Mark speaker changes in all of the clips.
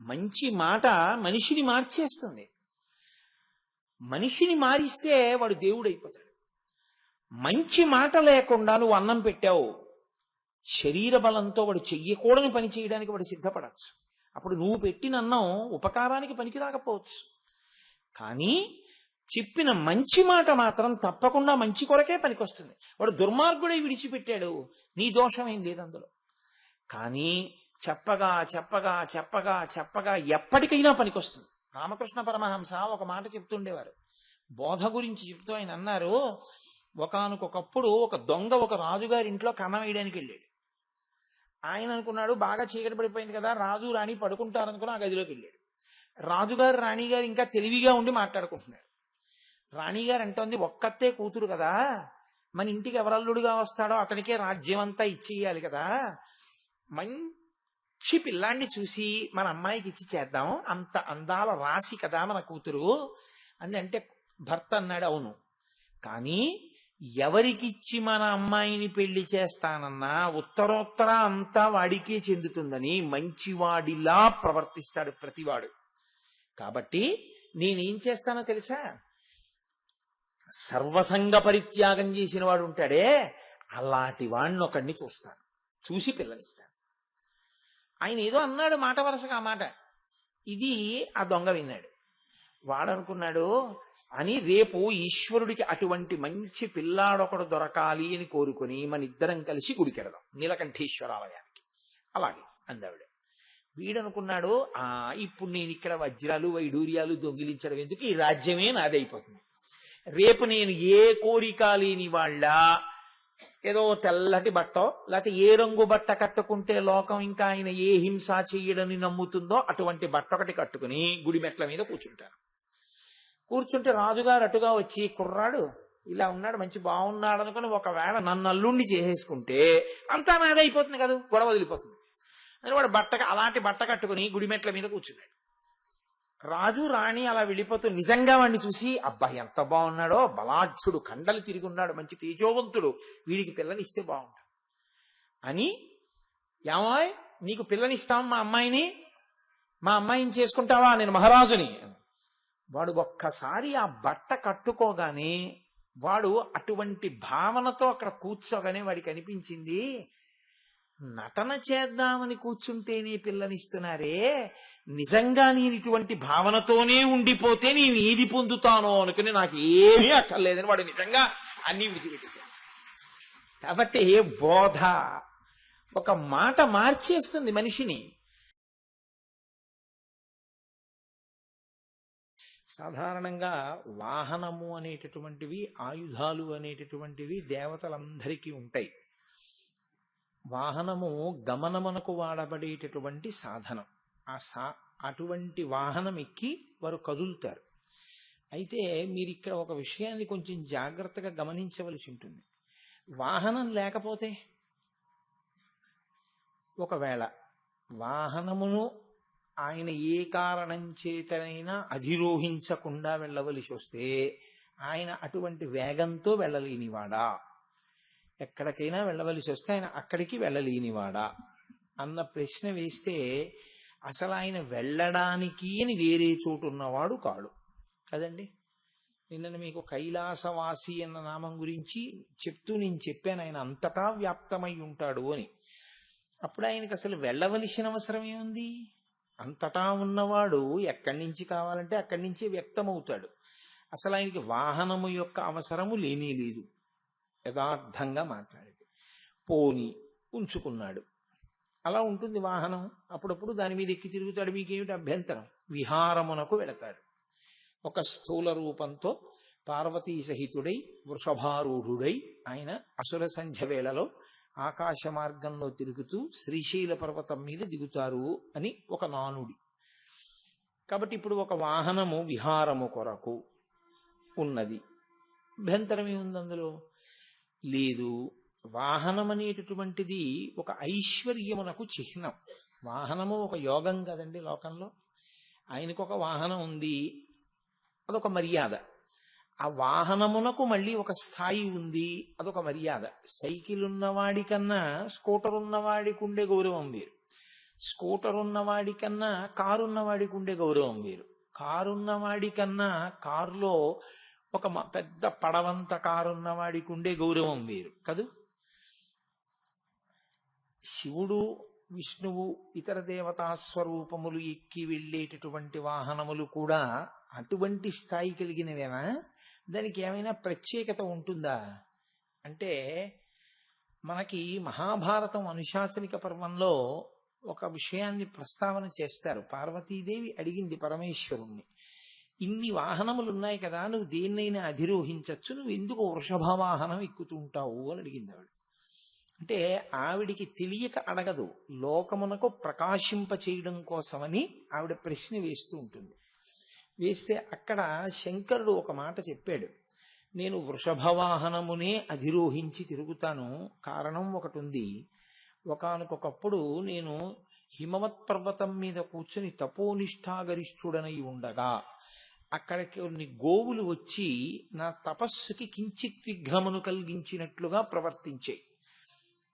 Speaker 1: మంచి మాట మనిషిని మార్చేస్తుంది. మనిషిని మారిస్తే వాడు దేవుడైపోతాడు. మంచి మాట లేకుండా నువ్వు అన్నం పెట్టావు, శరీర బలంతో వాడు చెయ్యకూడని పని చేయడానికి వాడు సిద్ధపడచ్చు. అప్పుడు నువ్వు పెట్టిన అన్నం ఉపకారానికి పనికి రాకపోవచ్చు. కానీ చెప్పిన మంచి మాట మాత్రం తప్పకుండా మంచి కొరకే పనికొస్తుంది. వాడు దుర్మార్గుడై విడిచిపెట్టాడు, నీ దోషమేం లేదు అందులో. కానీ చెప్పగా చెప్పగా చెప్పగా చెప్పగా ఎప్పటికైనా పనికొస్తుంది. రామకృష్ణ పరమహంస ఒక మాట చెప్తుండేవారు. బోధ గురించి చెప్తూ ఆయన అన్నారు, ఒకానొకప్పుడు ఒక దొంగ ఒక రాజుగారి ఇంట్లో కన్నం వేయడానికి వెళ్ళాడు. ఆయన అనుకున్నాడు బాగా చీకటి పడిపోయింది కదా, రాజు రాణి పడుకుంటారనుకుని ఆ గదిలోకి వెళ్ళాడు. రాజుగారు రాణిగారు ఇంకా తెలివిగా ఉండి మాట్లాడుకుంటున్నారు. రాణిగారు అంటోంది, ఒక్కతే కూతురు కదా, మన ఇంటికి ఎవరల్లుడుగా వస్తాడో అతనికే రాజ్యం అంతా ఇచ్చేయాలి కదా, మంచి పిల్లాన్ని చూసి మన అమ్మాయికి ఇచ్చి చేద్దాం, అంత అందాల రాశి కదా మన కూతురు అని అంటే భర్త అన్నాడు, అవును, కానీ ఎవరికిచ్చి మన అమ్మాయిని పెళ్లి చేస్తానన్నా ఉత్తరోత్తర అంతా వాడికే చెందుతుందని మంచివాడిలా ప్రవర్తిస్తాడు ప్రతివాడు. కాబట్టి నేనేం చేస్తానో తెలుసా, సర్వసంగ పరిత్యాగం చేసిన వాడు ఉంటాడే అలాంటి వాడిని ఒకడిని చూస్తాను, చూసి పిల్లనిస్తాను. ఆయన ఏదో అన్నాడు మాట వరుసగా ఆ మాట. ఇది ఆ దొంగ విన్నాడు. వాడనుకున్నాడు అని రేపు ఈశ్వరుడికి అటువంటి మంచి పిల్లాడొకడు దొరకాలి అని కోరుకుని మన ఇద్దరం కలిసి గుడికెడదాం నీలకంఠేశ్వరాలయానికి. అలాగే అందావిడ. వీడనుకున్నాడు, ఇప్పుడు నేను ఇక్కడ వజ్రాలు వైడూర్యాలు దొంగిలించడం ఎందుకు, ఈ రాజ్యమే నాదైపోతుంది. రేపు నేను ఏ కోరిక లేని వాళ్ళ ఏదో తెల్లటి బట్టో లేకపోతే ఏ రంగు బట్ట కట్టుకుంటే లోకం ఇంకా ఆయన ఏ హింస చెయ్యడని నమ్ముతుందో అటువంటి బట్ట ఒకటి కట్టుకుని గుడి మెట్ల మీద కూర్చుంటాను. కూర్చుంటే రాజుగారు అటుగా వచ్చి, కుర్రాడు ఇలా ఉన్నాడు, మంచి బాగున్నాడు అనుకుని ఒకవేళ నన్ను అల్లుండి చేసేసుకుంటే అంతా నాదైపోతుంది కదా, గొడవ వదిలిపోతుంది అని వాడు అలాంటి బట్ట కట్టుకుని గుడి మెట్ల మీద కూర్చున్నాడు. రాజు రాణి అలా వెళ్ళిపోతూ నిజంగా వాడిని చూసి, అబ్బా ఎంత బాగున్నాడో, బలాఢ్యుడు, కండలు తిరిగి ఉన్నాడు, మంచి తేజోవంతుడు, వీడికి పిల్లనిస్తే బాగుంటాడు అని, ఏమాయ్ నీకు పిల్లనిస్తాం మా అమ్మాయిని చేసుకుంటావా, నేను మహారాజుని. వాడు ఒక్కసారి ఆ బట్ట కట్టుకోగానే వాడు అటువంటి భావనతో అక్కడ కూర్చోగానే వాడికి అనిపించింది, నటన చేద్దామని కూర్చుంటేనే పిల్లనిస్తున్నారే, నిజంగా నేను ఇటువంటి భావనతోనే ఉండిపోతే నేను ఏది పొందుతానో అనుకుని నాకు ఏమీ అక్కర్లేదని వాడు నిజంగా అన్ని విడిచిపెట్టేశాడు. కాబట్టి బోధ ఒక మాట మార్చేస్తుంది మనిషిని. సాధారణంగా వాహనము అనేటటువంటివి, ఆయుధాలు అనేటటువంటివి దేవతలందరికీ ఉంటాయి. వాహనము గమనమునకు వాడబడేటటువంటి సాధనం. అటువంటి వాహనం ఎక్కి వారు కదులుతారు. అయితే మీరు ఇక్కడ ఒక విషయాన్ని కొంచెం జాగ్రత్తగా గమనించవలసి ఉంటుంది. వాహనం లేకపోతే, ఒకవేళ వాహనమును ఆయన ఏ కారణం చేతనైనా అధిరోహించకుండా వెళ్ళవలసి వస్తే ఆయన అటువంటి వేగంతో వెళ్ళలేనివాడా, ఎక్కడికైనా వెళ్ళవలసి వస్తే ఆయన అక్కడికి వెళ్ళలేనివాడా అన్న ప్రశ్న వేస్తే, అసలు ఆయన వెళ్ళడానికి అని వేరే చోటు ఉన్నవాడు కాడు కదండి. నిన్న మీకు కైలాసవాసి అన్న నామం గురించి చెప్తూ నేను చెప్పాను, ఆయన అంతటా వ్యాప్తమై ఉంటాడు అని. అప్పుడు ఆయనకి అసలు వెళ్ళవలసిన అవసరం ఏముంది? అంతటా ఉన్నవాడు ఎక్కడి నుంచి కావాలంటే అక్కడి నుంచే వ్యక్తమవుతాడు. అసలు ఆయనకి వాహనము యొక్క అవసరము లేనే లేదు. యథార్థంగా మాట్లాడితే పోని ఉంచుకున్నాడు, అలా ఉంటుంది వాహనం. అప్పుడప్పుడు దాని మీద ఎక్కి తిరుగుతాడు, మీకేమిటి అభ్యంతరం? విహారమునకు వెళతాడు. ఒక స్థూల రూపంతో పార్వతీ సహితుడై వృషభారూఢుడై ఆయన అసుర సంధ్య వేళలో ఆకాశ మార్గంలో తిరుగుతూ శ్రీశైల పర్వతం మీద దిగుతారు అని ఒక నానుడి. కాబట్టి ఇప్పుడు ఒక వాహనము విహారము కొరకు ఉన్నది, అభ్యంతరం ఏముంది అందులో? లేదు. వాహనం అనేటటువంటిది ఒక ఐశ్వర్యమునకు చిహ్నం. వాహనము ఒక యోగం కదండి లోకంలో. ఆయనకు ఒక వాహనం ఉంది, అదొక మర్యాద. ఆ వాహనమునకు మళ్ళీ ఒక స్థాయి ఉంది, అదొక మర్యాద. సైకిల్ ఉన్నవాడి కన్నా స్కూటర్ ఉన్నవాడికి ఉండే గౌరవం వేరు. స్కూటర్ ఉన్నవాడి కన్నా కారు ఉన్నవాడికి ఉండే గౌరవం వేరు. కారున్నవాడి కన్నా కారులో ఒక పెద్ద పడవంత కారున్నవాడికి ఉండే గౌరవం వేరు కదూ. శివుడు, విష్ణువు, ఇతర దేవతా స్వరూపములు ఎక్కి వెళ్ళేటటువంటి వాహనములు కూడా అటువంటి స్థాయి కలిగినవేనా? దానికి ఏమైనా ప్రత్యేకత ఉంటుందా అంటే, మనకి మహాభారతం అనుశాసనిక పర్వంలో ఒక విషయాన్ని ప్రస్తావన చేస్తారు. పార్వతీదేవి అడిగింది పరమేశ్వరుణ్ణి, ఇన్ని వాహనములు ఉన్నాయి కదా, నువ్వు దేన్నైనా అధిరోహించచ్చు, నువ్వు ఎందుకు వృషభ వాహనం ఎక్కుతుంటావు అని అడిగింది ఆవిడ. అంటే ఆవిడికి తెలియక అడగదు, లోకమునకు ప్రకాశింప చేయడం కోసమని ఆవిడ ప్రశ్న వేస్తూ ఉంటుంది. వేస్తే అక్కడ శంకరుడు ఒక మాట చెప్పాడు, నేను వృషభ వాహనమునే అధిరోహించి తిరుగుతాను. కారణం ఒకటి ఉంది. ఒకానొకప్పుడు నేను హిమవత్ పర్వతం మీద కూర్చుని తపోనిష్ఠాగరిష్ఠుడనై ఉండగా అక్కడికి కొన్ని గోవులు వచ్చి నా తపస్సుకి కించిత్ విఘ్నమును కలిగించినట్లుగా ప్రవర్తించాయి.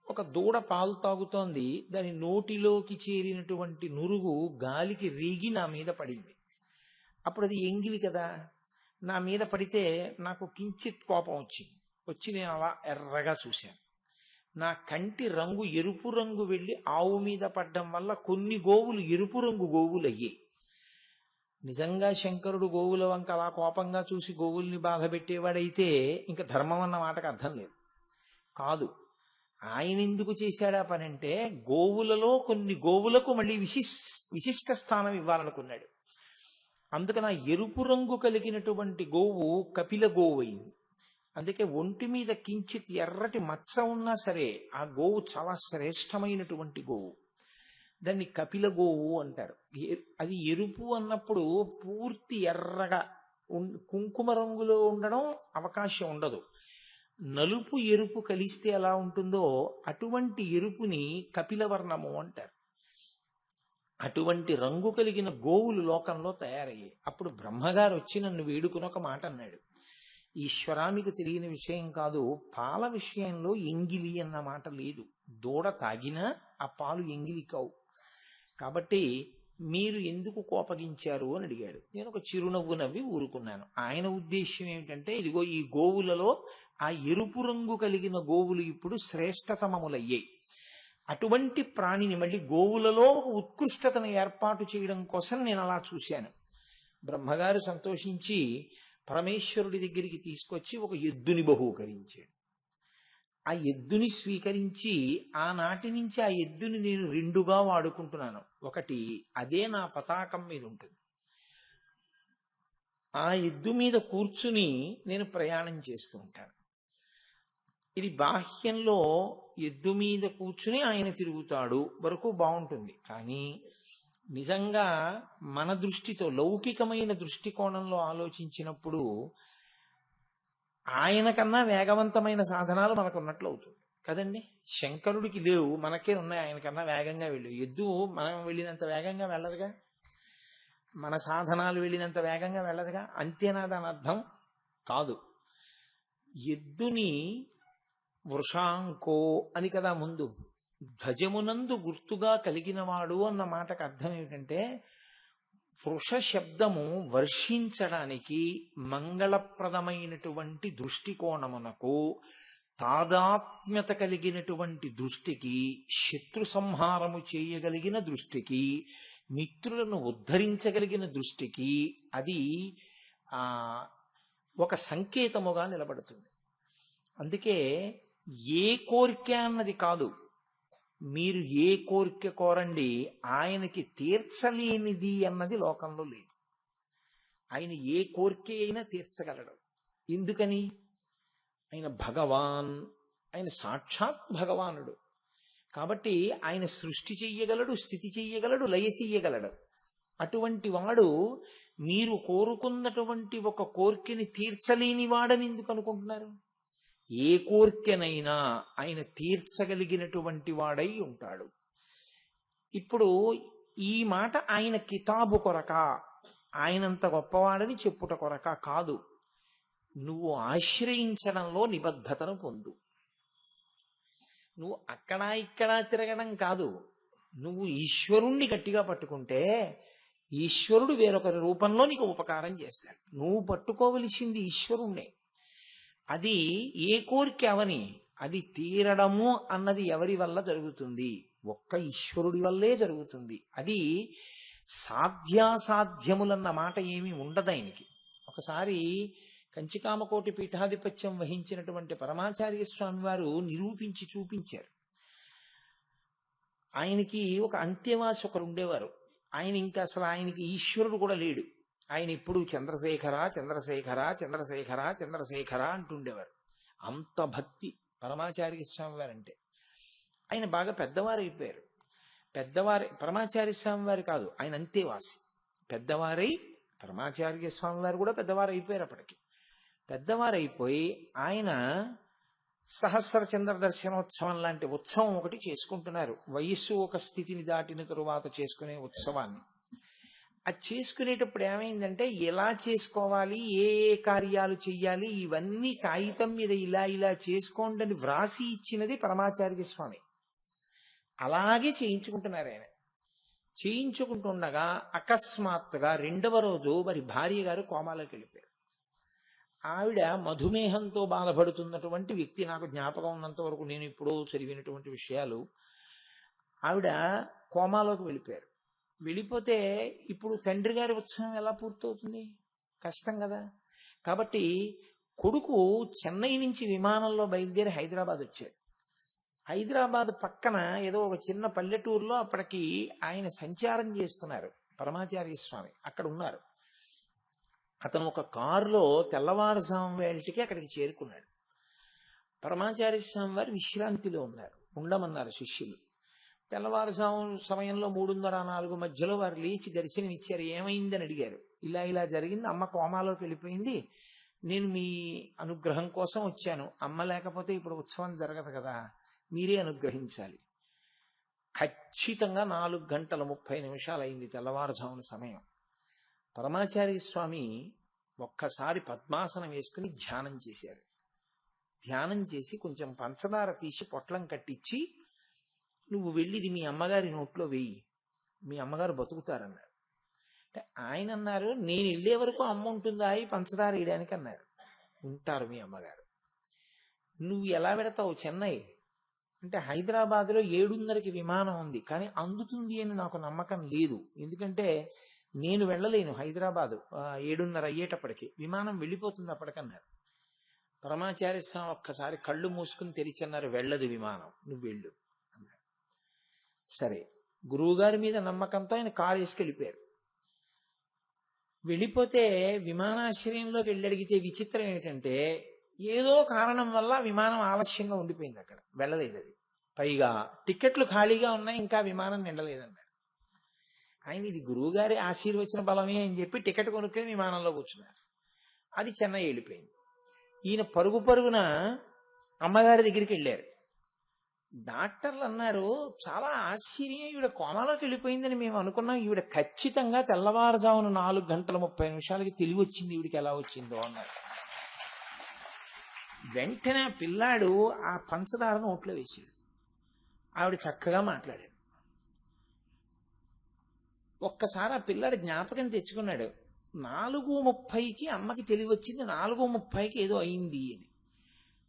Speaker 1: ఒక దూడ పాలు తాగుతోంది, దాని నోటిలోకి చేరినటువంటి నురుగు గాలికి రీగి నా మీద పడింది. అప్పుడు అది ఎంగిలి కదా, నా మీద పడితే నాకు కించిత్ కోపం వచ్చి నేను అలా ఎర్రగా చూశాను. నా కంటి రంగు ఎరుపు రంగు వెళ్ళి ఆవు మీద పడ్డం వల్ల కొన్ని గోవులు ఎరుపు రంగు గోవులు అయ్యాయి. నిజంగా శంకరుడు గోవుల వంక అలా కోపంగా చూసి గోవుల్ని బాధ పెట్టేవాడైతే ఇంకా ధర్మం అన్న మాటకు అర్థం లేదు. కాదు, ఆయన ఎందుకు చేశాడా పని అంటే, గోవులలో కొన్ని గోవులకు మళ్ళీ విశిష్ట స్థానం ఇవ్వాలనుకున్నాడు. అందుకని ఆ ఎరుపు రంగు కలిగినటువంటి గోవు కపిల గోవు అయింది. అందుకే ఒంటి మీద కించిత్ ఎర్రటి మచ్చ ఉన్నా సరే ఆ గోవు చాలా శ్రేష్టమైనటువంటి గోవు. దాన్ని కపిల గోవు అంటారు. అది ఎరుపు అన్నప్పుడు పూర్తి ఎర్రగా కుంకుమ రంగులో ఉండడం అవకాశం ఉండదు. నలుపు ఎరుపు కలిస్తే ఎలా ఉంటుందో అటువంటి ఎరుపుని కపిలవర్ణము అంటారు. అటువంటి రంగు కలిగిన గోవులు లోకంలో తయారయ్యాయి. అప్పుడు బ్రహ్మగారు వచ్చి నన్ను వేడుకుని ఒక మాట అన్నాడు, ఈశ్వరా మీకు తెలియని విషయం కాదు, పాల విషయంలో ఎంగిలి అన్న మాట లేదు. దూడ తాగినా ఆ పాలు ఎంగిలి కావు. కాబట్టి మీరు ఎందుకు కోపగించారు అని అడిగాడు. నేను ఒక చిరునవ్వు నవ్వి ఊరుకున్నాను. ఆయన ఉద్దేశ్యం ఏమిటంటే, ఇదిగో ఈ గోవులలో ఆ ఎరుపు రంగు కలిగిన గోవులు ఇప్పుడు శ్రేష్టతమములయ్యాయి. అటువంటి ప్రాణిని మళ్ళీ గోవులలో ఉత్కృష్టతను ఏర్పాటు చేయడం కోసం నేను అలా చూశాను. బ్రహ్మగారు సంతోషించి పరమేశ్వరుడి దగ్గరికి తీసుకొచ్చి ఒక ఎద్దుని బహూకరించాడు. ఆ ఎద్దుని స్వీకరించి ఆనాటి నుంచి ఆ ఎద్దుని నేను రెండుగా వాడుకుంటున్నాను. ఒకటి అదే నా పతాకం మీద ఉంటుంది, ఆ ఎద్దు మీద కూర్చుని నేను ప్రయాణం చేస్తూ ఉంటాను. ఇది బాహ్యంలో ఎద్దు మీద కూర్చుని ఆయన తిరుగుతాడు వరకు బాగుంటుంది. కానీ నిజంగా మన దృష్టితో లౌకికమైన దృష్టికోణంలో ఆలోచించినప్పుడు ఆయన కన్నా వేగవంతమైన సాధనాలు మనకు ఉన్నట్లు అవుతుంది కదండి. శంకరుడికి లేవు, మనకే ఉన్నాయి. ఆయన కన్నా వేగంగా వెళ్ళు. ఎద్దు మనం వెళ్ళినంత వేగంగా వెళ్ళదుగా, మన సాధనాలు వెళ్ళినంత వేగంగా వెళ్ళదుగా. అంతేనా దాని అర్థం? కాదు. ఎద్దుని వృషాంకో అని కదా ముందు, ధ్వజమునందు గుర్తుగా కలిగినవాడు అన్న మాటకు అర్థం ఏమిటంటే, వృష శబ్దము వర్షించడానికి మంగళప్రదమైనటువంటి దృష్టికోణమునకు, తాదాత్మ్యత కలిగినటువంటి దృష్టికి, శత్రు సంహారము చేయగలిగిన దృష్టికి, మిత్రులను ఉద్ధరించగలిగిన దృష్టికి అది ఒక సంకేతముగా నిలబడుతుంది. అందుకే ఏ కోరిక అన్నది కాదు, మీరు ఏ కోరిక కోరండి, ఆయనకి తీర్చలేనిది అన్నది లోకంలో లేదు. ఆయన ఏ కోరిక అయినా తీర్చగలడు. ఎందుకని? ఆయన భగవాన్, ఆయన సాక్షాత్ భగవానుడు. కాబట్టి ఆయన సృష్టి చెయ్యగలడు, స్థితి చెయ్యగలడు, లయ చెయ్యగలడు. అటువంటి వాడు మీరు కోరుకున్నటువంటి ఒక కోరికని తీర్చలేని వాడని ఎందుకు అనుకుంటున్నారు? ఏ కోరికనైనా ఆయన తీర్చగలిగినటువంటి వాడై ఉంటాడు. ఇప్పుడు ఈ మాట ఆయన కితాబు కొరక, ఆయనంత గొప్పవాడని చెప్పుట కొరక కాదు. నువ్వు ఆశ్రయించడంలో నిబద్ధతను పొందు. నువ్వు అక్కడా ఇక్కడా తిరగడం కాదు, నువ్వు ఈశ్వరుణ్ణి గట్టిగా పట్టుకుంటే ఈశ్వరుడు వేరొకరి రూపంలో నీకు ఉపకారం చేస్తాడు. నువ్వు పట్టుకోవలసింది ఈశ్వరుణ్ణే. అది ఏ కోరిక అవని, అది తీరడము అన్నది ఎవరి వల్ల జరుగుతుంది? ఒక్క ఈశ్వరుడి వల్లే జరుగుతుంది. అది సాధ్యాసాధ్యములన్న మాట ఏమీ ఉండదు ఆయనకి. ఒకసారి కంచికామకోటి పీఠాధిపత్యం వహించినటువంటి పరమాచార్య స్వామి వారు నిరూపించి చూపించారు. ఆయనకి ఒక అంత్యవాసి ఒకరు ఉండేవారు. ఆయన ఇంకా అసలు ఆయనకి ఈశ్వరుడు కూడా లేడు. ఆయన ఇప్పుడు చంద్రశేఖర చంద్రశేఖర చంద్రశేఖర చంద్రశేఖర అంటుండేవారు. అంత భక్తి పరమాచార్య స్వామి వారంటే. ఆయన బాగా పెద్దవారు అయిపోయారు. పరమాచార్య స్వామి వారు కాదు, ఆయన అంతేవాసి. పెద్దవారై పరమాచార్య స్వామి వారు కూడా పెద్దవారు అయిపోయారు. అప్పటికి పెద్దవారైపోయి ఆయన సహస్ర చంద్ర దర్శనోత్సవం లాంటి ఉత్సవం ఒకటి చేసుకుంటున్నారు. వయస్సు ఒక స్థితిని దాటిన తరువాత చేసుకునే ఉత్సవాన్ని. అది చేసుకునేటప్పుడు ఏమైందంటే ఎలా చేసుకోవాలి, ఏ ఏ కార్యాలు చెయ్యాలి, ఇవన్నీ కాగితం మీద ఇలా ఇలా చేసుకోండి అని వ్రాసి ఇచ్చినది పరమాచార్య స్వామి. అలాగే చేయించుకుంటున్నారు ఆయన. చేయించుకుంటుండగా అకస్మాత్తుగా రెండవ రోజు మరి భార్య గారు కోమాలోకి వెళ్ళిపోయారు. ఆవిడ మధుమేహంతో బాధపడుతున్నటువంటి వ్యక్తి. నాకు జ్ఞాపకం ఉన్నంత వరకు నేను ఇప్పుడు చదివినటువంటి విషయాలు. ఆవిడ కోమాలోకి వెళ్ళిపోయారు. వెళ్ళిపోతే ఇప్పుడు తండ్రి గారి ఉత్సవం ఎలా పూర్తవుతుంది? కష్టం కదా. కాబట్టి కొడుకు చెన్నై నుంచి విమానంలో బయలుదేరి హైదరాబాద్ వచ్చాడు. హైదరాబాద్ పక్కన ఏదో ఒక చిన్న పల్లెటూరులో అప్పటికి ఆయన సంచారం చేస్తున్నారు పరమాచార్య స్వామి. అక్కడ ఉన్నారు. అతను ఒక కారులో తెల్లవారుజాము వేళటికి అక్కడికి చేరుకున్నాడు. పరమాచార్య స్వామి వారు విశ్రాంతిలో ఉన్నారు. ఉండమన్నారు శిష్యులు. తెల్లవారుజాము సమయంలో 3:30-4 మధ్యలో వారు లేచి దర్శనం ఇచ్చారు. ఏమైందని అడిగారు. ఇలా ఇలా జరిగింది, అమ్మ కోమాలోకి వెళ్ళిపోయింది, నేను మీ అనుగ్రహం కోసం వచ్చాను. అమ్మ లేకపోతే ఇప్పుడు ఉత్సవం జరగదు కదా, మీరే అనుగ్రహించాలి. ఖచ్చితంగా 4:30 అయింది తెల్లవారుజామున సమయం. పరమాచార్య స్వామి ఒక్కసారి పద్మాసనం వేసుకుని ధ్యానం చేశారు. ధ్యానం చేసి కొంచెం పంచదార తీసి పొట్లం కట్టించి, నువ్వు వెళ్ళి ఇది మీ అమ్మగారి నోట్లో వెయ్యి, మీ అమ్మగారు బతుకుతారన్నారు. అంటే ఆయన అన్నారు, నేను వెళ్ళే వరకు అమ్మ ఉంటుందా ఈ పంచదార వేయడానికి అన్నారు. ఉంటారు మీ అమ్మగారు. నువ్వు ఎలా పెడతావు చెన్నై అంటే? హైదరాబాద్లో 7:30కి విమానం ఉంది, కానీ అందుతుంది అని నాకు నమ్మకం లేదు. ఎందుకంటే నేను వెళ్ళలేను హైదరాబాదు 7:30 అయ్యేటప్పటికి, విమానం వెళ్ళిపోతుంది అప్పటికన్నారు. పరమాచార్య స్వామి ఒక్కసారి కళ్ళు మూసుకుని తెరిచన్నారు, వెళ్ళదు విమానం, నువ్వు వెళ్ళు అన్నారు. సరే, గురువుగారి మీద నమ్మకంతో ఆయన కారు వేసుకెళ్ళిపోయారు. వెళ్ళిపోతే విమానాశ్రయంలోకి వెళ్ళి అడిగితే విచిత్రం ఏంటంటే ఏదో కారణం వల్ల విమానం ఆలస్యంగా ఉండిపోయింది, అక్కడ వెళ్ళలేదు అది. పైగా టికెట్లు ఖాళీగా ఉన్నాయి, ఇంకా విమానం నిండలేదన్నారు. ఆయన ఇది గురువుగారి ఆశీర్వచన బలమే అని చెప్పి టికెట్ కొనుక్కొని విమానంలో కూర్చున్నారు. అది చెన్నై వెళ్ళిపోయింది. ఈయన పరుగు పరుగున అమ్మగారి దగ్గరికి వెళ్ళారు. డాక్టర్లు అన్నారు, చాలా ఆశ్చర్యం, ఈవిడ కోమాలోకి వెళ్ళిపోయిందని మేము అనుకున్నాం, ఈవిడ ఖచ్చితంగా తెల్లవారుజామున 4:30 తెలివి వచ్చింది, ఈవిడికి ఎలా వచ్చిందో అన్నారు. వెంటనే ఆ పిల్లాడు ఆ పంచదార నోట్లో వేశాడు. ఆవిడ చక్కగా మాట్లాడాడు. ఒక్కసారి ఆ పిల్లాడు జ్ఞాపకం తెచ్చుకున్నాడు, 4:30కి అమ్మకి తెలివి వచ్చింది, 4:30కి ఏదో అయింది అని.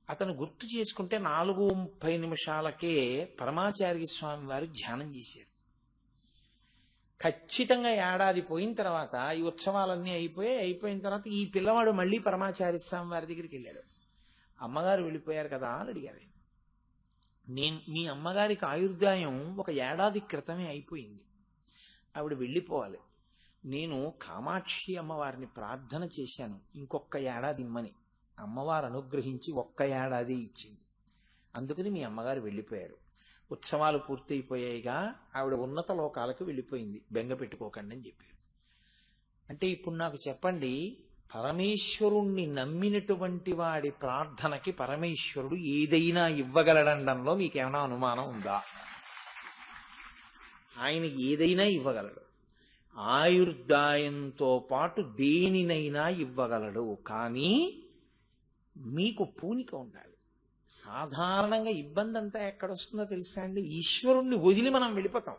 Speaker 1: అతను గుర్తు చేసుకుంటే 4:30 పరమాచార్య స్వామి వారు ధ్యానం చేశారు. ఖచ్చితంగా ఏడాది పోయిన తర్వాత ఈ ఉత్సవాలన్నీ అయిపోయిన తర్వాత ఈ పిల్లవాడు మళ్ళీ పరమాచార్య స్వామి వారి దగ్గరికి వెళ్ళాడు. అమ్మగారు వెళ్ళిపోయారు కదా అని అడిగారు. మీ అమ్మగారికి ఆయుర్దాయం 1 ఏడాది క్రితమే అయిపోయింది, ఆవిడ వెళ్ళిపోవాలి. నేను కామాక్షి అమ్మవారిని ప్రార్థన చేశాను, ఇంకొక ఏడాది ఇమ్మని. అమ్మవారు అనుగ్రహించి 1 ఏడాది ఇచ్చింది. అందుకని మీ అమ్మగారు వెళ్ళిపోయారు. ఉత్సవాలు పూర్తయిపోయాయిగా, ఆవిడ ఉన్నత లోకాలకు వెళ్ళిపోయింది, బెంగ పెట్టుకోకండి అని చెప్పారు. అంటే ఇప్పుడు నాకు చెప్పండి, పరమేశ్వరుణ్ణి నమ్మినటువంటి వాడి ప్రార్థనకి పరమేశ్వరుడు ఏదైనా ఇవ్వగలడంలో మీకేమైనా అనుమానం ఉందా? ఆయన ఏదైనా ఇవ్వగలడు. ఆయుర్దాయంతో పాటు దేనినైనా ఇవ్వగలడు. కానీ మీకు పూనిక ఉండాలి. సాధారణంగా ఇబ్బంది అంతా ఎక్కడొస్తుందో తెలుసా అండి? ఈశ్వరుణ్ణి వదిలి మనం వెళ్ళిపోతాం.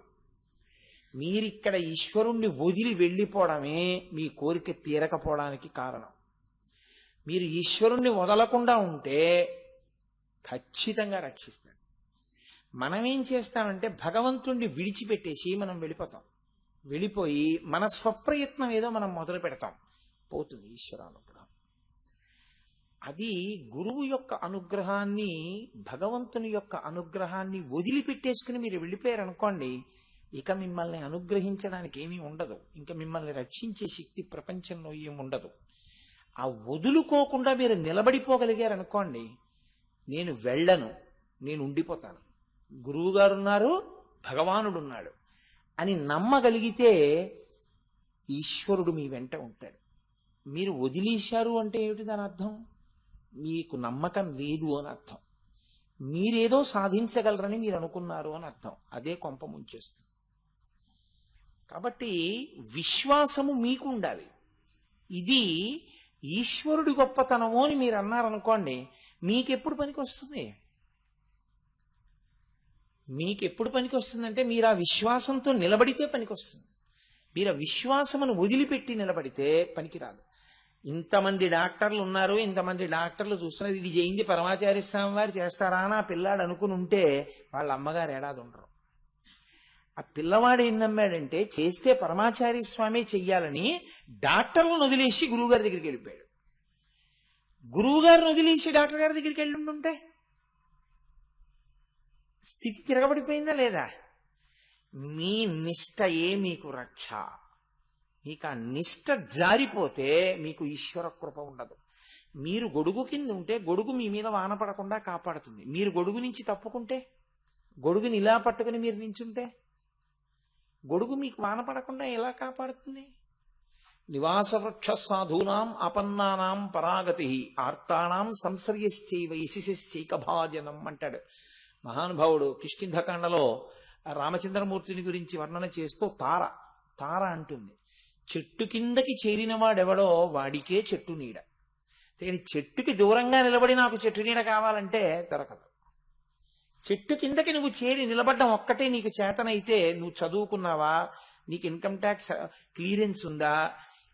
Speaker 1: మీరిక్కడ ఈశ్వరుణ్ణి వదిలి వెళ్ళిపోవడమే మీ కోరిక తీరకపోవడానికి కారణం. మీరు ఈశ్వరుణ్ణి వదలకుండా ఉంటే ఖచ్చితంగా రక్షిస్తాడు. మనం ఏం చేస్తామంటే భగవంతుణ్ణి విడిచిపెట్టేసి మనం వెళ్ళిపోతాం. వెళ్ళిపోయి మన స్వప్రయత్నం ఏదో మనం మొదలు పెడతాం, పోతుంది ఈశ్వరానుగ్రహం. అది గురువు యొక్క అనుగ్రహాన్ని, భగవంతుని యొక్క అనుగ్రహాన్ని వదిలిపెట్టేసుకుని మీరు వెళ్ళిపోయారనుకోండి, ఇక మిమ్మల్ని అనుగ్రహించడానికి ఏమీ ఉండదు. ఇంకా మిమ్మల్ని రక్షించే శక్తి ప్రపంచంలో ఏమి ఉండదు. ఆ వదులుకోకుండా మీరు నిలబడిపోగలిగారనుకోండి, నేను వెళ్ళను, నేను ఉండిపోతాను, గురువు గారు ఉన్నారు, భగవానుడు ఉన్నాడు అని నమ్మగలిగితే ఈశ్వరుడు మీ వెంట ఉంటాడు. మీరు వదిలేశారు అంటే ఏమిటి దాని అర్థం? మీకు నమ్మకం లేదు అని అర్థం. మీరేదో సాధించగలరని మీరు అనుకున్నారు అని అర్థం. అదే కొంప ముంచేస్తుంది. కాబట్టి విశ్వాసము మీకు ఉండాలి. ఇది ఈశ్వరుడి గొప్పతనము అని మీరు అన్నారనుకోండి, మీకెప్పుడు పనికి వస్తుంది? మీకెప్పుడు పనికి వస్తుందంటే మీరు ఆ విశ్వాసంతో నిలబడితే పనికి వస్తుంది. మీరు ఆ విశ్వాసమును వదిలిపెట్టి నిలబడితే పనికిరాదు. ఇంతమంది డాక్టర్లు ఉన్నారు, ఇంతమంది డాక్టర్లు చూస్తున్నారు, ఇది చేయింది పరమాచార్య స్వామి వారు చేస్తారా అని ఆ పిల్లాడు అనుకుని ఉంటే వాళ్ళ అమ్మగారు ఏడాది ఉండరు. ఆ పిల్లవాడు ఏం నమ్మాడంటే చేస్తే పరమాచార్య స్వామి చెయ్యాలని డాక్టర్లను వదిలేసి గురువుగారి దగ్గరికి వెళ్ళిపోయాడు. గురువుగారిని వదిలేసి డాక్టర్ గారి దగ్గరికి వెళ్ళి ఉంటే స్థితి తిరగబడిపోయిందా లేదా? మీ నిష్టయే మీకు రక్ష. మీకు ఆ నిష్ట జారిపోతే మీకు ఈశ్వర కృప ఉండదు. మీరు గొడుగు కింద ఉంటే గొడుగు మీ మీద వాన పడకుండా కాపాడుతుంది. మీరు గొడుగు నుంచి తప్పుకుంటే, గొడుగుని ఇలా పట్టుకుని మీరు నించుంటే గొడుగు మీకు వాన పడకుండా ఎలా కాపాడుతుంది? నివాస వృక్ష సాధూనాం అపన్నానాం పరాగతి ఆర్తానాం సంశ్రయశ్చైవ యశిశ్చైకభాజనం అంటాడు మహానుభావుడు. కిష్కింధకాండలో రామచంద్రమూర్తిని గురించి వర్ణన చేస్తూ తార అంటుంది, చెట్టు కిందకి చేరిన వాడెవడో వాడికే చెట్టు నీడ. కానీ చెట్టుకి దూరంగా నిలబడి నాకు చెట్టు నీడ కావాలంటే దొరకదు. చెట్టు కిందకి నువ్వు చేరి నిలబడ్డం ఒక్కటే నీకు చేతనైతే, నువ్వు చదువుకున్నావా, నీకు ఇన్కమ్ ట్యాక్స్ క్లియరెన్స్ ఉందా,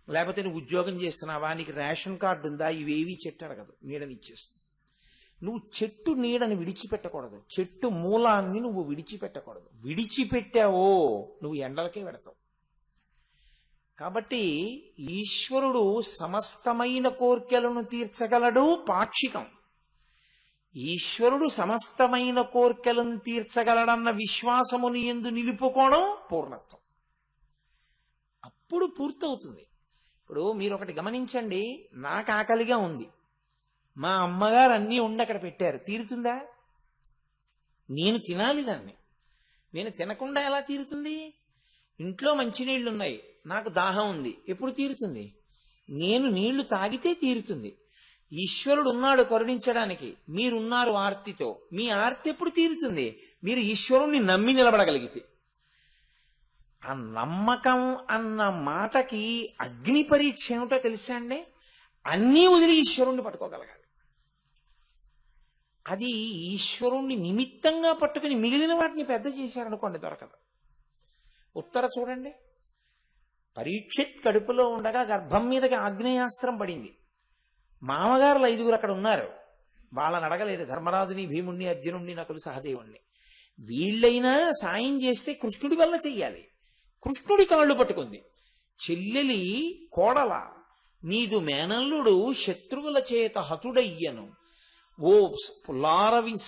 Speaker 1: లేకపోతే నువ్వు ఉద్యోగం చేస్తున్నావా, నీకు రేషన్ కార్డు ఉందా, ఇవేవి చెట్టు అడగదు, నీడనిచ్చేస్తుంది. నువ్వు చెట్టు నీడని విడిచిపెట్టకూడదు, చెట్టు మూలాన్ని నువ్వు విడిచిపెట్టకూడదు. విడిచిపెట్టావో నువ్వు ఎండలకే పెడతావు. కాబట్టి ఈశ్వరుడు సమస్తమైన కోర్కెలను తీర్చగలడు, పాక్షికం. ఈశ్వరుడు సమస్తమైన కోర్కెలను తీర్చగలడన్న విశ్వాసముని యందు నిలుపుకోవడం పూర్ణత్వం. అప్పుడు పూర్తవుతుంది. ఇప్పుడు మీరు ఒకటి గమనించండి, నాకు ఆకలిగా ఉంది, మా అమ్మగారు అన్నీ ఉండి అక్కడ పెట్టారు, తీరుతుందా? నేను తినాలి దాన్ని. నేను తినకుండా ఎలా తీరుతుంది? ఇంట్లో మంచినీళ్లు ఉన్నాయి, నాకు దాహం ఉంది, ఎప్పుడు తీరుతుంది? నేను నీళ్లు తాగితే తీరుతుంది. ఈశ్వరుడు ఉన్నాడు కరుణించడానికి, మీరున్నారు ఆర్తితో, మీ ఆర్తి ఎప్పుడు తీరుతుంది? మీరు ఈశ్వరుణ్ణి నమ్మి నిలబడగలిగితే. ఆ నమ్మకం అన్న మాటకి అగ్ని పరీక్ష ఏమిటో తెలుసా అండి? అన్నీ వదిలి ఈశ్వరుణ్ణి పట్టుకోగలగాలి. అది ఈశ్వరుణ్ణి నిమిత్తంగా పట్టుకుని మిగిలిన వాటిని పెద్ద చేశారనుకోండి, దొరకదు. ఉత్తర చూడండి, పరీక్షిత్ కడుపులో ఉండగా గర్భం మీదకి ఆగ్నేయాస్త్రం పడింది. మామగారులు 5 అక్కడ ఉన్నారు, వాళ్ళని అడగలేదు, ధర్మరాజుని, భీముణ్ణి, అర్జునుణ్ణి, నకులు, సహదేవుణ్ణి. వీళ్ళైనా సాయం చేస్తే కృష్ణుడి వల్ల చెయ్యాలి. కృష్ణుడి కాళ్ళు పట్టుకుంది. చెల్లెలి కోడల, నీదు మేనల్లుడు శత్రువుల చేత హతుడయ్యను, ఓ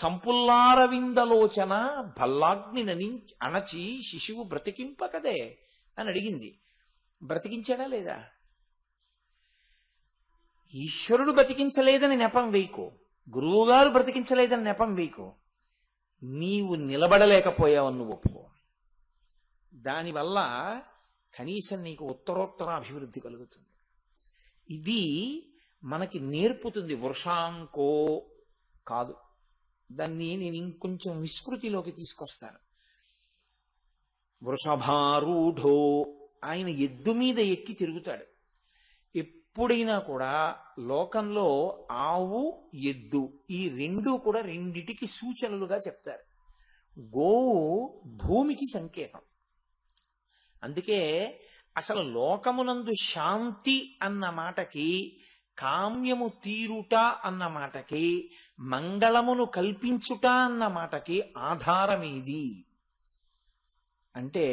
Speaker 1: సంపుల్లారవిందలోచన భల్లాగ్ని అణచి శిశువు బ్రతికింపకదే అని అడిగింది. బ్రతికించాడా లేదా? ఈశ్వరుడు బ్రతికించలేదని నెపం వేయకు, గురువుగారు బ్రతికించలేదని నెపం వేయకు. నీవు నిలబడలేకపోయావని నువ్వు ఒప్పుకో. దానివల్ల కనీసం నీకు ఉత్తరోత్తర అభివృద్ధి కలుగుతుంది. ఇది మనకి నేర్పుతుంది. వృషాంకో కాదు, దాన్ని నేను ఇంకొంచెం విస్మృతిలోకి తీసుకొస్తాను. వృషభారూఢో, ఆయన ఎద్దు మీద ఎక్కి తిరుగుతాడు. ఎప్పుడైనా కూడా లోకంలో ఆవు, ఎద్దు ఈ రెండు కూడా రెండిటికి సూచనలుగా చెప్తారు. గోవు భూమికి సంకేతం. అందుకే అసలు లోకమునందు శాంతి అన్న మాటకి, కామ్యము తీరుట అన్న మాటకి, మంగళమును కల్పించుట అన్న మాటకి ఆధారమేది అంటే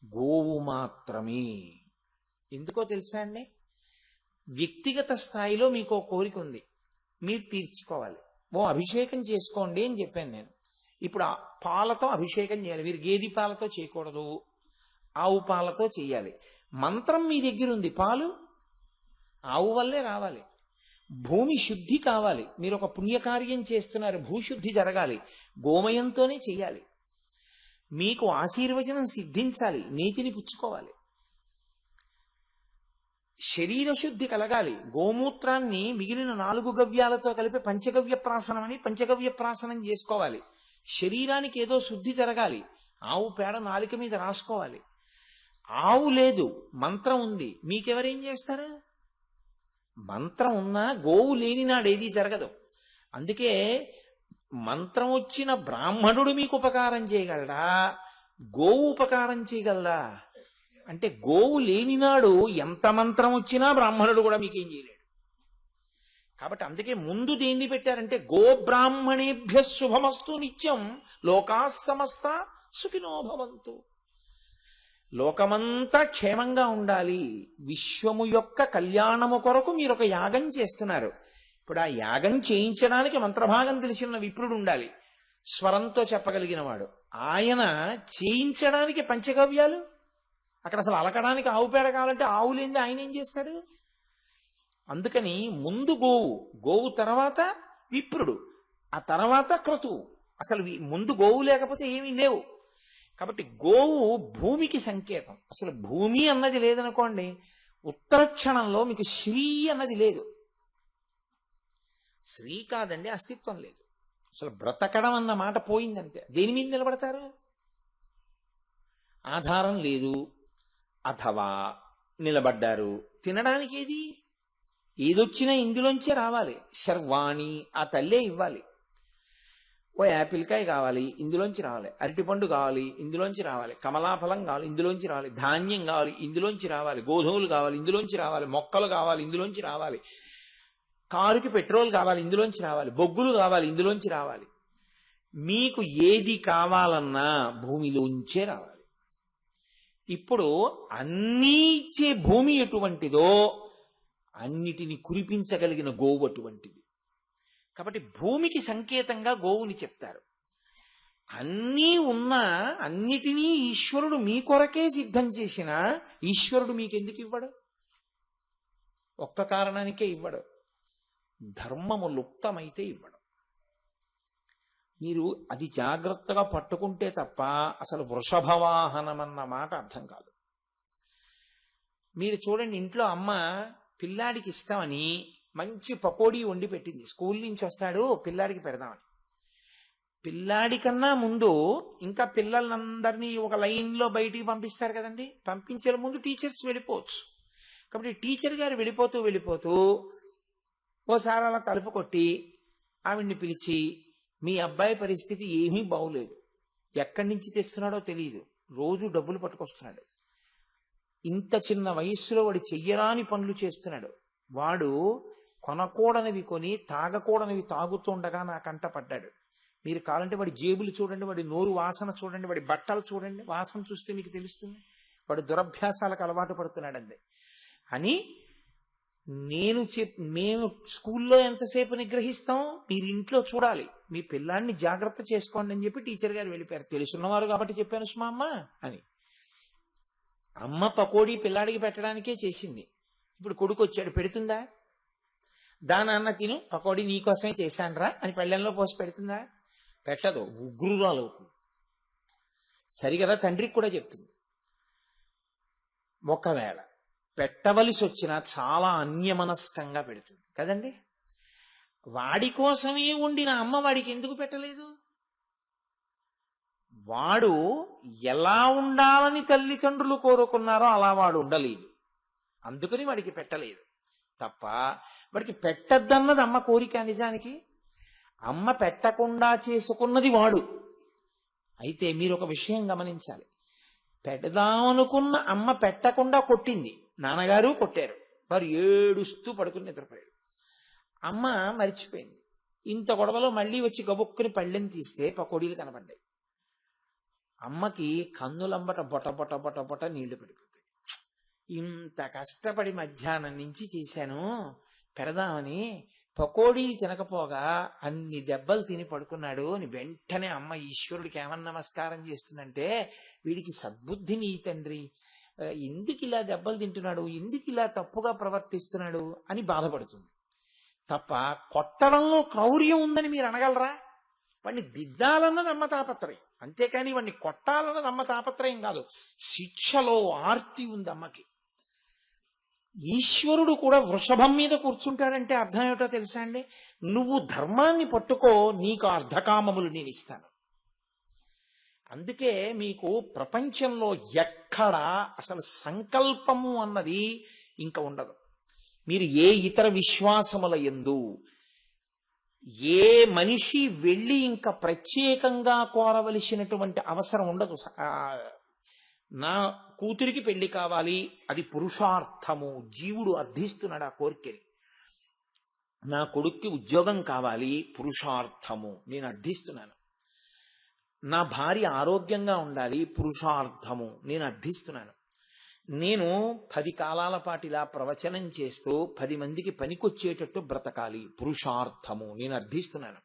Speaker 1: గోవు మాత్రమే. ఎందుకో తెలుసా అండి? వ్యక్తిగత స్థాయిలో మీకు కోరిక ఉంది, మీరు తీర్చుకోవాలి. అభిషేకం చేసుకోండి అని చెప్పాను నేను. ఇప్పుడు పాలతో అభిషేకం చేయాలి. మీరు గేదె పాలతో చేయకూడదు, ఆవు పాలతో చేయాలి. మంత్రం మీ దగ్గర ఉంది, పాలు ఆవు వల్లే రావాలి. భూమి శుద్ధి కావాలి, మీరు ఒక పుణ్యకార్యం చేస్తున్నారు, భూశుద్ధి జరగాలి, గోమయంతోనే చెయ్యాలి. మీకు ఆశీర్వచనం సిద్ధించాలి, నీతిని పుచ్చుకోవాలి. శరీర శుద్ధి కలగాలి, గోమూత్రాన్ని మిగిలిన 4 గవ్యాలతో కలిపి పంచగవ్య ప్రాసనం అని పంచగవ్య ప్రాసనం చేసుకోవాలి. శరీరానికి ఏదో శుద్ధి జరగాలి, ఆవు పేడ నాలుక మీద రాసుకోవాలి. ఆవు లేదు, మంత్రం ఉంది, మీకెవరేం చేస్తారు? మంత్రం ఉన్నా గోవు లేని నాడేది జరగదు. అందుకే మంత్రం వచ్చిన బ్రాహ్మణుడు మీకు ఉపకారం చేయగలడా, గోవు ఉపకారం చేయగలదా అంటే గోవు లేనినాడు ఎంత మంత్రం వచ్చినా బ్రాహ్మణుడు కూడా మీకేం చేయలేడు. కాబట్టి అందుకే ముందు దేన్ని పెట్టారంటే గోబ్రాహ్మణేభ్య శుభమస్తు నిత్యం లోకా సమస్త సుఖినో భవంతు. లోకమంతా క్షేమంగా ఉండాలి, విశ్వము యొక్క కళ్యాణము కొరకు మీరు ఒక యాగం చేస్తున్నారు. ఇప్పుడు ఆ యాగం చేయించడానికి మంత్రభాగం తెలిసిన విప్రుడు ఉండాలి, స్వరంతో చెప్పగలిగిన వాడు. ఆయన చేయించడానికి పంచగవ్యాలు, అక్కడ అసలు అలకడానికి ఆవు పేడ కావాలంటే ఆవు లేనిది ఆయన ఏం చేస్తాడు? అందుకని ముందు గోవు తర్వాత విప్రుడు, ఆ తర్వాత క్రతువు. అసలు ముందు గోవు లేకపోతే ఏమీ లేవు. కాబట్టి గోవు భూమికి సంకేతం. అసలు భూమి అన్నది లేదనుకోండి, ఉత్తర క్షణంలో మీకు శ్రీ అన్నది లేదు. శ్రీ కాదండి, అస్తిత్వం లేదు. అసలు బ్రతకడం అన్న మాట పోయిందంతే. దేని మీద నిలబడతారు? ఆధారం లేదు, అథవా నిలబడ్డారు. తినడానికి ఏదొచ్చినా ఇందులోంచే రావాలి. శర్వాణి ఆ తల్లే ఇవ్వాలి. ఓ యాపిల్కాయ కావాలి, ఇందులోంచి రావాలి. అరటిపండు కావాలి, ఇందులోంచి రావాలి. కమలాఫలం కావాలి, ఇందులోంచి రావాలి. ధాన్యం కావాలి, ఇందులోంచి రావాలి. గోధుమలు కావాలి, ఇందులోంచి రావాలి. మొక్కలు కావాలి, ఇందులోంచి రావాలి. కారుకి పెట్రోల్ కావాలి, ఇందులోంచి రావాలి. బొగ్గులు కావాలి, ఇందులోంచి రావాలి. మీకు ఏది కావాలన్నా భూమిలోంచే రావాలి. ఇప్పుడు అన్నీ ఇచ్చే భూమి ఎటువంటిదో అన్నిటిని కురిపించగలిగిన గోవు అటువంటిది. కాబట్టి భూమికి సంకేతంగా గోవుని చెప్తారు. అన్నీ ఉన్నా అన్నిటినీ ఈశ్వరుడు మీ కొరకే సిద్ధం చేసిన ఈశ్వరుడు మీకెందుకు ఇవ్వడు? ఒక్క కారణానికే ఇవ్వడు, ధర్మము లుప్తమైతే ఇవ్వడు. మీరు అది జాగ్రత్తగా పట్టుకుంటే తప్ప అసలు వృషభవాహనం అన్న మాట అర్థం కాదు. మీరు చూడండి, ఇంట్లో అమ్మ పిల్లాడికి ఇష్టమని మంచి పకోడీ వండి పెట్టింది. స్కూల్ నుంచి వస్తాడు, పిల్లాడికి పెడదామని. పిల్లాడి కన్నా ముందు ఇంకా పిల్లలందరినీ ఒక లైన్లో బయటికి పంపిస్తారు కదండి. పంపించే ముందు టీచర్స్ వెళ్ళిపోవచ్చు. కాబట్టి టీచర్ గారు వెళ్ళిపోతూ ఓసారి అలా తలుపు కొట్టి ఆవిడ్ని పిలిచి, మీ అబ్బాయి పరిస్థితి ఏమీ బాగులేదు, ఎక్కడి నుంచి తెస్తున్నాడో తెలియదు, రోజు డబ్బులు పట్టుకొస్తున్నాడు, ఇంత చిన్న వయస్సులో వాడు చెయ్యరాని పనులు చేస్తున్నాడు, వాడు కొనకూడనివి కొని తాగకూడనివి తాగుతుండగా నా కంట పడ్డాడు. మీరు కావాలంటే వాడి జేబులు చూడండి, వాడి నోరు వాసన చూడండి, వాడి బట్టలు చూడండి, వాసన చూస్తే మీకు తెలుస్తుంది వాడు దురభ్యాసాలకు అలవాటు పడుతున్నాడండి అని. మేము స్కూల్లో ఎంతసేపు నిగ్రహిస్తాం, మీరు ఇంట్లో చూడాలి, మీ పిల్లాన్ని జాగ్రత్త చేసుకోండి అని చెప్పి టీచర్ గారు వెళ్ళిపోయారు. తెలుసున్నవారు కాబట్టి చెప్పాను సుమా అమ్మ అని. అమ్మ పకోడీ పిల్లాడికి పెట్టడానికే చేసింది. ఇప్పుడు కొడుకు వచ్చాడు, పెడుతుందా? దానాన్న తిను, పకోడీ నీకోసమే చేశానరా అని పళ్ళెంలో పోసి పెడుతుందా? పెట్టదు, ఉగ్రురాలు అవుతుంది. సరిగదా తండ్రికి కూడా చెప్తుంది. ఒకవేళ పెట్టవలసి వచ్చినా చాలా అన్యమనస్కంగా పెడుతుంది కదండి. వాడి కోసమే ఉండిన అమ్మ వాడికి ఎందుకు పెట్టలేదు? వాడు ఎలా ఉండాలని తల్లిదండ్రులు కోరుకున్నారో అలా వాడు ఉండలేదు, అందుకని వాడికి పెట్టలేదు తప్ప వాడికి పెట్టద్దన్నది అమ్మ కోరిక. నిజానికి అమ్మ పెట్టకుండా చేసుకున్నది వాడు. అయితే మీరు ఒక విషయం గమనించాలి, పెడదామనుకున్న అమ్మ పెట్టకుండా కొట్టింది, నాన్నగారు కొట్టారు. వారు ఏడుస్తూ పడుకుని నిద్రపోయాడు. అమ్మ మరిచిపోయింది. ఇంత గొడవలో మళ్ళీ వచ్చి గబుక్కుని పళ్ళెం తీస్తే పకోడీలు కనపడ్డాయి. అమ్మకి కన్నులంబట బొట బొట బొట బొట నీళ్లు పడిపోతాయి. ఇంత కష్టపడి మధ్యాహ్నం నుంచి చేశాను పెడదామని, పకోడీలు తినకపోగా అన్ని దెబ్బలు తిని పడుకున్నాడు అని వెంటనే అమ్మ ఈశ్వరుడికి ఏమన్నా నమస్కారం చేస్తుందంటే, వీడికి సద్బుద్ధి నీ తండ్రి, ఎందుకు ఇలా దెబ్బలు తింటున్నాడు, ఎందుకు ఇలా తప్పుగా ప్రవర్తిస్తున్నాడు అని బాధపడుతుంది తప్ప కొట్టడంలో క్రౌర్యం ఉందని మీరు అనగలరా? వాడిని దిద్దాలన్నది అమ్మ తాపత్రయం, అంతేకాని వాడిని కొట్టాలన్నది అమ్మ తాపత్రయం కాదు. శిక్షలో ఆర్తి ఉంది అమ్మకి. ఈశ్వరుడు కూడా వృషభం మీద కూర్చుంటాడంటే అర్థం ఏమిటో తెలుసా అండి? నువ్వు ధర్మాన్ని పట్టుకో, నీకు అర్ధకామములు నేను ఇస్తాను. అందుకే మీకు ప్రపంచంలో ఎక్కడా అసలు సంకల్పము అన్నది ఇంకా ఉండదు. మీరు ఏ ఇతర విశ్వాసముల యందు ఏ మనిషి వెళ్ళి ఇంకా ప్రత్యేకంగా కోరవలసినటువంటి అవసరం ఉండదు. నా కూతురికి పెళ్లి కావాలి, అది పురుషార్థము, జీవుడు అర్థిస్తున్నాడు ఆ కోరికని. నా కొడుక్కి ఉద్యోగం కావాలి, పురుషార్థము, నేను అర్థిస్తున్నాను. నా భార్య ఆరోగ్యంగా ఉండాలి, పురుషార్థము, నేను అర్థిస్తున్నాను. నేను 10 కాలాల పాటు ఇలా ప్రవచనం చేస్తూ 10 మందికి పనికొచ్చేటట్టు బ్రతకాలి, పురుషార్థము, నేను అర్థిస్తున్నాను.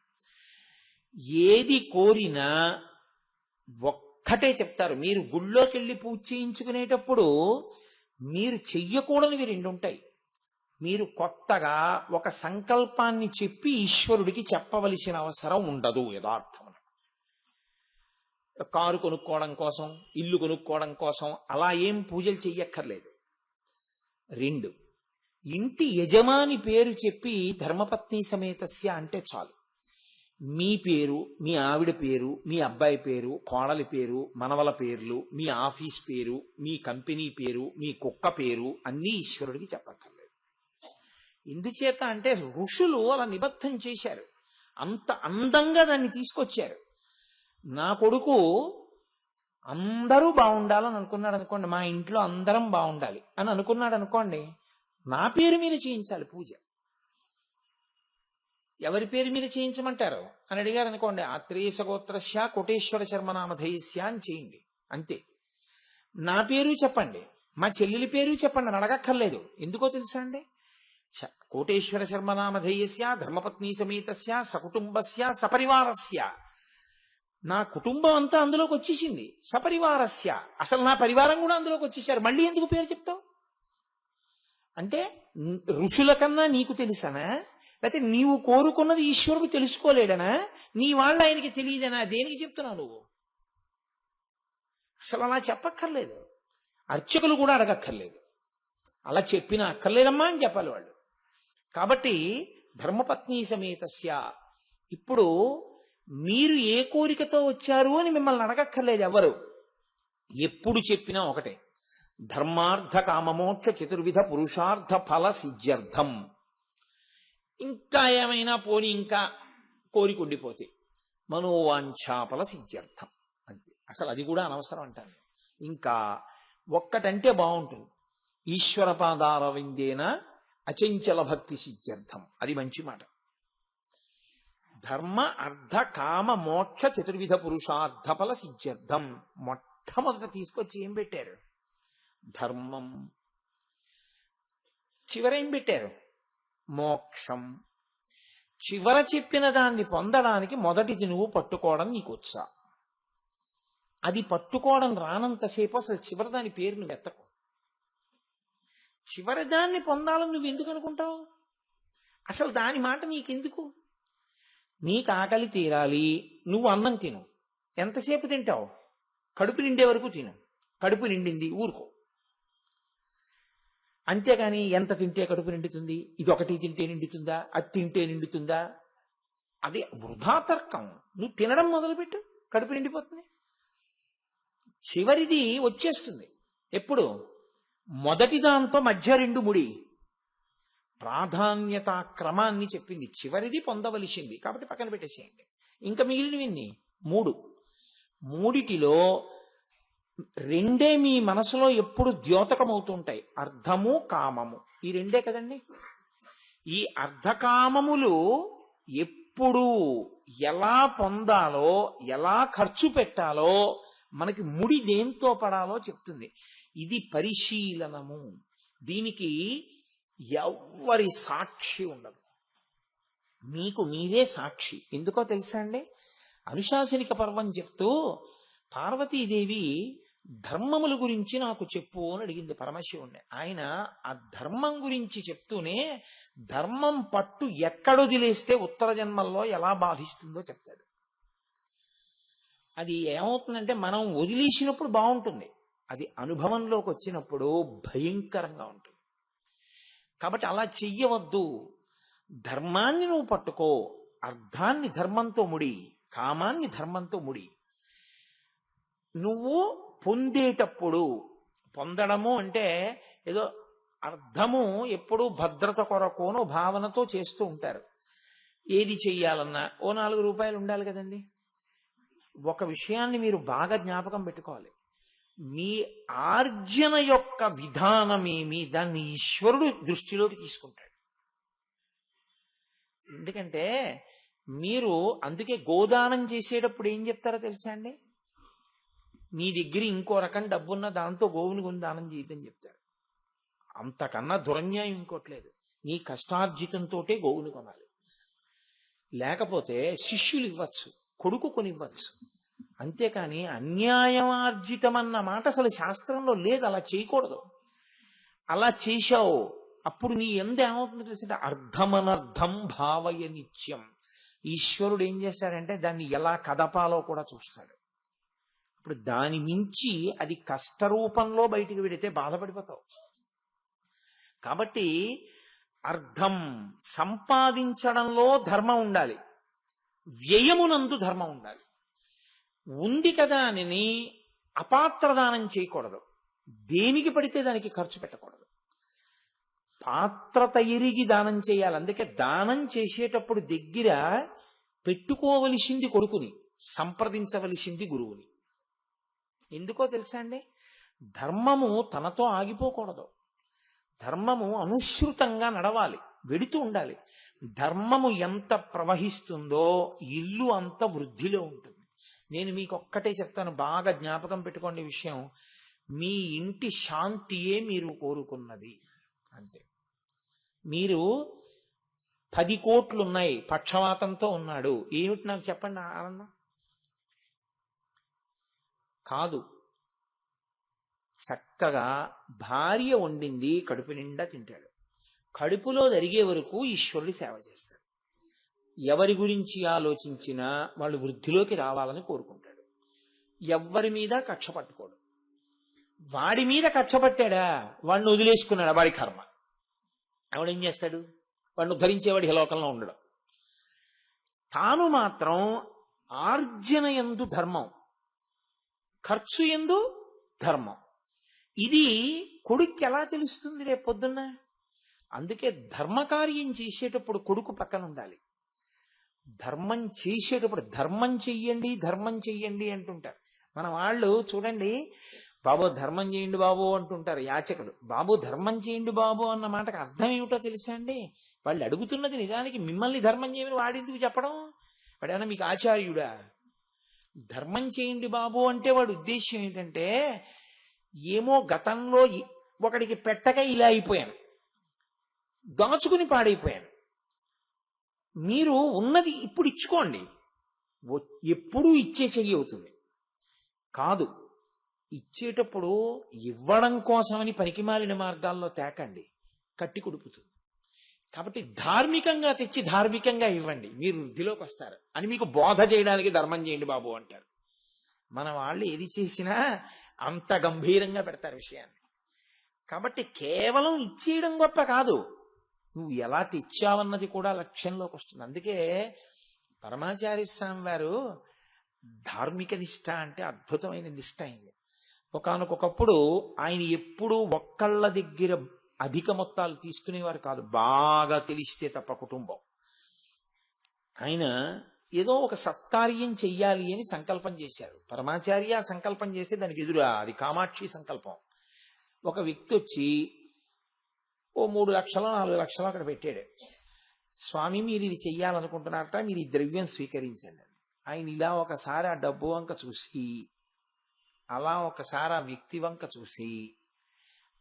Speaker 1: ఏది కోరినా ఒక్కటే చెప్తారు. మీరు గుళ్ళోకి వెళ్ళి పూజ చేయించుకునేటప్పుడు మీరు చెయ్యకూడనివి 2 ఉంటాయి. మీరు కొత్తగా ఒక సంకల్పాన్ని చెప్పి ఈశ్వరుడికి చెప్పవలసిన అవసరం ఉండదు. యథార్థం కారు కొనుక్కోవడం కోసం, ఇల్లు కొనుక్కోవడం కోసం అలా ఏం పూజలు చెయ్యక్కర్లేదు. 2, ఇంటి యజమాని పేరు చెప్పి ధర్మపత్ని సమేతస్య అంటే చాలు. మీ పేరు, మీ ఆవిడ పేరు, మీ అబ్బాయి పేరు, కోడలి పేరు, మనవల పేర్లు, మీ ఆఫీస్ పేరు, మీ కంపెనీ పేరు, మీ కుక్క పేరు అన్నీ ఈశ్వరుడికి చెప్పక్కర్లేదు. ఎందుచేత అంటే ఋషులు అలా నిబద్ధం చేశారు, అంత అందంగా దాన్ని తీసుకొచ్చారు. నా కొడుకు అందరూ బాగుండాలని అనుకున్నాడు అనుకోండి, మా ఇంట్లో అందరం బాగుండాలి అని అనుకున్నాడు అనుకోండి, నా పేరు మీద చేయించాలి పూజ. ఎవరి పేరు మీద చేయించమంటారు అని అడిగారు అనుకోండి, ఆత్రేయ గోత్రస్య కోటేశ్వర శర్మనామధేయస్య అని చేయండి, అంతే. నా పేరు చెప్పండి, మా చెల్లెలి పేరు చెప్పండి అని అడగక్కర్లేదు. ఎందుకో తెలుసా అండి? కోటేశ్వర శర్మనామధేయస్య ధర్మపత్ని సమేతస్య సకుటుంబస్య సపరివారస్య, నా కుటుంబం అంతా అందులోకి వచ్చేసింది. సపరివారస్య, అసలు నా పరివారం కూడా అందులోకి వచ్చేసారు, మళ్ళీ ఎందుకు పేరు చెప్తావు? అంటే ఋషుల కన్నా నీకు తెలుసనా? లేకపోతే నీవు కోరుకున్నది ఈశ్వరుడు తెలుసుకోలేడనా? నీ వాళ్ళు ఆయనకి తెలియదనా? దేనికి చెప్తున్నావు నువ్వు? అసలు అలా చెప్పక్కర్లేదు. అర్చకులు కూడా అడగక్కర్లేదు. అలా చెప్పినా అక్కర్లేదమ్మా అని చెప్పాలి వాళ్ళు. కాబట్టి ధర్మపత్ని సమేతస్య, ఇప్పుడు మీరు ఏ కోరికతో వచ్చారు అని మిమ్మల్ని అడగక్కర్లేదు ఎవరు. ఎప్పుడు చెప్పినా ఒకటే, ధర్మార్థ కామమోక్ష చతుర్విధ పురుషార్థ ఫల సిద్ధ్యర్థం. ఇంకా ఏమైనా పోని ఇంకా కోరిక ఉండిపోతే మనోవాంఛాఫల సిద్ధ్యర్థం అంతే. అసలు అది కూడా అనవసరం అంటాను. ఇంకా ఒక్కటంటే బాగుంటుంది, ఈశ్వర పాదార విందేన అచంచల భక్తి సిద్ధ్యర్థం. అది మంచి మాట. ధర్మ అర్థ కామ మోక్ష చతుర్విధ పురుషార్థ ఫల సిద్ధ్యర్థం. మొట్టమొదట తీసుకొచ్చి ఏం పెట్టారు? ధర్మం. చివరేం పెట్టారు? మోక్షం. చివర చెప్పిన దాన్ని పొందడానికి మొదటిది నువ్వు పట్టుకోవడం నీకు వచ్చా. అది పట్టుకోవడం రానంతసేపు అసలు చివరి దాని పేరు నువ్వు ఎత్తకు. చివరి దాన్ని పొందాలని నువ్వు ఎందుకు అనుకుంటావు? అసలు దాని మాట నీకెందుకు? నీకు ఆకలి తీరాలి, నువ్వు అన్నం తిను. ఎంతసేపు తింటావు? కడుపు నిండే వరకు తిను. కడుపు నిండింది ఊరుకో. అంతేగాని ఎంత తింటే కడుపు నిండుతుంది, ఇదొకటి తింటే నిండుతుందా, అది తింటే నిండుతుందా, అదే వృధా తర్కం. నువ్వు తినడం మొదలుపెట్టు, కడుపు నిండిపోతుంది. చివరిది వచ్చేస్తుంది ఎప్పుడు? మొదటి దాంతో మధ్య 2 ముడి. ప్రాధాన్యతా క్రమాన్ని చెప్పింది. చివరిది పొందవలసింది కాబట్టి పక్కన పెట్టేసేయండి. ఇంకా మిగిలినవి 3. 3టిలో రెండే మీ మనసులో ఎప్పుడు ద్యోతకమవుతుంటాయి, అర్థము కామము. ఈ రెండే కదండి. ఈ అర్ధకామములు ఎప్పుడు ఎలా పొందాలో, ఎలా ఖర్చు పెట్టాలో, మనకి ముడి దేంతో పడాలో చెప్తుంది. ఇది పరిశీలనము. దీనికి ఎవ్వరి సాక్షి ఉండదు, మీకు మీరే సాక్షి. ఎందుకో తెలుసా అండి? అనుశాసనిక పర్వం చెప్తూ పార్వతీదేవి ధర్మముల గురించి నాకు చెప్పు అని అడిగింది పరమశివుణ్ణి. ఆయన ఆ ధర్మం గురించి చెప్తూనే ధర్మం పట్టు ఎక్కడొదిలేస్తే ఉత్తర జన్మల్లో ఎలా బాధిస్తుందో చెప్తాడు. అది ఏమవుతుందంటే మనం వదిలేసినప్పుడు బాగుంటుంది, అది అనుభవంలోకి వచ్చినప్పుడు భయంకరంగా ఉంటుంది. కాబట్టి అలా చెయ్యవద్దు. ధర్మాన్ని నువ్వు పట్టుకో, అర్థాన్ని ధర్మంతో ముడి, కామాన్ని ధర్మంతో ముడి. నువ్వు పొందేటప్పుడు, పొందడము అంటే ఏదో అర్థము ఎప్పుడు భద్రత కొరకోనో భావనతో చేస్తూ ఉంటారు. ఏది చెయ్యాలన్నా ఓ 4 రూపాయలు ఉండాలి కదండి. ఒక విషయాన్ని మీరు బాగా జ్ఞాపకం పెట్టుకోవాలి. మీ ఆర్జన యొక్క విధానమేమి, దాన్ని ఈశ్వరుడు దృష్టిలోకి తీసుకుంటాడు. ఎందుకంటే మీరు అందుకే గోదానం చేసేటప్పుడు ఏం చెప్తారో తెలుసా అండి? మీ దగ్గర ఇంకో రకం డబ్బున్న దాంతో గోవుని కొని దానం చేయదని చెప్తారు. అంతకన్నా దురన్యాయం ఇంకోట్లేదు. నీ కష్టార్జితంతో గోవుని కొనాలి. లేకపోతే శిష్యులు ఇవ్వచ్చు, కొడుకు కొనివ్వచ్చు. అంతేకాని అన్యాయమార్జితమన్న మాట అసలు శాస్త్రంలో లేదు. అలా చేయకూడదు. అలా చేశావు అప్పుడు నీ ఏమవుతుందో తెలిసింటే అర్థమనర్థం భావయ నిత్యం. ఈశ్వరుడు ఏం చేశాడంటే దాన్ని ఎలా కదపాలో కూడా చూస్తాడు. ఇప్పుడు దాని మించి అది కష్టరూపంలో బయటికి పెడితే బాధపడిపోతావు. కాబట్టి అర్థం సంపాదించడంలో ధర్మం ఉండాలి, వ్యయమునందు ధర్మం ఉండాలి. ఉంది కదా అని అపాత్రదానం చేయకూడదు, దేనికి పడితే దానికి ఖర్చు పెట్టకూడదు. పాత్రత ఎరిగి దానం చేయాలి. అందుకే దానం చేసేటప్పుడు దగ్గర పెట్టుకోవలసింది కొడుకుని, సంప్రదించవలసింది గురువుని. ఎందుకో తెలుసా అండి? ధర్మము తనతో ఆగిపోకూడదు. ధర్మము అనుసృతంగా నడవాలి, వెడుతూ ఉండాలి. ధర్మము ఎంత ప్రవహిస్తుందో ఇల్లు అంత వృద్ధిలో ఉంటుంది. నేను మీకు ఒక్కటే చెప్తాను, బాగా జ్ఞాపకం పెట్టుకోండి విషయం. మీ ఇంటి శాంతియే మీరు కోరుకున్నది. అంతే. మీరు 10 కోట్లున్నాయి, పక్షవాతంతో ఉన్నాడు, ఏమిటి నాకు చెప్పండి ఆనందం? కాదు. చక్కగా భార్య వండింది కడుపు నిండా తింటాడు. కడుపులో జరిగే వరకు ఈశ్వరుడి సేవ చేస్తాడు. ఎవరి గురించి ఆలోచించినా వాళ్ళు వృద్ధిలోకి రావాలని కోరుకుంటాడు. ఎవ్వరి మీద కక్ష పట్టుకోడు. వాడి మీద కక్ష పట్టాడా, వాడిని వదిలేసుకున్నాడా, వాడి కర్మ. ఆవిడేం చేస్తాడు? వాడిని ఉద్ధరించేవాడి ఈ లోకంలో ఉండడం. తాను మాత్రం ఆర్జన యందు ధర్మం, ఖర్చు యందు ధర్మం. ఇది కొడుక్కి ఎలా తెలుస్తుంది రేపు పొద్దున్న? అందుకే ధర్మకార్యం చేసేటప్పుడు కొడుకు పక్కన ఉండాలి. ధర్మం చేసేటప్పుడు ధర్మం చెయ్యండి, ధర్మం చెయ్యండి అంటుంటారు మన వాళ్ళు. చూడండి, బాబు ధర్మం చేయండి బాబు అంటుంటారు యాచకుడు. బాబు ధర్మం చేయండి బాబు అన్న మాటకు అర్థం ఏమిటో తెలుసా అండి? వాళ్ళు అడుగుతున్నది నిజానికి మిమ్మల్ని ధర్మం చేయమని వాడెందుకు చెప్పడం? వాడేమన్నా మీకు ఆచార్యుడా? ధర్మం చేయండి బాబు అంటే వాడి ఉద్దేశ్యం ఏంటంటే, ఏమో గతంలో ఒకడికి పెట్టక ఇలా అయిపోయాను, దాచుకుని పాడైపోయాను, మీరు ఉన్నది ఇప్పుడు ఇచ్చుకోండి. ఎప్పుడూ ఇచ్చే చెయ్యి అవుతుంది కాదు. ఇచ్చేటప్పుడు ఇవ్వడం కోసమని పనికిమాలిన మార్గాల్లో తేకండి, కట్టి కుడుపుతుంది. కాబట్టి ధార్మికంగా తెచ్చి ధార్మికంగా ఇవ్వండి, మీరు వృద్ధిలోకి వస్తారు అని మీకు బోధ చేయడానికి ధర్మం చేయండి బాబు అంటారు. మన వాళ్ళు ఏది చేసినా అంత గంభీరంగా పెడతారు విషయాన్ని. కాబట్టి కేవలం ఇచ్చేయడం గొప్ప కాదు, నువ్వు ఎలా తెచ్చావన్నది కూడా లక్ష్యంలోకి వస్తుంది. అందుకే పరమాచార్య స్వామి వారు ధార్మిక నిష్ఠ అంటే అద్భుతమైన నిష్ఠ అయింది. ఒకానొకప్పుడు ఆయన ఎప్పుడూ ఒక్కళ్ళ దగ్గర అధిక మొత్తాలు తీసుకునేవారు కాదు, బాగా తెలిస్తే తప్ప కుటుంబం. ఆయన ఏదో ఒక సత్కార్యం చెయ్యాలి అని సంకల్పం చేశారు. పరమాచార్య సంకల్పం చేస్తే దానికి ఎదురా అది కామాక్షి సంకల్పం. ఒక వ్యక్తి వచ్చి ఓ 3 లక్షలు 4 లక్షలు అక్కడ పెట్టాడు. స్వామి మీరు ఇది చెయ్యాలనుకుంటున్నారట, మీరు ఈ ద్రవ్యం స్వీకరించండి. ఆయన ఇలా ఒకసారి ఆ డబ్బు వంక చూసి, అలా ఒకసారి ఆ వ్యక్తి వంక చూసి,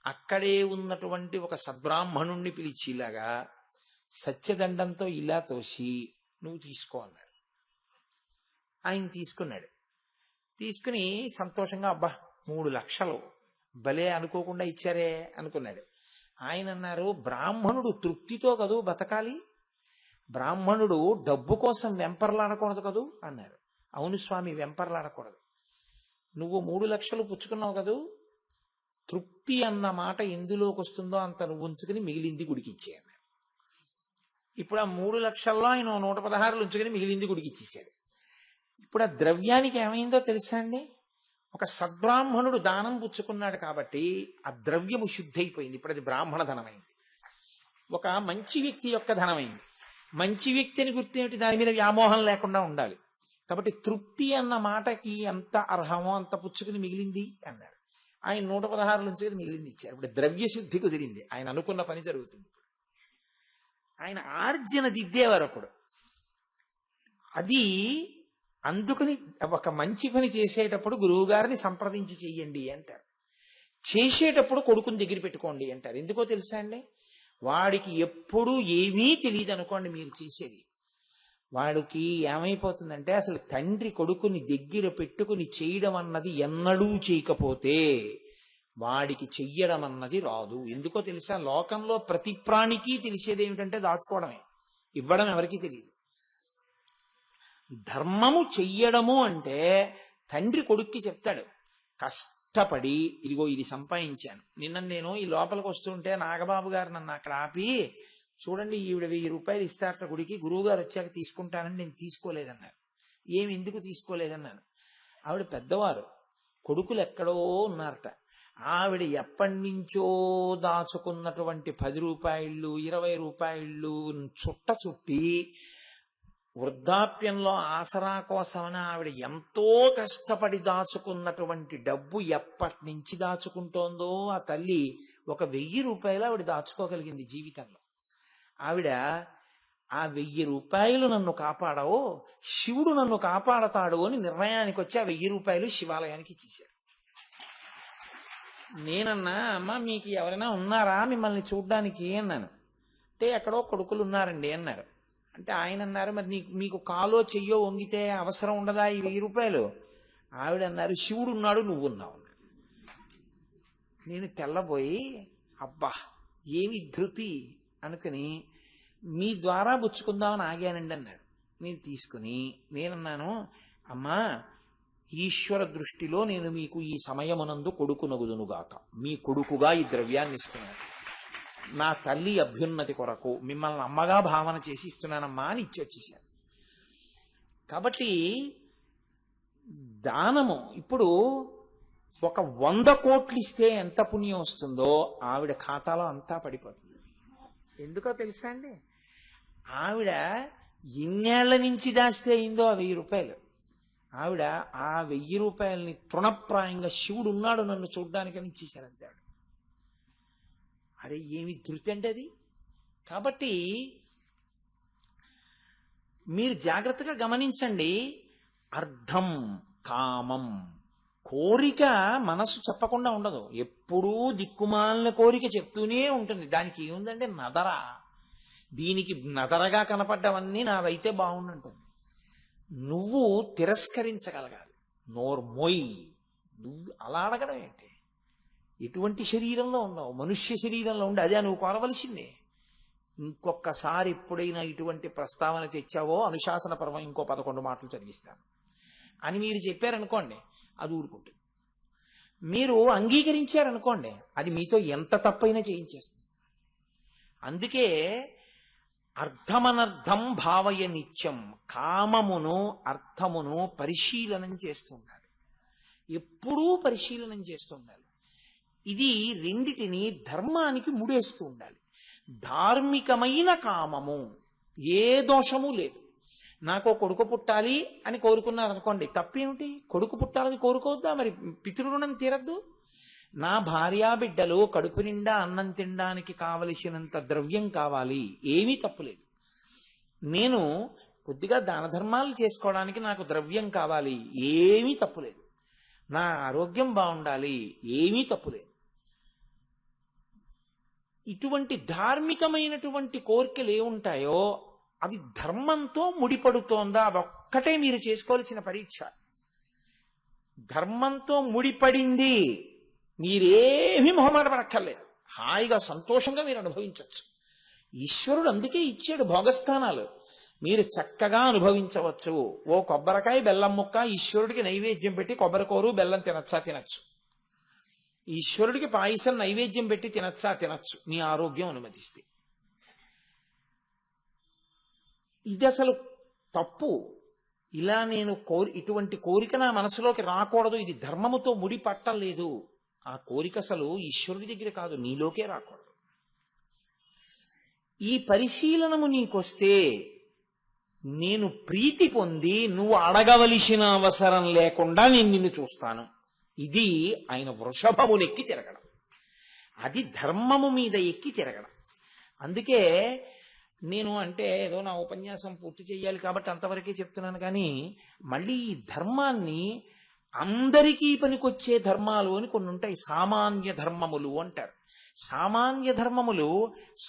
Speaker 1: అక్కడే ఉన్నటువంటి ఒక సద్బ్రాహ్మణుణ్ణి పిలిచిలాగా సత్యదండంతో ఇలా తోసి నువ్వు తీసుకో అన్నాడు. ఆయన తీసుకున్నాడు. తీసుకుని సంతోషంగా అబ్బా 3 లక్షలు భలే అనుకోకుండా ఇచ్చారే అనుకున్నాడు. ఆయన అన్నారు, బ్రాహ్మణుడు తృప్తితో కదూ బతకాలి, బ్రాహ్మణుడు డబ్బు కోసం వెంపర్లాడకూడదు కదూ అన్నారు. అవును స్వామి, వెంపర్లాడకూడదు. నువ్వు 3 లక్షలు పుచ్చుకున్నావు కదూ, తృప్తి అన్న మాట ఎందులోకి వస్తుందో అంత నువ్వు ఉంచుకుని మిగిలింది గుడికి ఇచ్చే అన్నారు. ఇప్పుడు ఆ 3 లక్షల్లో ఆయన 116 ఉంచుకుని మిగిలింది గుడికి ఇచ్చేసాడు. ఇప్పుడు ఆ ద్రవ్యానికి ఏమైందో తెలుసా అండి? ఒక సద్బ్రాహ్మణుడు దానం పుచ్చుకున్నాడు కాబట్టి ఆ ద్రవ్యము శుద్ధి అయిపోయింది. ఇప్పుడు అది బ్రాహ్మణ ధనమైంది. ఒక మంచి వ్యక్తి యొక్క ధనమైంది. మంచి వ్యక్తిని గుర్తేమిటి, దాని మీద వ్యామోహం లేకుండా ఉండాలి. కాబట్టి తృప్తి అన్న మాటకి ఎంత అర్హమో అంత పుచ్చుకుని మిగిలింది అన్నారు. ఆయన 116 నుంచి మిగిలింది ఇచ్చారు. ఇప్పుడు ద్రవ్య శుద్ధి కుదిరింది. ఆయన అనుకున్న పని జరుగుతుంది. ఆయన ఆర్జన దిద్దేవారు అప్పుడు. అది అందుకని ఒక మంచి పని చేసేటప్పుడు గురువు గారిని సంప్రదించి చెయ్యండి అంటారు. చేసేటప్పుడు కొడుకుని దగ్గర పెట్టుకోండి అంటారు. ఎందుకో తెలుసా అండి? వాడికి ఎప్పుడూ ఏమీ తెలియదు అనుకోండి మీరు చేసేది. వాడికి ఏమైపోతుందంటే అసలు తండ్రి కొడుకుని దగ్గర పెట్టుకుని చేయడం అన్నది ఎన్నడూ చేయకపోతే వాడికి చెయ్యడం అన్నది రాదు. ఎందుకో తెలుసా? లోకంలో ప్రతి ప్రాణికి తెలిసేది ఏమిటంటే దాచుకోవడమే, ఇవ్వడం ఎవరికీ తెలియదు. ధర్మము చెయ్యడము అంటే తండ్రి కొడుక్కి చెప్తాడు, కష్టపడి ఇదిగో ఇది సంపాదించాను. నిన్న నేను ఈ లోపలికి వస్తుంటే నాగబాబు గారు నన్ను అక్కడ ఆపి, చూడండి ఈవిడ 1000 రూపాయలు ఇస్తారట గుడికి, గురువు గారు వచ్చాక తీసుకుంటానని నేను తీసుకోలేదన్నారు. ఏమి ఎందుకు తీసుకోలేదన్నాను. ఆవిడ పెద్దవారు, కొడుకులు ఎక్కడో ఉన్నారట. ఆవిడ ఎప్పటి నుంచో దాచుకున్నటువంటి 10 రూపాయలు 20 రూపాయలు చుట్టి వృద్ధాప్యంలో ఆసరా కోసమని ఆవిడ ఎంతో కష్టపడి దాచుకున్నటువంటి డబ్బు ఎప్పటి నుంచి దాచుకుంటోందో ఆ తల్లి, ఒక 1000 రూపాయలు ఆవిడ దాచుకోగలిగింది జీవితంలో. ఆవిడ ఆ 1000 రూపాయలు నన్ను కాపాడవో శివుడు నన్ను కాపాడతాడు అని నిర్ణయానికి వచ్చి ఆ 1000 రూపాయలు శివాలయానికి ఇచ్చేశారు. నేనన్నా, అమ్మ మీకు ఎవరైనా ఉన్నారా మిమ్మల్ని చూడ్డానికి అన్నాను. అంటే ఎక్కడో కొడుకులు ఉన్నారండి అన్నారు. అంటే ఆయన అన్నారు, మరి మీకు కాలో చెయ్యో వంగితే అవసరం ఉండదా ఈ 1000 రూపాయలు? ఆవిడ అన్నారు, శివుడు ఉన్నాడు నువ్వు ఉన్నావు. నేను తెల్లబోయి అబ్బా ఏమి ధృతి అనుకుని మీ ద్వారా పుచ్చుకుందామని ఆగానండి అన్నాడు. నేను తీసుకుని నేనన్నాను, అమ్మా ఈశ్వర దృష్టిలో నేను మీకు ఈ సమయమునందు కొడుకునగుదునుగాక, మీ కొడుకుగా ఈ ద్రవ్యాన్ని ఇస్తున్నాను, నా తల్లి అభ్యున్నతి కొరకు మిమ్మల్ని అమ్మగా భావన చేసి ఇస్తున్నానమ్మా అని ఇచ్చొచ్చేసాను. కాబట్టి దానము ఇప్పుడు ఒక 100 కోట్లు ఇస్తే ఎంత పుణ్యం వస్తుందో ఆవిడ ఖాతాలో అంతా పడిపోతుంది. ఎందుకో తెలుసా అండి? ఆవిడ ఎన్నేళ్ల నుంచి దాస్తే అయిందో ఆ 1000 రూపాయలు. ఆవిడ ఆ 1000 రూపాయలని తృణప్రాయంగా శివుడు ఉన్నాడు నన్ను చూడ్డానికని ఇచ్చేశారంతే. ఆవిడ అరే ఏమి ధృతి అంటే అది. కాబట్టి మీరు జాగ్రత్తగా గమనించండి. అర్థం కామం, కోరిక మనసు చెప్పకుండా ఉండదు, ఎప్పుడూ దిక్కుమాలిన కోరిక చెప్తూనే ఉంటుంది. దానికి ఏముందంటే నదర, దీనికి నదరగా కనపడ్డవన్నీ నావైతే బాగుంటుంది. నువ్వు తిరస్కరించగలగాలి, నోర్మోయ్. నువ్వు అలా అడగడం ఏంటి? ఎటువంటి శరీరంలో ఉన్నావు? మనుష్య శరీరంలో ఉండి అదే నువ్వు కోరవలసిందే. ఇంకొకసారి ఎప్పుడైనా ఇటువంటి ప్రస్తావన తెచ్చావో అనుశాసన పర్వం ఇంకో 11 మాటలు చదివిస్తాను అని మీరు చెప్పారనుకోండి, అది ఊరుకుంటుంది. మీరు అంగీకరించారనుకోండి, అది మీతో ఎంత తప్పైనా చేయించేస్తుంది. అందుకే అర్థమనర్థం భావయ నిత్యం, కామమును అర్థమును పరిశీలనం చేస్తూ ఉండాలి, ఎప్పుడూ పరిశీలనం చేస్తూ ఉండాలి. ఇది రెండిటిని ధర్మానికి ముడేస్తూ ఉండాలి. ధార్మికమైన కామము ఏ దోషము లేదు, నాకు కొడుకు పుట్టాలి అని కోరుకున్నారు అనుకోండి, తప్పేమిటి? కొడుకు పుట్టాలని కోరుకోవద్దా? మరి పితృరుణం తీరద్దు? నా భార్యా బిడ్డలు కడుపు నిండా అన్నం తినడానికి కావలసినంత ద్రవ్యం కావాలి, ఏమీ తప్పులేదు. నేను కొద్దిగా దాన ధర్మాలు చేసుకోవడానికి నాకు ద్రవ్యం కావాలి, ఏమీ తప్పులేదు. నా ఆరోగ్యం బాగుండాలి, ఏమీ తప్పులేదు. ఇటువంటి ధార్మికమైనటువంటి కోరికలు ఏముంటాయో అవి ధర్మంతో ముడిపడుతోందా? అదొక్కటే మీరు చేసుకోవాల్సిన పరీక్ష. ధర్మంతో ముడిపడింది, మీరేమీ మొహమాట పడక్కర్లేదు, హాయిగా సంతోషంగా మీరు అనుభవించవచ్చు. ఈశ్వరుడు అందుకే ఇచ్చాడు భోగస్థానాలు, మీరు చక్కగా అనుభవించవచ్చు. ఓ కొబ్బరికాయ బెల్లం ముక్క ఈశ్వరుడికి నైవేద్యం పెట్టి కొబ్బరికూరు బెల్లం తినచ్చు. ఈశ్వరుడికి పాయసం నైవేద్యం పెట్టి తినచ్చు, మీ ఆరోగ్యం అనుమతిస్తే. ఇది అసలు తప్పు. ఇలా నేను ఇటువంటి కోరిక నా మనసులోకి రాకూడదు, ఇది ధర్మముతో ముడి పట్టలేదు. ఆ కోరిక అసలు ఈశ్వరుడి దగ్గర కాదు, నీలోకే రాకూడదు. ఈ పరిశీలనము నీకొస్తే నేను ప్రీతి పొంది నువ్వు అడగవలసిన అవసరం లేకుండా నేను నిన్ను చూస్తాను. ఇది ఆయన వృషభమునెక్కి తిరగడం, అది ధర్మము మీద ఎక్కి తిరగడం. అందుకే నేను అంటే ఏదో నా ఉపన్యాసం పూర్తి చేయాలి కాబట్టి అంతవరకే చెప్తున్నాను, కానీ మళ్ళీ ఈ ధర్మాన్ని అందరికీ పనికొచ్చే ధర్మాలు అని కొన్ని ఉంటాయి, సామాన్య ధర్మములు అంటారు. సామాన్య ధర్మములు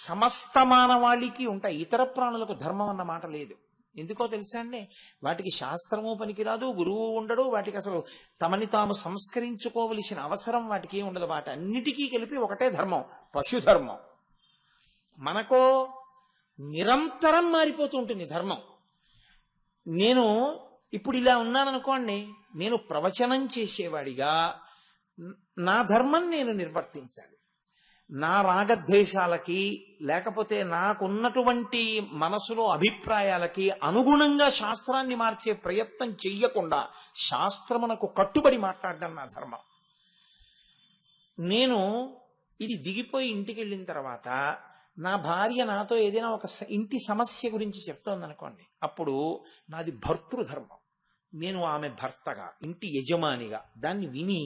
Speaker 1: సమస్త మానవాళికి ఉంటాయి, ఇతర ప్రాణులకు ధర్మం అన్న మాట లేదు. ఎందుకో తెలుసా అండి? వాటికి శాస్త్రము పనికిరాదు, గురువు ఉండడు, వాటికి అసలు తమని తాము సంస్కరించుకోవలసిన అవసరం వాటికి ఏమి ఉండదు. వాటి అన్నిటికీ కలిపి ఒకటే ధర్మం, పశుధర్మం. మనకో నిరంతరం మారిపోతూ ఉంటుంది ధర్మం. నేను ఇప్పుడు ఇలా ఉన్నాననుకోండి, నేను ప్రవచనం చేసేవాడిగా నా ధర్మం నేను నిర్వర్తించాలి. నా రాగద్వేషాలకి లేకపోతే నాకున్నటువంటి మనసులో అభిప్రాయాలకి అనుగుణంగా శాస్త్రాన్ని మార్చే ప్రయత్నం చెయ్యకుండా శాస్త్రమునకు కట్టుబడి మాట్లాడడం నా ధర్మం. నేను ఇది దిగిపోయి ఇంటికి వెళ్ళిన తర్వాత నా భార్య నాతో ఏదైనా ఒక ఇంటి సమస్య గురించి చెప్తోందనుకోండి, అప్పుడు నాది భర్తృధర్మం. నేను ఆమె భర్తగా, ఇంటి యజమానిగా దాన్ని విని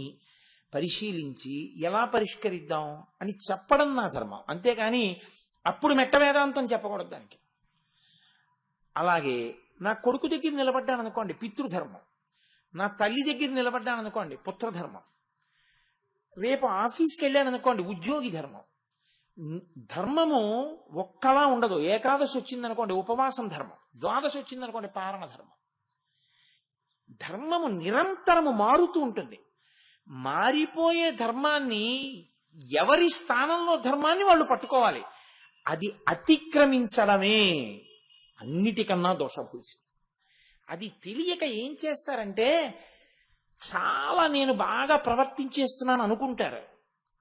Speaker 1: పరిశీలించి ఎలా పరిష్కరిద్దాం అని చెప్పడం నా ధర్మం. అంతేకాని అప్పుడు మెట్ట వేదాంతం చెప్పకూడదు దానికి. అలాగే నా కొడుకు దగ్గర నిలబడ్డాను అనుకోండి, పితృధర్మం. నా తల్లి దగ్గర నిలబడ్డాను అనుకోండి, పుత్రధర్మం. రేపు ఆఫీస్కి వెళ్ళాను అనుకోండి, ఉద్యోగి ధర్మం. ధర్మము ఒక్కలా ఉండదు. ఏకాదశి వచ్చిందనుకోండి ఉపవాసం ధర్మం, ద్వాదశి వచ్చిందనుకోండి పారణ ధర్మం. ధర్మము నిరంతరము మారుతూ ఉంటుంది. మారిపోయే ధర్మాన్ని, ఎవరి స్థానంలో ధర్మాన్ని వాళ్ళు పట్టుకోవాలి. అది అతిక్రమించడమే అన్నిటికన్నా దోషభూషితం. అది తెలియక ఏం చేస్తారంటే, చాలా నేను బాగా ప్రవర్తించేస్తున్నాను అనుకుంటారు.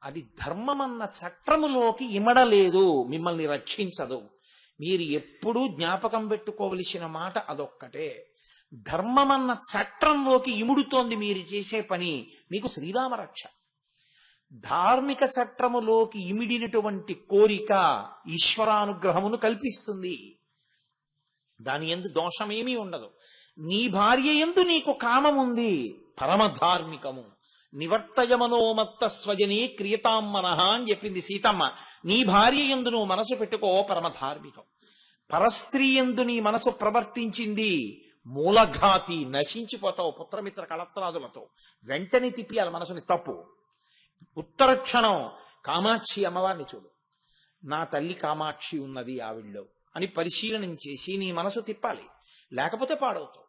Speaker 1: అది ధర్మమన్న చట్రములోకి ఇమడలేదు, మిమ్మల్ని రక్షించదు. మీరు ఎప్పుడూ జ్ఞాపకం పెట్టుకోవలసిన మాట అదొక్కటే. ధర్మమన్న చట్రంలోకి ఇముడుతోంది మీరు చేసే పని, మీకు శ్రీరామ రక్ష. ధార్మిక చట్రములోకి ఇమిడినటువంటి కోరిక ఈశ్వరానుగ్రహమును కల్పిస్తుంది. దాని యందు దోషమేమీ ఉండదు. నీ భార్య యందు నీకు కామముంది, పరమధార్మికము. నివర్తయమనోమత్త స్వజనే క్రియతాం మనః అని చెప్పింది సీతమ్మ. నీ భార్య యందు నువ్వు మనసు పెట్టుకో, పరమధార్మికం. పరస్త్రీ యందు నీ మనసు ప్రవర్తించింది, మూలఘాతి, నశించిపోతావు పుత్రమిత్ర కళత్రాదులతో. వెంటనే తిప్పియాలి మనసుని, తప్పు. ఉత్తర క్షణం కామాక్షి అమ్మవారిని చూడు, నా తల్లి కామాక్షి ఉన్నది ఆవిడ్లో అని పరిశీలనం చేసి నీ మనసు తిప్పాలి, లేకపోతే పాడవుతావు.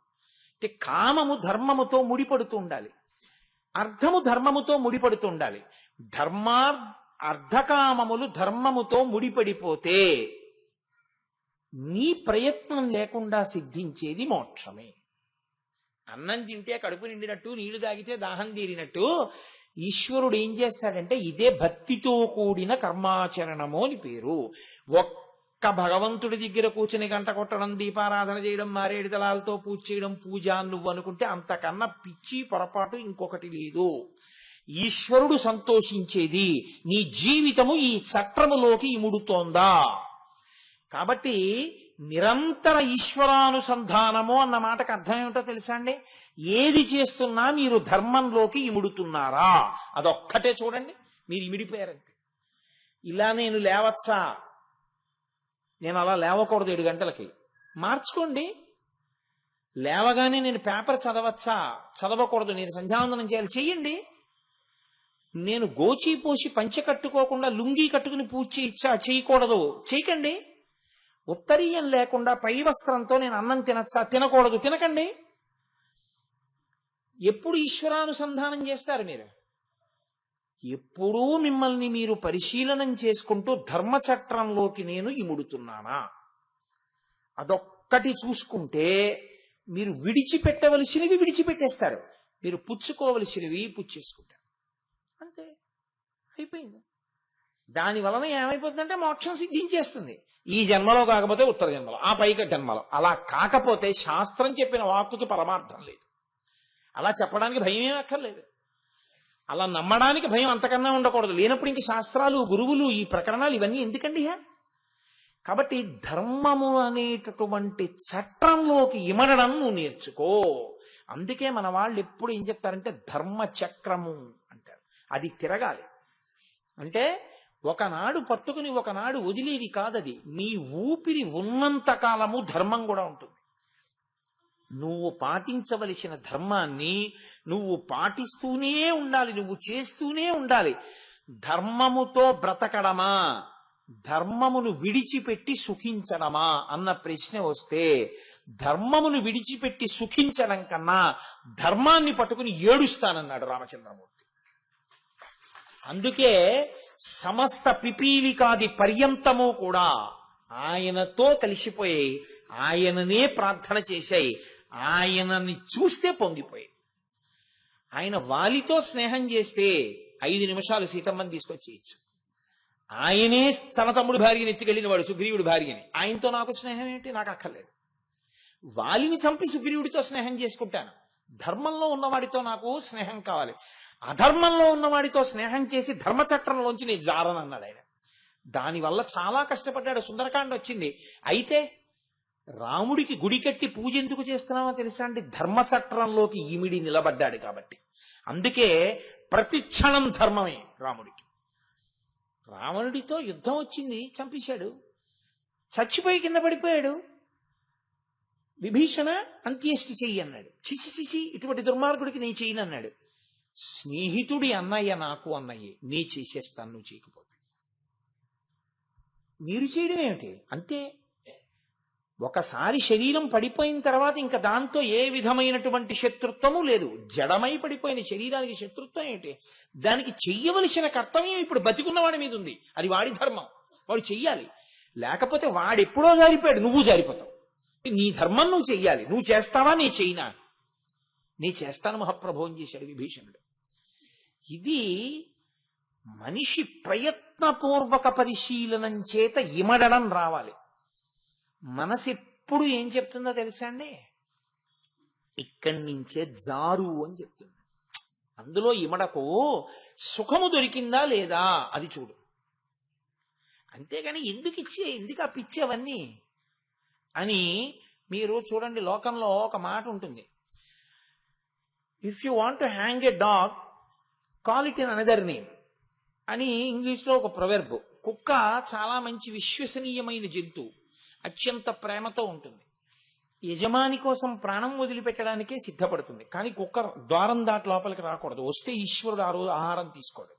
Speaker 1: అంటే కామము ధర్మముతో ముడిపడుతూ ఉండాలి, అర్థము ధర్మముతో ముడిపడుతూ ఉండాలి. అర్ధకామములు ధర్మముతో ముడిపడిపోతే నీ ప్రయత్నం లేకుండా సిద్ధించేది మోక్షమే. అన్నం తింటే కడుపు నిండినట్టు, నీళ్లు తాగితే దాహం తీరినట్టు ఈశ్వరుడు ఏం చేస్తాడంటే, ఇదే భక్తితో కూడిన కర్మాచరణము అని పేరు. ఒక్క భగవంతుడి దగ్గర కూర్చుని గంట కొట్టడం, దీపారాధన చేయడం, మారేడు దళాలతో పూజ చేయడం పూజ నువ్వు అనుకుంటే అంతకన్నా పిచ్చి పొరపాటు ఇంకొకటి లేదు. ఈశ్వరుడు సంతోషించేది నీ జీవితము ఈ చట్రములోకి ఇముడుతోందా. కాబట్టి నిరంతర ఈశ్వరానుసంధానము అన్న మాటకు అర్థం ఏమిటో తెలుసా అండి? ఏది చేస్తున్నా మీరు ధర్మంలోకి ఇముడుతున్నారా అదొక్కటే చూడండి, మీరు ఇమిడిపోయారంతే. ఇలా నేను లేవచ్చా, నేను అలా లేవకూడదు 7 గంటలకి, మార్చుకోండి. లేవగానే నేను పేపర్ చదవచ్చా, చదవకూడదు, నేను సంధ్యావందనం చేయాలి, చెయ్యండి. నేను గోచి పోసి పంచె కట్టుకోకుండా లుంగీ కట్టుకుని పూజ చేయచ్చా, చేయకూడదు, చేయకండి. ఉత్తరీయం లేకుండా పై వస్త్రంతో నేను అన్నం తినచ్చా, తినకూడదు, తినకండి. ఎప్పుడు ఈశ్వరానుసంధానం చేస్తారు మీరు? ఎప్పుడూ మిమ్మల్ని మీరు పరిశీలనం చేసుకుంటూ ధర్మచట్రంలోకి నేను ఇముడుతున్నానా అదొక్కటి చూసుకుంటే మీరు విడిచిపెట్టవలసినవి విడిచిపెట్టేస్తారు, మీరు పుచ్చుకోవలసినవి పుచ్చేసుకుంటారు, అంతే, అయిపోయింది. దాని వలన ఏమైపోతుందంటే మోక్షం సిద్ధించేస్తుంది. ఈ జన్మలో కాకపోతే ఉత్తర జన్మలో, ఆ పైక జన్మలో. అలా కాకపోతే శాస్త్రం చెప్పిన వాక్కుకి పరమార్థం లేదు. అలా చెప్పడానికి భయం ఏమీ అక్కర్లేదు, అలా నమ్మడానికి భయం అంతకన్నా ఉండకూడదు. లేనప్పుడు ఇంక శాస్త్రాలు, గురువులు, ఈ ప్రకరణాలు ఇవన్నీ ఎందుకండి? కాబట్టి ధర్మము అనేటటువంటి చట్రంలోకి ఇమడడం నువ్వు నేర్చుకో. అందుకే మన వాళ్ళు ఎప్పుడు ఏం చెప్తారంటే ధర్మ చక్రము అంటారు. అది తిరగాలి. అంటే ఒకనాడు పట్టుకుని ఒకనాడు వదిలేది కాదది. మీ ఊపిరి ఉన్నంత కాలము ధర్మం కూడా ఉంటుంది. నువ్వు పాటించవలసిన ధర్మాన్ని నువ్వు పాటిస్తూనే ఉండాలి, నువ్వు చేస్తూనే ఉండాలి. ధర్మముతో బ్రతకడమా, ధర్మమును విడిచిపెట్టి సుఖించడమా అన్న ప్రశ్న వస్తే ధర్మమును విడిచిపెట్టి సుఖించడం కన్నా ధర్మాన్ని పట్టుకుని ఏడుస్తానన్నాడు రామచంద్రమూర్తి. అందుకే సమస్త పిపీలికాది పర్యంతము కూడా ఆయనతో కలిసిపోయి ఆయననే ప్రార్థన చేశాయి, ఆయనని చూస్తే పొంగిపోయి. ఆయన వాలితో స్నేహం చేస్తే 5 నిమిషాలు సీతమ్మని తీసుకొచ్చేయచ్చు. ఆయనే తన తమ్ముడు భార్యని ఎత్తుకెళ్ళిన వాడు, సుగ్రీవుడి భార్యని. ఆయనతో నాకు స్నేహం ఏంటి? నాకు అక్కర్లేదు. వాలిని చంపి సుగ్రీవుడితో స్నేహం చేసుకుంటాను. ధర్మంలో ఉన్నవాడితో నాకు స్నేహం కావాలి. అధర్మంలో ఉన్నవాడితో స్నేహం చేసి ధర్మచట్రంలోంచి నేను జారనన్నాడు ఆయన. దానివల్ల చాలా కష్టపడ్డాడు. సుందరకాండ వచ్చింది. అయితే రాముడికి గుడి కట్టి పూజ ఎందుకు చేస్తున్నామో తెలుసా అండి? ధర్మచట్రంలోకి ఇమిడి నిలబడ్డాడు కాబట్టి. అందుకే ప్రతి క్షణం ధర్మమే రాముడికి. రావణుడితో యుద్ధం వచ్చింది, చంపేశాడు, చచ్చిపోయి కింద పడిపోయాడు. విభీషణ అంత్యేష్టి చెయ్యి అన్నాడు. చిచి ఇటువంటి దుర్మార్గుడికి నీ చెయ్యను అన్నాడు. స్నేహితుడి అన్నయ్య నాకు అన్నయ్యే, నీ చేసేస్తాను నువ్వు చేయకపోతే. మీరు చేయడం ఏమిటి? అంతే. ఒకసారి శరీరం పడిపోయిన తర్వాత ఇంకా దాంతో ఏ విధమైనటువంటి శత్రుత్వము లేదు. జడమై పడిపోయిన శరీరానికి శత్రుత్వం ఏంటి? దానికి చెయ్యవలసిన కర్తవ్యం ఇప్పుడు బతికున్నవాడి మీద ఉంది. అది వాడి ధర్మం, వాడు చెయ్యాలి. లేకపోతే వాడెప్పుడో జారిపోయాడు, నువ్వు జారిపోతావు. నీ ధర్మం నువ్వు చెయ్యాలి. నువ్వు చేస్తావా? నీ చెయ్యినా? నీ చేస్తాను మహాప్రభోం చేశాడు విభీషణుడు. ఇది మనిషి ప్రయత్నపూర్వక పరిశీలనం చేత ఇమడడం రావాలి. మనసు ఎప్పుడు ఏం చెప్తుందో తెలుసా అండి? ఇక్కడి నుంచే జారు అని చెప్తుంది. అందులో ఇమడకు, సుఖము దొరికిందా లేదా అది చూడు. అంతేగాని ఎందుకు ఆ పిచ్చేవన్నీ అని. మీరు చూడండి, లోకంలో ఒక మాట ఉంటుంది, if you want to hang a dog call it in another name అని ఇంగ్లీష్లో ఒక ప్రొవెర్బ్. కుక్క చాలా మంచి విశ్వసనీయమైన జంతువు, అత్యంత ప్రేమతో ఉంటుంది. యజమాని కోసం ప్రాణం వదిలిపెట్టడానికే సిద్ధపడుతుంది. కానీ కుక్క ద్వారం దాటి లోపలికి రాకూడదు, వస్తే ఈశ్వరుడు ఆ రోజు ఆహారం తీసుకోడు.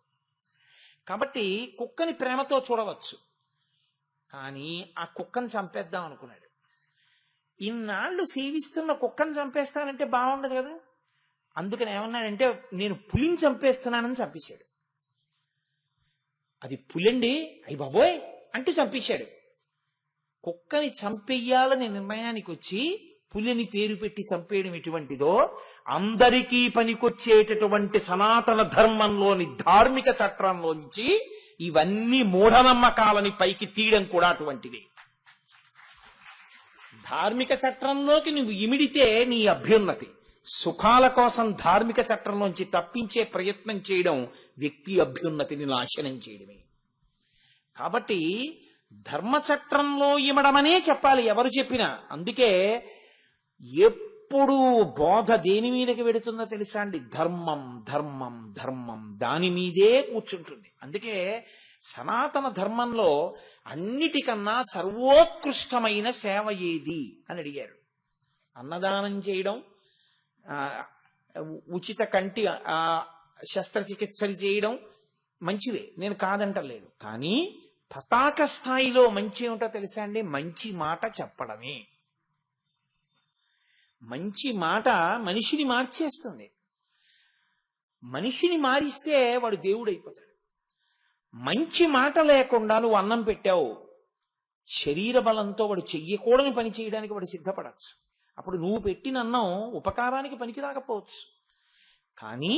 Speaker 1: కాబట్టి కుక్కని ప్రేమతో చూడవచ్చు. కానీ ఆ కుక్కను చంపేద్దాం అనుకున్నాడు. ఇన్నాళ్ళు సేవిస్తున్న కుక్కను చంపేస్తానంటే బాగుండదు కదా. అందుకని ఏమన్నాడంటే, నేను పులిని చంపేస్తున్నానని చంపేశాడు. అది పులండి, అయ్యి బాబోయ్ అంటూ చంపేశాడు. కుక్కని చంపేయాలని నిర్ణయానికి వచ్చి పులిని పేరు పెట్టి చంపేయడం ఎటువంటిదో, అందరికీ పనికొచ్చేటటువంటి సనాతన ధర్మంలోని ధార్మిక చట్రంలోంచి ఇవన్నీ మూఢనమ్మకాలని పైకి తీయడం కూడా అటువంటిది. ధార్మిక చట్రంలోకి నువ్వు ఇమిడితే నీ అభ్యున్నతి. సుఖాల కోసం ధార్మిక చట్రంలోంచి తప్పించే ప్రయత్నం చేయడం వ్యక్తి అభ్యున్నతిని నాశనం చేయడమే. కాబట్టి ధర్మచట్రంలో ఇమడమనే చెప్పాలి ఎవరు చెప్పినా. అందుకే ఎప్పుడు బోధ దేని మీదకి వెడుతుందో తెలుసా అండి? ధర్మం ధర్మం ధర్మం, దాని మీదే కూర్చుంటుంది. అందుకే సనాతన ధర్మంలో అన్నిటికన్నా సర్వోత్కృష్టమైన సేవ ఏది అని అడిగారు. అన్నదానం చేయడం, ఉచిత కంటి శస్త్రచికిత్సలు చేయడం మంచివే, నేను కాదంటలేదు. కానీ పతాక స్థాయిలో మంచి ఏమిటో తెలుసా అండి? మంచి మాట చెప్పడమే. మంచి మాట మనిషిని మార్చేస్తుంది. మనిషిని మారిస్తే వాడు దేవుడు అయిపోతాడు. మంచి మాట లేకుండా నువ్వు అన్నం పెట్టావు, శరీర బలంతో వాడు చెయ్యకూడని పని చేయడానికి వాడు సిద్ధపడచ్చు. అప్పుడు నువ్వు పెట్టిన అన్నం ఉపకారానికి పనికి రాకపోవచ్చు. కానీ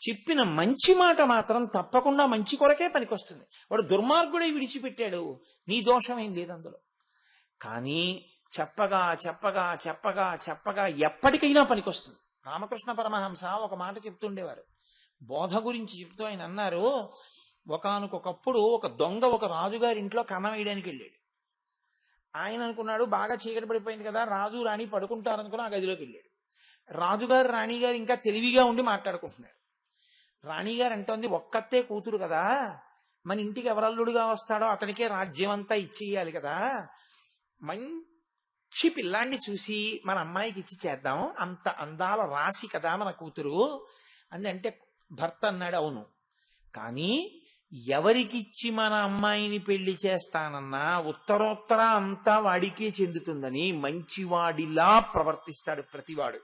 Speaker 1: చెప్పిన మంచి మాట మాత్రం తప్పకుండా మంచి కొరకే పనికొస్తుంది. వాడు దుర్మార్గుడై విడిచిపెట్టాడు, నీ దోషం ఏం లేదు అందులో. కానీ చెప్పగా చెప్పగా చెప్పగా చెప్పగా ఎప్పటికైనా పనికొస్తుంది. రామకృష్ణ పరమహంస ఒక మాట చెప్తుండేవారు. బోధ గురించి చెప్తూ ఆయన అన్నారు, ఒకానొకప్పుడు ఒక దొంగ ఒక రాజుగారి ఇంట్లో కన్నం వేయడానికి వెళ్ళాడు. ఆయన అనుకున్నాడు బాగా చీకటి పడిపోయింది కదా, రాజు రాణి పడుకుంటారనుకుని ఆ గదిలోకి వెళ్ళాడు. రాజుగారు రాణిగారు ఇంకా తెలివిగా ఉండి మాట్లాడుకుంటున్నారు. రాణిగారు అంటోంది, ఒక్కతే కూతురు కదా, మన ఇంటికి ఎవరల్లుడుగా వస్తాడో అతనికే రాజ్యం అంతా ఇచ్చేయాలి కదా, మంచి పిల్లాన్ని చూసి మన అమ్మాయికి ఇచ్చి చేద్దాం, అంత అందాల రాశి కదా మన కూతురు అని అంటే భర్త అన్నాడు, అవును, కానీ ఎవరికిచ్చి మన అమ్మాయిని పెళ్లి చేస్తానన్నా ఉత్తరోత్తర అంతా వాడికే చెందుతుందని మంచివాడిలా ప్రవర్తిస్తాడు ప్రతివాడు.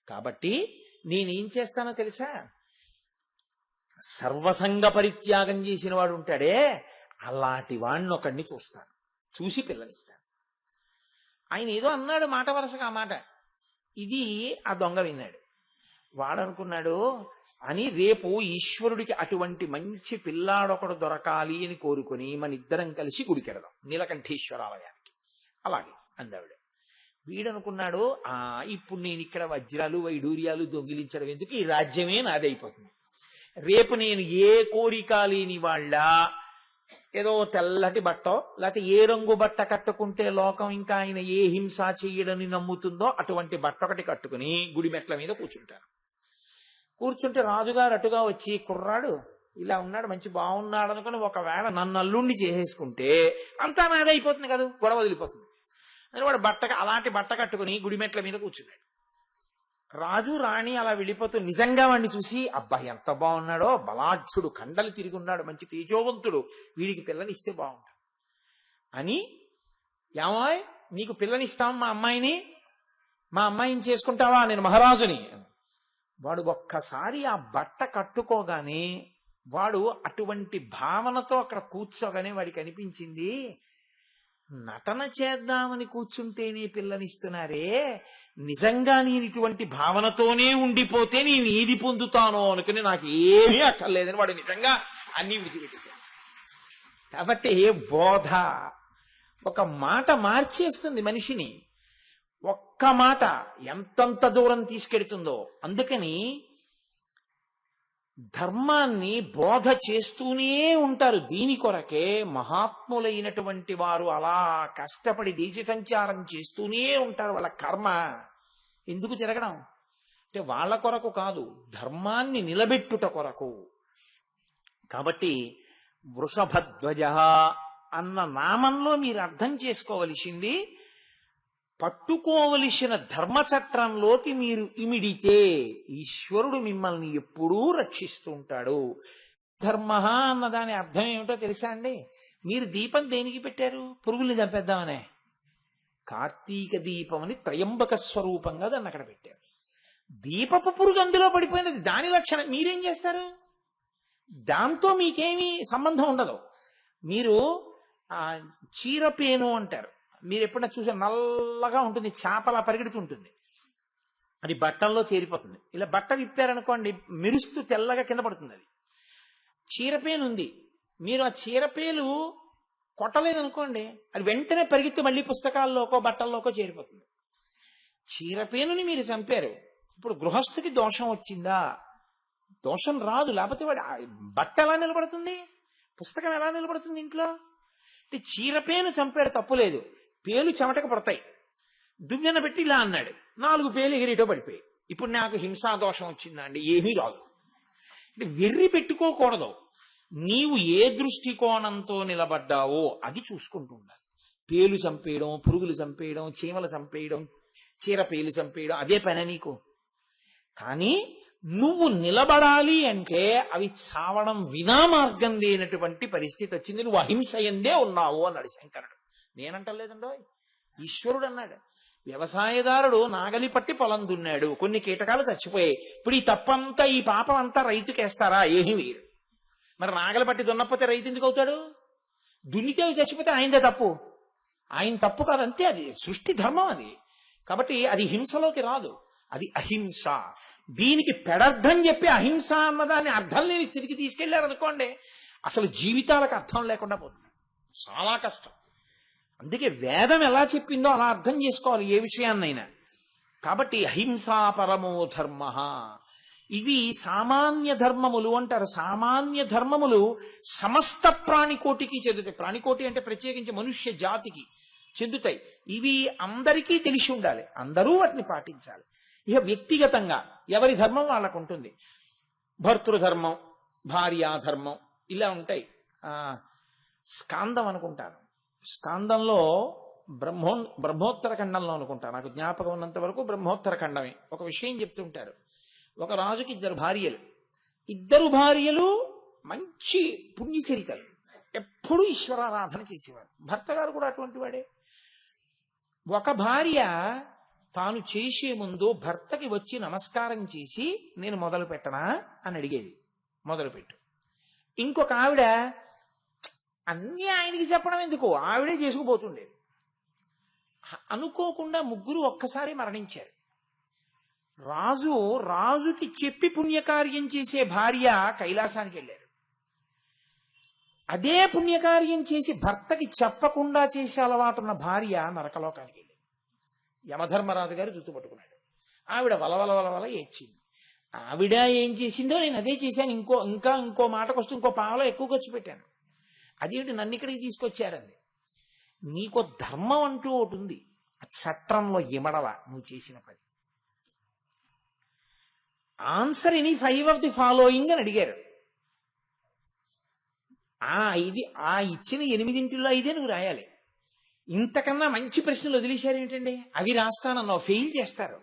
Speaker 1: కాబట్టి నేనేం చేస్తానో తెలుసా? సర్వసంగ పరిత్యాగం చేసిన వాడు ఉంటాడే, అలాంటి వాడిని ఒకడిని చూస్తాను, చూసి పిల్లనిస్తాను. ఆయన ఏదో అన్నాడు మాట వరుసగా ఆ మాట. ఇది ఆ దొంగ విన్నాడు. వాడనుకున్నాడు అని రేపు ఈశ్వరుడికి అటువంటి మంచి పిల్లాడొకడు దొరకాలి అని కోరుకుని మన ఇద్దరం కలిసి గుడికెడదాం నీలకంఠేశ్వరాలయానికి. అలాగే అందావిడ. వీడనుకున్నాడు, ఇప్పుడు నేను ఇక్కడ వజ్రాలు వైడూర్యాలు దొంగిలించడం ఎందుకు, ఈ రాజ్యమే నాదైపోతుంది. రేపు నేను ఏ కోరిక లేని వాళ్ళ ఏదో తెల్లటి బట్ట లేకపోతే ఏ రంగు బట్ట కట్టుకుంటే లోకం ఇంకా ఆయన ఏ హింస చెయ్యడని నమ్ముతుందో అటువంటి బట్ట ఒకటి కట్టుకుని గుడి మెట్ల మీద కూర్చుంటాను. కూర్చుంటే రాజుగారు అటుగా వచ్చి, కుర్రాడు ఇలా ఉన్నాడు, మంచి బాగున్నాడు అనుకుని ఒకవేళ నన్ను అల్లుండి చేసేసుకుంటే అంతా నాదే అయిపోతుంది కదా, గొడవ వదిలిపోతుంది అని వాడు అలాంటి బట్ట కట్టుకుని గుడి మెట్ల మీద కూర్చున్నాడు. రాజు రాణి అలా వెళ్ళిపోతూ నిజంగా వాడిని చూసి, అబ్బా ఎంత బాగున్నాడో, బలాఢ్యుడు, కండలు తిరిగి ఉన్నాడు, మంచి తేజోవంతుడు, వీడికి పిల్లనిస్తే బాగుంటాడు అని, ఏమాయ్ నీకు పిల్లనిస్తాం, మా అమ్మాయిని చేసుకుంటావా, నేను మహారాజుని. వాడు ఒక్కసారి ఆ బట్ట కట్టుకోగానే, వాడు అటువంటి భావనతో అక్కడ కూర్చోగానే వాడికి అనిపించింది, నటన చేద్దామని కూర్చుంటేనే పిల్లనిస్తున్నారే, నిజంగా నేను ఇటువంటి భావనతోనే ఉండిపోతే నేను ఏది పొందుతానో అనుకుని నాకు ఏమీ అక్కర్లేదని వాడు నిజంగా అన్ని విడిచిపెట్టేశాడు. కాబట్టి బోధ ఒక మాట మార్చేస్తుంది మనిషిని. ఒక్క మాట ఎంతంత దూరం తీసుకెడుతుందో. అందుకని ధర్మాన్ని బోధ చేస్తూనే ఉంటారు. దీని కొరకే మహాత్ములైనటువంటి వారు అలా కష్టపడి దేశ సంచారం చేస్తూనే ఉంటారు. వాళ్ళ కర్మ ఎందుకు తిరగడం అంటే వాళ్ళ కొరకు కాదు, ధర్మాన్ని నిలబెట్టుట కొరకు. కాబట్టి వృషభధ్వజ అన్న నామంలో మీరు అర్థం చేసుకోవలసింది, పట్టుకోవలసిన ధర్మచట్రంలోకి మీరు ఇమిడితే ఈశ్వరుడు మిమ్మల్ని ఎప్పుడూ రక్షిస్తూ ఉంటాడు. ధర్మ అన్న దాని అర్థం ఏమిటో తెలుసా అండి? మీరు దీపం దేనికి పెట్టారు? పురుగుల్ని చంపేద్దామనే. కార్తీక దీపం అని త్రయంబక స్వరూపంగా దాన్ని అక్కడ పెట్టారు. దీపపు పురుగు అందులో పడిపోయినది, దాని లక్షణం. మీరేం చేస్తారు? దాంతో మీకేమీ సంబంధం ఉండదు. మీరు చీరపేను అంటారు, మీరు ఎప్పుడన్నా చూసే నల్లగా ఉంటుంది, చేపలా పరిగెడుతుంటుంది, అది బట్టల్లో చేరిపోతుంది. ఇలా బట్ట విప్పారనుకోండి, మెరుస్తూ తెల్లగా కింద పడుతుంది. అది చీరపేను ఉంది. మీరు ఆ చీరపేలు కొట్టలేదనుకోండి, అది వెంటనే పరిగెత్తి మళ్ళీ పుస్తకాల్లోకో బట్టల్లోకో చేరిపోతుంది. చీరపేనుని మీరు చంపారు. ఇప్పుడు గృహస్థుకి దోషం వచ్చిందా? దోషం రాదు, లేకపోతే వాడి బట్ట ఎలా నిలబడుతుంది, పుస్తకం ఎలా నిలబడుతుంది ఇంట్లో? అంటే చీరపేను చంపాడు తప్పులేదు, పేలు చెమటకు పడతాయి. దువ్వెన పెట్టి ఇలా అన్నాడు, 4 పేలు ఎగిరిటో పడిపోయి. ఇప్పుడు నాకు హింసాదోషం వచ్చిందా అండి? ఏమీ రాదు. అంటే వెర్రి పెట్టుకోకూడదు. నీవు ఏ దృష్టికోణంతో నిలబడ్డావో అది చూసుకుంటూ ఉండాలి. పేలు చంపేయడం, పురుగులు చంపేయడం, చీమలు చంపేయడం, చీర పేలు చంపేయడం అదే పని నీకు. కానీ నువ్వు నిలబడాలి అంటే అవి చావడం వినా మార్గం లేనటువంటి పరిస్థితి వచ్చింది. నువ్వు అహింసయందే ఉన్నావు అన్నాడు శంకరుడు. నేనంటలేదండో, ఈశ్వరుడు అన్నాడు. వ్యవసాయదారుడు నాగలి పట్టి పొలం దున్నాడు, కొన్ని కీటకాలు చచ్చిపోయాయి. ఇప్పుడు ఈ తప్పంతా, ఈ పాపం అంతా రైతుకేస్తారా? ఏమీ వేరు. మరి నాగలి పట్టి దున్నపోతే రైతు ఎందుకు అవుతాడు? దున్నితే చచ్చిపోతే ఆయనదే తప్పు. ఆయన తప్పు కాదంతే, అది సృష్టి ధర్మం అది. కాబట్టి అది హింసలోకి రాదు, అది అహింస. దీనికి పెడర్థం చెప్పి అహింస అన్నదాన్ని అర్థం లేని స్థితికి తీసుకెళ్లారనుకోండి, అసలు జీవితాలకు అర్థం లేకుండా పోతుంది. చాలా కష్టం. అందుకే వేదం ఎలా చెప్పిందో అలా అర్థం చేసుకోవాలి ఏ విషయాన్నైనా. కాబట్టి అహింసా పరమో ధర్మ. ఇవి సామాన్య ధర్మములు అంటారు. సామాన్య ధర్మములు సమస్త ప్రాణికోటికి చెందుతాయి. ప్రాణికోటి అంటే ప్రత్యేకించి మనుష్య జాతికి చెందుతాయి. ఇవి అందరికీ తెలిసి ఉండాలి, అందరూ వాటిని పాటించాలి. ఇక వ్యక్తిగతంగా ఎవరి ధర్మం వాళ్ళకు ఉంటుంది. భర్తృధర్మం, భార్యాధర్మం ఇలా ఉంటాయి. స్కాందం అనుకుంటాను, స్కాందంలో బ్రహ్మోత్తర ఖండంలో అనుకుంటా, నాకు జ్ఞాపకం ఉన్నంత వరకు బ్రహ్మోత్తర ఖండమే. ఒక విషయం చెప్తుంటారు. ఒక రాజుకి 2 భార్యలు. 2 భార్యలు మంచి పుణ్యచరితలు, ఎప్పుడూ ఈశ్వరారాధన చేసేవారు. భర్త గారు కూడా అటువంటి వాడే. ఒక భార్య తాను చేసే ముందు భర్తకి వచ్చి నమస్కారం చేసి నేను మొదలు పెట్టనా అని అడిగేది, మొదలుపెట్టు. ఇంకొక ఆవిడ అన్నీ ఆయనకి చెప్పడం ఎందుకు, ఆవిడే చేసుకుపోతుండేది. అనుకోకుండా ముగ్గురు ఒక్కసారి మరణించారు. రాజుకి చెప్పి పుణ్యకార్యం చేసే భార్య కైలాసానికి వెళ్ళారు. అదే పుణ్యకార్యం చేసి భర్తకి చెప్పకుండా చేసే అలవాటున్న భార్య నరకలోకానికి వెళ్ళింది. యమధర్మరాజు గారు జుట్టు పట్టుకున్నాడు. ఆవిడ వలవల ఏడ్చింది. ఆవిడ ఏం చేసిందో నేను అదే చేశాను, ఇంకో మాటకు వస్తే ఇంకో పావలో ఎక్కువ ఖర్చు పెట్టాను. అదేంటి నన్ను ఇక్కడికి తీసుకొచ్చారండి. నీకో ధర్మం అంటూ ఒకటి ఉంది, చట్టంలో ఇమడవ నువ్వు చేసిన పని. Answer any 5 of the following అని అడిగారు. ఇచ్చిన 8 5 నువ్వు రాయాలి. ఇంతకన్నా మంచి ప్రశ్నలు వదిలేశారు ఏంటండి? అవి రాస్తానన్నావు, ఫెయిల్ చేస్తారు.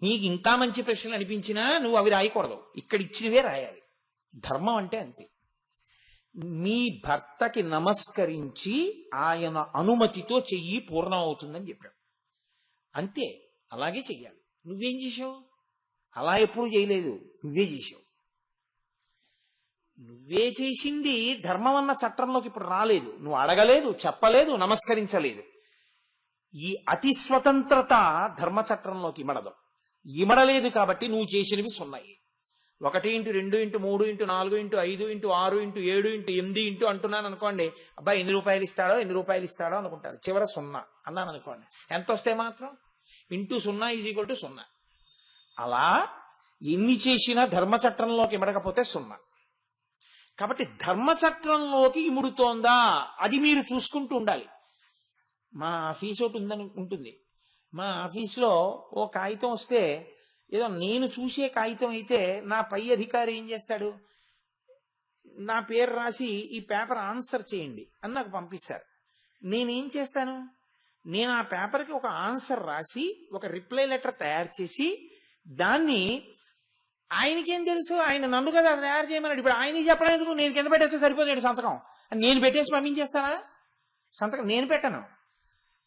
Speaker 1: నీకు ఇంకా మంచి ప్రశ్నలు అనిపించినా నువ్వు అవి రాయకూడదు, ఇక్కడ ఇచ్చినవే రాయాలి. ధర్మం అంటే అంతే. మీ భర్తకి నమస్కరించి ఆయన అనుమతితో చెయ్యి పూర్ణం అవుతుందని చెప్పాడు. అంతే, అలాగే చెయ్యాలి. నువ్వేం చేశావు? అలా ఎప్పుడు చేయలేదు, నువ్వే చేశావు. నువ్వే చేసింది ధర్మం అన్న చట్టంలోకి ఇప్పుడు రాలేదు. నువ్వు అడగలేదు, చెప్పలేదు, నమస్కరించలేదు. ఈ అతి స్వతంత్రత ధర్మ చట్టంలోకి ఇమడలేదు కాబట్టి నువ్వు చేసినవి 0. 1 into 2 into 3 into 4 into 5 into 6 into 7 into 8 into అంటున్నాను అనుకోండి, అబ్బాయి ఎన్ని రూపాయలు ఇస్తాడో అనుకుంటారు. చివర 0 అన్నాను అనుకోండి, ఎంత వస్తే మాత్రం ఇంటూ 0 = 0. అలా ఎన్ని చేసినా ధర్మచట్రంలోకి ఇమడకపోతే 0. కాబట్టి ధర్మచట్రంలోకి ఇముడుతోందా అది మీరు చూసుకుంటూ ఉండాలి. మా ఆఫీస్ ఒకటి ఉంటుంది. మా ఆఫీస్లో ఓ కాగితం వస్తే, ఏదో నేను చూసే కాగితం అయితే నా పై అధికారి ఏం చేస్తాడు, నా పేరు రాసి ఈ పేపర్ ఆన్సర్ చేయండి అని నాకు పంపిస్తారు. నేనేం చేస్తాను, నేను ఆ పేపర్కి ఒక ఆన్సర్ రాసి ఒక రిప్లై లెటర్ తయారు చేసి దాన్ని, ఆయనకేం తెలుసు, ఆయన నన్ను కదా తయారు చేయమన్నాడు. ఇప్పుడు ఆయన చెప్పడం ఎందుకు, నేను కింద పెట్టేస్తే సరిపోతుంది సంతకం. నేను పెట్టేసి పంపించేస్తానా? సంతకం నేను పెట్టను.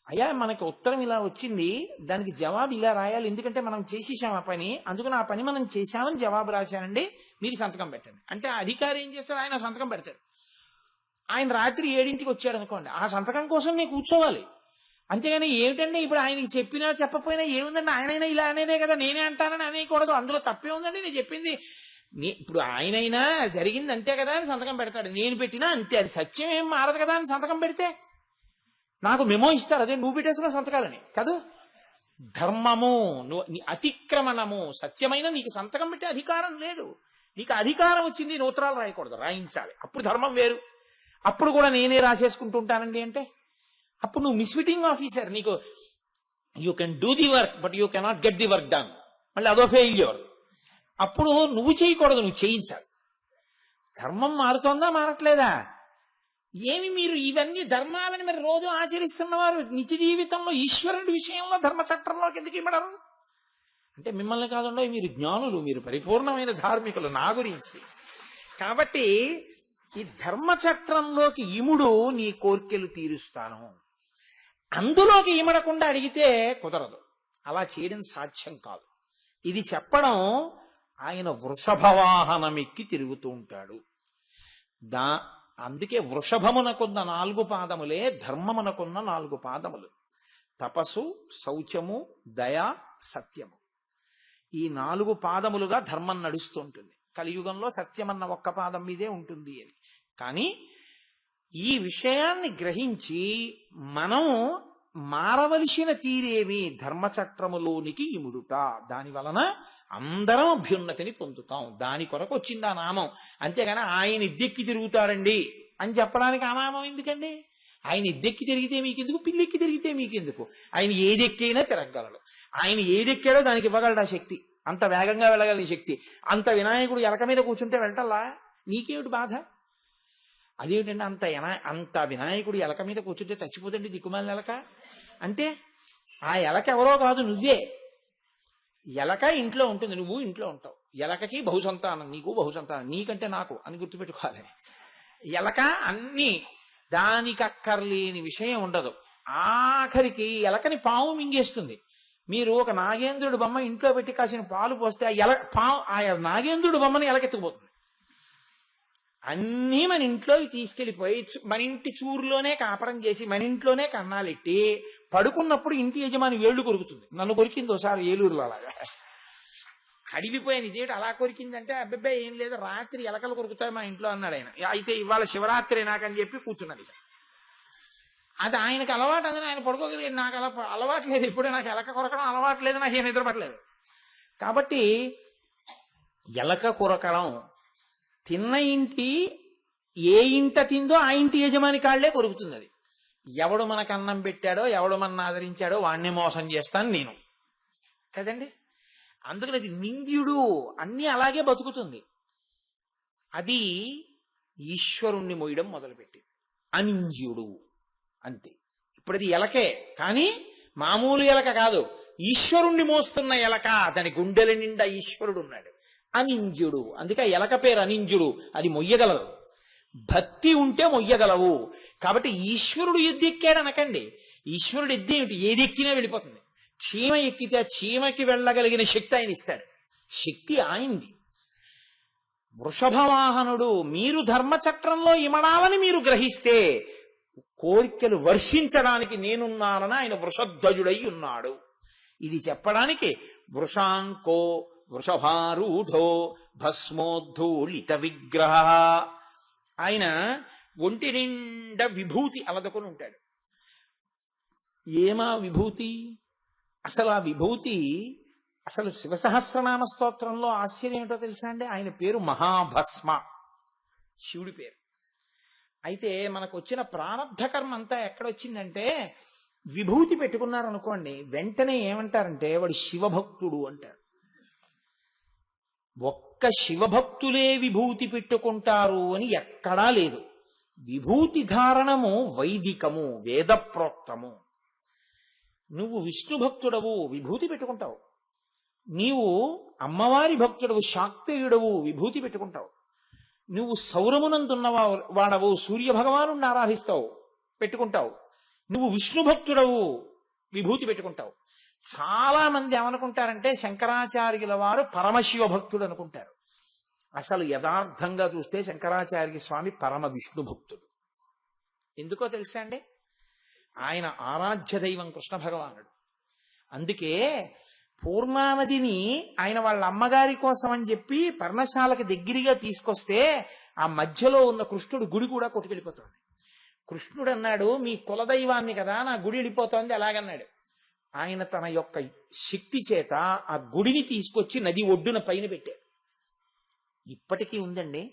Speaker 1: అయ్యా మనకి ఉత్తరం ఇలా వచ్చింది, దానికి జవాబు ఇలా రాయాలి, ఎందుకంటే మనం చేసేసాం ఆ పని, అందుకని ఆ పని మనం చేశామని జవాబు రాశానండి, మీరు సంతకం పెట్టండి అంటే ఆ అధికారి ఏం చేస్తాడు, ఆయన సంతకం పెడతాడు. ఆయన రాత్రి 7ంటికి వచ్చాడు అనుకోండి, ఆ సంతకం కోసం నేను కూర్చోవాలి. అంతేగాని ఏమిటండి ఇప్పుడు ఆయనకి చెప్పినా చెప్పకపోయినా ఏముందండి, ఆయనైనా ఇలా అనేదే కదా, నేనే అంటానని అనేయకూడదు, అందులో తప్పే ఉందండి, నేను చెప్పింది. ఇప్పుడు ఆయనైనా జరిగింది అంతే కదా అని సంతకం పెడతాడు, నేను పెట్టినా అంతే, అది సత్యం ఏం మారదు కదా అని సంతకం పెడితే నాకు మెమో ఇస్తారు, అదే నువ్వు పెట్టేసిన సంతకాలని కాదు. ధర్మము అతిక్రమణము, సత్యమైన నీకు సంతకం పెట్టే అధికారం లేదు. నీకు అధికారం వచ్చింది, నూత్రాలు రాయకూడదు, రాయించాలి, అప్పుడు ధర్మం వేరు. అప్పుడు కూడా నేనే రాసేసుకుంటూ ఉంటానండి అంటే అప్పుడు నువ్వు మిస్ఫిటింగ్ ఆఫీసర్. నీకు you can do the work but you cannot get the work done. మళ్ళీ అదో ఫెయిల్యూర్. అప్పుడు నువ్వు చేయకూడదు, నువ్వు చేయించాలి. ధర్మం మారుతోందా మారట్లేదా? ఏమి మీరు ఇవన్నీ ధర్మాలని మరి రోజు ఆచరిస్తున్నవారు నిత్య జీవితంలో ఈశ్వరుడి విషయంలో ధర్మచట్రంలోకి ఎందుకు ఇవ్వడం? అంటే మిమ్మల్ని కాదండో, మీరు జ్ఞానులు, మీరు పరిపూర్ణమైన ధార్మికులు నా గురించి. కాబట్టి ఈ ధర్మచట్రంలోకి ఇముడు, నీ కోర్కెలు తీరుస్తాను. అందులోకి ఇమడకుండా అడిగితే కుదరదు. అలా చేయడం సాధ్యం కాదు. ఇది చెప్పడం, ఆయన వృషభవాహనమెక్కి తిరుగుతూ ఉంటాడు. అందుకే వృషభమునకున్న 4 పాదములే ధర్మమునకున్న 4 పాదములు. తపస్సు, శౌచము, దయ, సత్యము. ఈ 4 పాదములుగా ధర్మం నడుస్తుంటుంది. కలియుగంలో సత్యమన్న ఒక్క పాదం మీదే ఉంటుంది అని. కానీ ఈ విషయాన్ని గ్రహించి మనం మారవలసిన తీరేమి, ధర్మచట్రములోనికి ఇముడుట. దాని వలన అందరం అభ్యున్నతిని పొందుతాం. దాని కొరకు వచ్చింది ఆ నామం. అంతేగాని ఆయన ఇద్దెక్కి తిరుగుతాడండి అని చెప్పడానికి ఆ నామం ఎందుకండి? ఆయన ఇద్దెక్కి తిరిగితే మీకెందుకు, పిల్లెక్కి తిరిగితే మీకెందుకు? ఆయన ఏదెక్కైనా తిరగలడు. ఆయన ఏదెక్కాడో దానికి ఇవ్వగలడు ఆ శక్తి. అంత వేగంగా వెళ్ళగలిగే శక్తి. అంత వినాయకుడు ఎలక మీద కూర్చుంటే వెళ్ళటల్లా, నీకేమిటి బాధ? అదేమిటండి అంత వినాయకుడు ఎలక మీద కూర్చుంటే చచ్చిపోతండి దిక్కుమాలిన ఎలక అంటే, ఆ ఎలక ఎవరో కాదు, నువ్వే. ఎలక ఇంట్లో ఉంటుంది, నువ్వు ఇంట్లో ఉంటావు. ఎలకకి బహుసంతానం, నీకు బహుసంతానం, నీకంటే నాకు అని గుర్తుపెట్టుకోవాలి. ఎలక అన్ని, దానికి అక్కర్లేని విషయం ఉండదు. ఆఖరికి ఎలకని పాము మింగేస్తుంది. మీరు ఒక నాగేంద్రుడి బొమ్మ ఇంట్లో పెట్టి కాసిన పాలు పోస్తే ఆ నాగేంద్రుడి బొమ్మని ఎలకెత్తుకుపోతుంది. అన్నీ మన ఇంట్లోకి తీసుకెళ్లిపోయి మన ఇంటి చూరులోనే కాపరం చేసి మన ఇంట్లోనే కన్నాలెట్టి పడుకున్నప్పుడు ఇంటి యజమాని వేళ్లు కొరుకుతుంది. నన్ను కొరికింది ఒకసారి ఏలూరులో అలాగా. అడిగిపోయాను, ఇదేంటి అలా కొరికిందంటే, అబ్బాయి ఏం లేదు, రాత్రి ఎలకలు కొరుకుతాయి మా ఇంట్లో అన్నాడు ఆయన. అయితే ఇవాళ శివరాత్రి నాకని చెప్పి కూర్చున్నది. అది ఆయనకు అలవాటు, అని ఆయన పడుకోగలిగాడు. నాకు అలా అలవాటు లేదు, ఇప్పుడే నాకు ఎలక కొరకడం అలవాటు లేదు, నాకు ఏం నిద్రపట్టలేదు. కాబట్టి ఎలక కొరకడం, తిన్న ఇంటి ఏ ఇంట తిందో ఆ ఇంటి యజమాని కాళ్లే కొరుకుతుంది. అది ఎవడు మనకు అన్నం పెట్టాడో, ఎవడు మన ఆదరించాడో వాణ్ణి మోసం చేస్తాను నేను కదండి. అందుకని అది నింద్యుడు, అన్నీ అలాగే బతుకుతుంది. అది ఈశ్వరుణ్ణి మోయడం మొదలుపెట్టింది. అనింద్యుడు అంతే. ఇప్పుడు అది ఎలకే, కానీ మామూలు ఎలక కాదు, ఈశ్వరుణ్ణి మోస్తున్న ఎలక. దాని గుండెల నిండా ఈశ్వరుడు ఉన్నాడు. అనింద్యుడు, అందుకే ఎలక పేరు అనింద్యుడు. అది మొయ్యగలదు, భక్తి ఉంటే మొయ్యగలవు. కాబట్టి ఈశ్వరుడు ఎద్దెక్కాడు అనకండి. ఈశ్వరుడు ఎద్దేమిటి, ఏదెక్కినా వెళ్ళిపోతుంది. చీమ ఎక్కితే ఆ చీమకి వెళ్ళగలిగిన శక్తి ఆయన ఇస్తాడు. శక్తి ఆయనది. వృషభవాహనుడు, మీరు ధర్మచక్రంలో ఇమడాలని మీరు గ్రహిస్తే కోరికలు వర్షించడానికి నేనున్నానని ఆయన వృషధ్వజుడై ఉన్నాడు. ఇది చెప్పడానికి వృషాంకో వృషభారూఢో భస్మోద్ధూళిత విగ్రహ. ఆయన ఒంటి నిండా విభూతి అలదకొని ఉంటాడు. ఏమా విభూతి? అసలు ఆ విభూతి, అసలు శివసహస్రనామ స్తోత్రంలో ఆశ్చర్యం ఏంటో తెలుసా అండి? ఆయన పేరు మహాభస్మ, శివుడి పేరు. అయితే మనకు వచ్చిన ప్రారంధ కర్మ అంతా ఎక్కడొచ్చిందంటే, విభూతి పెట్టుకున్నారనుకోండి, వెంటనే ఏమంటారంటే వాడు శివభక్తుడు అంటారు. ఒక్క శివభక్తులే విభూతి పెట్టుకుంటారు అని ఎక్కడా లేదు. విభూతి ధారణము వైదికము, వేదప్రోక్తము. నువ్వు విష్ణు భక్తుడవు, విభూతి పెట్టుకుంటావు. నీవు అమ్మవారి భక్తుడవు, శాక్తేయుడవు, విభూతి పెట్టుకుంటావు. నువ్వు సౌరమునందున్న వాడవు, సూర్యభగవాను ఆరాధిస్తావు, పెట్టుకుంటావు. నువ్వు విష్ణు భక్తుడవు, విభూతి పెట్టుకుంటావు. చాలా మంది ఏమనుకుంటారంటే శంకరాచార్యుల వారు పరమశివ భక్తుడు అనుకుంటారు. అసలు యథార్థంగా చూస్తే శంకరాచార్య స్వామి పరమ విష్ణు భక్తుడు. ఎందుకో తెలుసా అండి? ఆయన ఆరాధ్య దైవం కృష్ణ భగవానుడు. అందుకే పూర్ణానదిని ఆయన వాళ్ళ అమ్మగారి కోసం అని చెప్పి పర్ణశాలకు దగ్గరగా తీసుకొస్తే ఆ మధ్యలో ఉన్న కృష్ణుడు గుడి కూడా కొట్టుకెళ్ళిపోతుంది. కృష్ణుడు అన్నాడు, మీ కులదైవాన్ని కదా, నా గుడి వెళ్ళిపోతోంది అలాగన్నాడు. ఆయన తన యొక్క శక్తి చేత ఆ గుడిని తీసుకొచ్చి నది ఒడ్డున పైన పెట్టారు. ఇప్పటికీ ఉందండి.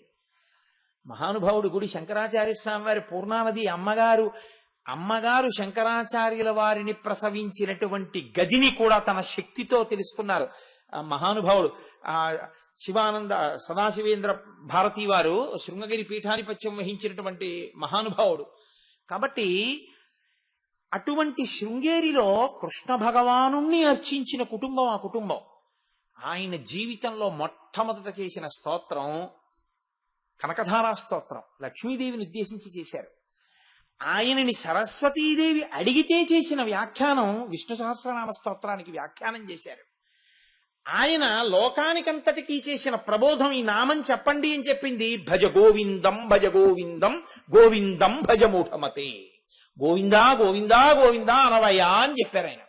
Speaker 1: మహానుభావుడు గుడి శంకరాచార్య స్వామి వారి పూర్ణానది అమ్మగారు శంకరాచార్యుల వారిని ప్రసవించినటువంటి గదిని కూడా తన శక్తితో తెలుసుకున్నారు. మహానుభావుడు శివానంద సదాశివేంద్ర భారతీ వారు శృంగగిరి పీఠాధిపత్యం వహించినటువంటి మహానుభావుడు. కాబట్టి అటువంటి శృంగేరిలో కృష్ణ భగవాను అర్చించిన కుటుంబం ఆ కుటుంబం. ఆయన జీవితంలో మొట్టమొదట చేసిన స్తోత్రం కనకధారా స్తోత్రం, లక్ష్మీదేవిని ఉద్దేశించి చేశారు. ఆయనని సరస్వతీదేవి అడిగితే చేసిన వ్యాఖ్యానం విష్ణు సహస్రనామ స్తోత్రానికి వ్యాఖ్యానం చేశారు. ఆయన లోకానికంతటికీ చేసిన ప్రబోధం ఈ నామం చెప్పండి అని చెప్పింది భజ గోవిందం భజ గోవిందం గోవిందం భజ మూఢమతే. గోవిందా గోవిందా గోవిందా అనవయ్యా అని చెప్పారు ఆయన.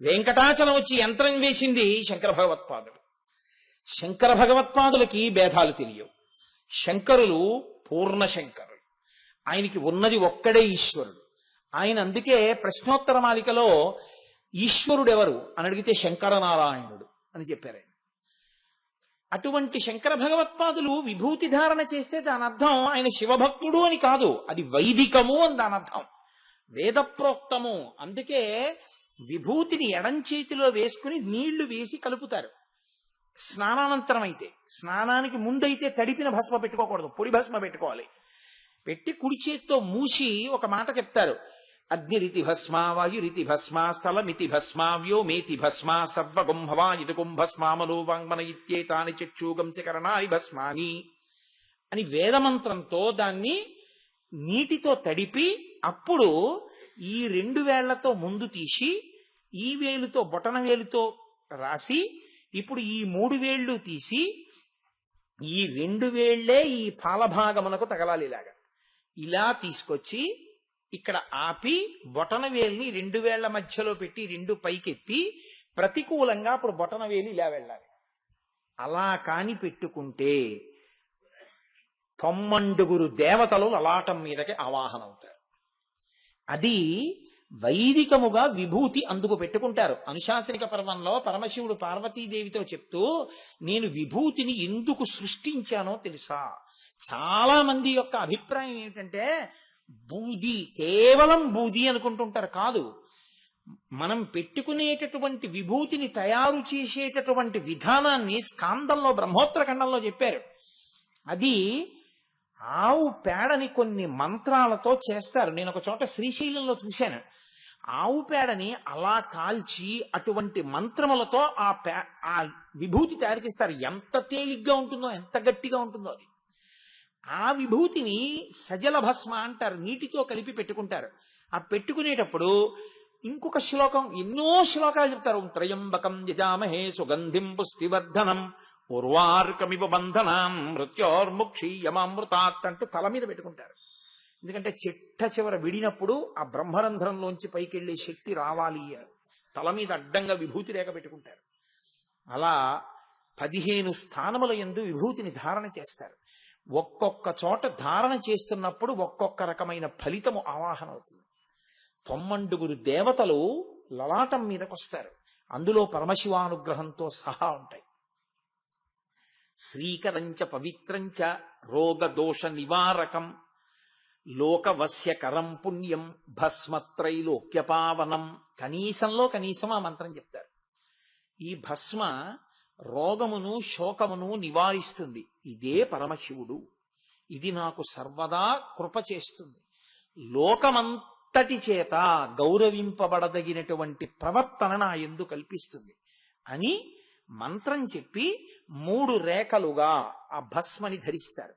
Speaker 1: వెంకటాచలం వచ్చి యంత్రం వేసింది శంకర భగవత్పాదులు. శంకర భగవత్పాదులకి భేదాలు తెలియవు. శంకరులు పూర్ణ శంకరులు, ఆయనకి ఉన్నది ఒక్కడే ఈశ్వరుడు. ఆయన అందుకే ప్రశ్నోత్తర మాలికలో ఈశ్వరుడెవరు అని అడిగితే శంకరనారాయణుడు అని చెప్పారు ఆయన. అటువంటి శంకర భగవత్పాదులు విభూతి ధారణ చేస్తే దాని అర్థం ఆయన శివభక్తుడు అని కాదు, అది వైదికము అని దాని అర్థం, వేదప్రోక్తము. అందుకే విభూతిని ఎడం చేతిలో వేసుకుని నీళ్లు వేసి కలుపుతారు. స్నానానంతరం అయితే, స్నానానికి ముందైతే తడిపిన భస్మ పెట్టుకోకూడదు, పొడి భస్మ పెట్టుకోవాలి. పెట్టి కుడి చేతితో మూసి ఒక మాట చెప్తారు, అగ్నిరితి భస్మ వాయురితి భస్మ స్థలమితి భస్మ వ్యోమేతి భస్మ సర్వగుంభవాయితుకుం భస్మామలో వాంగ్మన ఇత్యేతాని చక్షుగంశకరణాని భస్మాని అని వేదమంత్రంతో దాన్ని నీటితో తడిపి అప్పుడు ఈ 2 వేళ్లతో ముందు తీసి ఈ వేలుతో బొటన వేలుతో రాసి ఇప్పుడు ఈ 3 వేళ్లు తీసి ఈ 2 వేళ్లే ఈ పాలభాగమునకు తగలాలి. ఇలా తీసుకొచ్చి ఇక్కడ ఆపి బొటన వేలిని 2 వేళ్ల మధ్యలో పెట్టి 2 పైకెత్తి ప్రతికూలంగా అప్పుడు బొటన వేలి ఇలా వెళ్ళాలి. అలా కాని పెట్టుకుంటే 9 దేవతలు లలాటం మీదకి ఆవాహన అవుతారు. అది వైదికముగా విభూతి అందుకు పెట్టుకుంటారు. అనుశాసనిక పర్వంలో పరమశివుడు పార్వతీదేవితో చెప్తూ నేను విభూతిని ఎందుకు సృష్టించానో తెలుసా? చాలా మంది యొక్క అభిప్రాయం ఏమిటంటే బూది, కేవలం బూది అనుకుంటుంటారు. కాదు, మనం పెట్టుకునేటటువంటి విభూతిని తయారు చేసేటటువంటి విధానాన్ని స్కాందంలో బ్రహ్మోత్తర ఖండంలో చెప్పారు. అది ఆవు పేడని కొన్ని మంత్రాలతో చేస్తారు. నేను ఒక చోట శ్రీశైలంలో చూశాను. ఆవు పేడని అలా కాల్చి అటువంటి మంత్రములతో ఆ విభూతి తయారు చేస్తారు. ఎంత తేలిగ్గా ఉంటుందో, ఎంత గట్టిగా ఉంటుందో అది. ఆ విభూతిని సజల భస్మ అంటారు, నీటితో కలిపి పెట్టుకుంటారు. ఆ పెట్టుకునేటప్పుడు ఇంకొక శ్లోకం, ఎన్నో శ్లోకాలు చెప్తారు. త్రయంబకం యజామహే సుగంధిం పుష్టివర్ధనం ఉర్వార్కమివ బంధనాం మృత్యోర్ముక్షీయమామృతాత్ అంటూ తల మీద పెట్టుకుంటారు. ఎందుకంటే చిట్ట చివర విడినప్పుడు ఆ బ్రహ్మరంధ్రంలోంచి పైకి వెళ్ళే శక్తి రావాలి అని తల మీద అడ్డంగా విభూతి రేఖ పెట్టుకుంటారు. అలా 15 స్థానముల యందు విభూతిని ధారణ చేస్తారు. ఒక్కొక్క చోట ధారణ చేస్తున్నప్పుడు ఒక్కొక్క రకమైన ఫలితము ఆవాహన అవుతుంది. 9 దేవతలు లలాటం మీదకి వస్తారు. అందులో పరమశివానుగ్రహంతో సహా ఉంటాయి. శ్రీకరంచ పవిత్రంచ రోగదోష నివారకం లోకవస్యకరం పుణ్యం భస్మత్రైలోక్యపావనం. కనీసంలో కనీసం ఆ మంత్రం చెప్తారు. ఈ భస్మ రోగమును శోకమును నివారిస్తుంది. ఇదే పరమశివుడు, ఇది నాకు సర్వదా కృప చేస్తుంది, లోకమంతటి చేత గౌరవింపబడదగినటువంటి ప్రవర్తన నా యందు కల్పిస్తుంది అని మంత్రం చెప్పి 3 రేఖలుగా ఆ భస్మని ధరిస్తారు.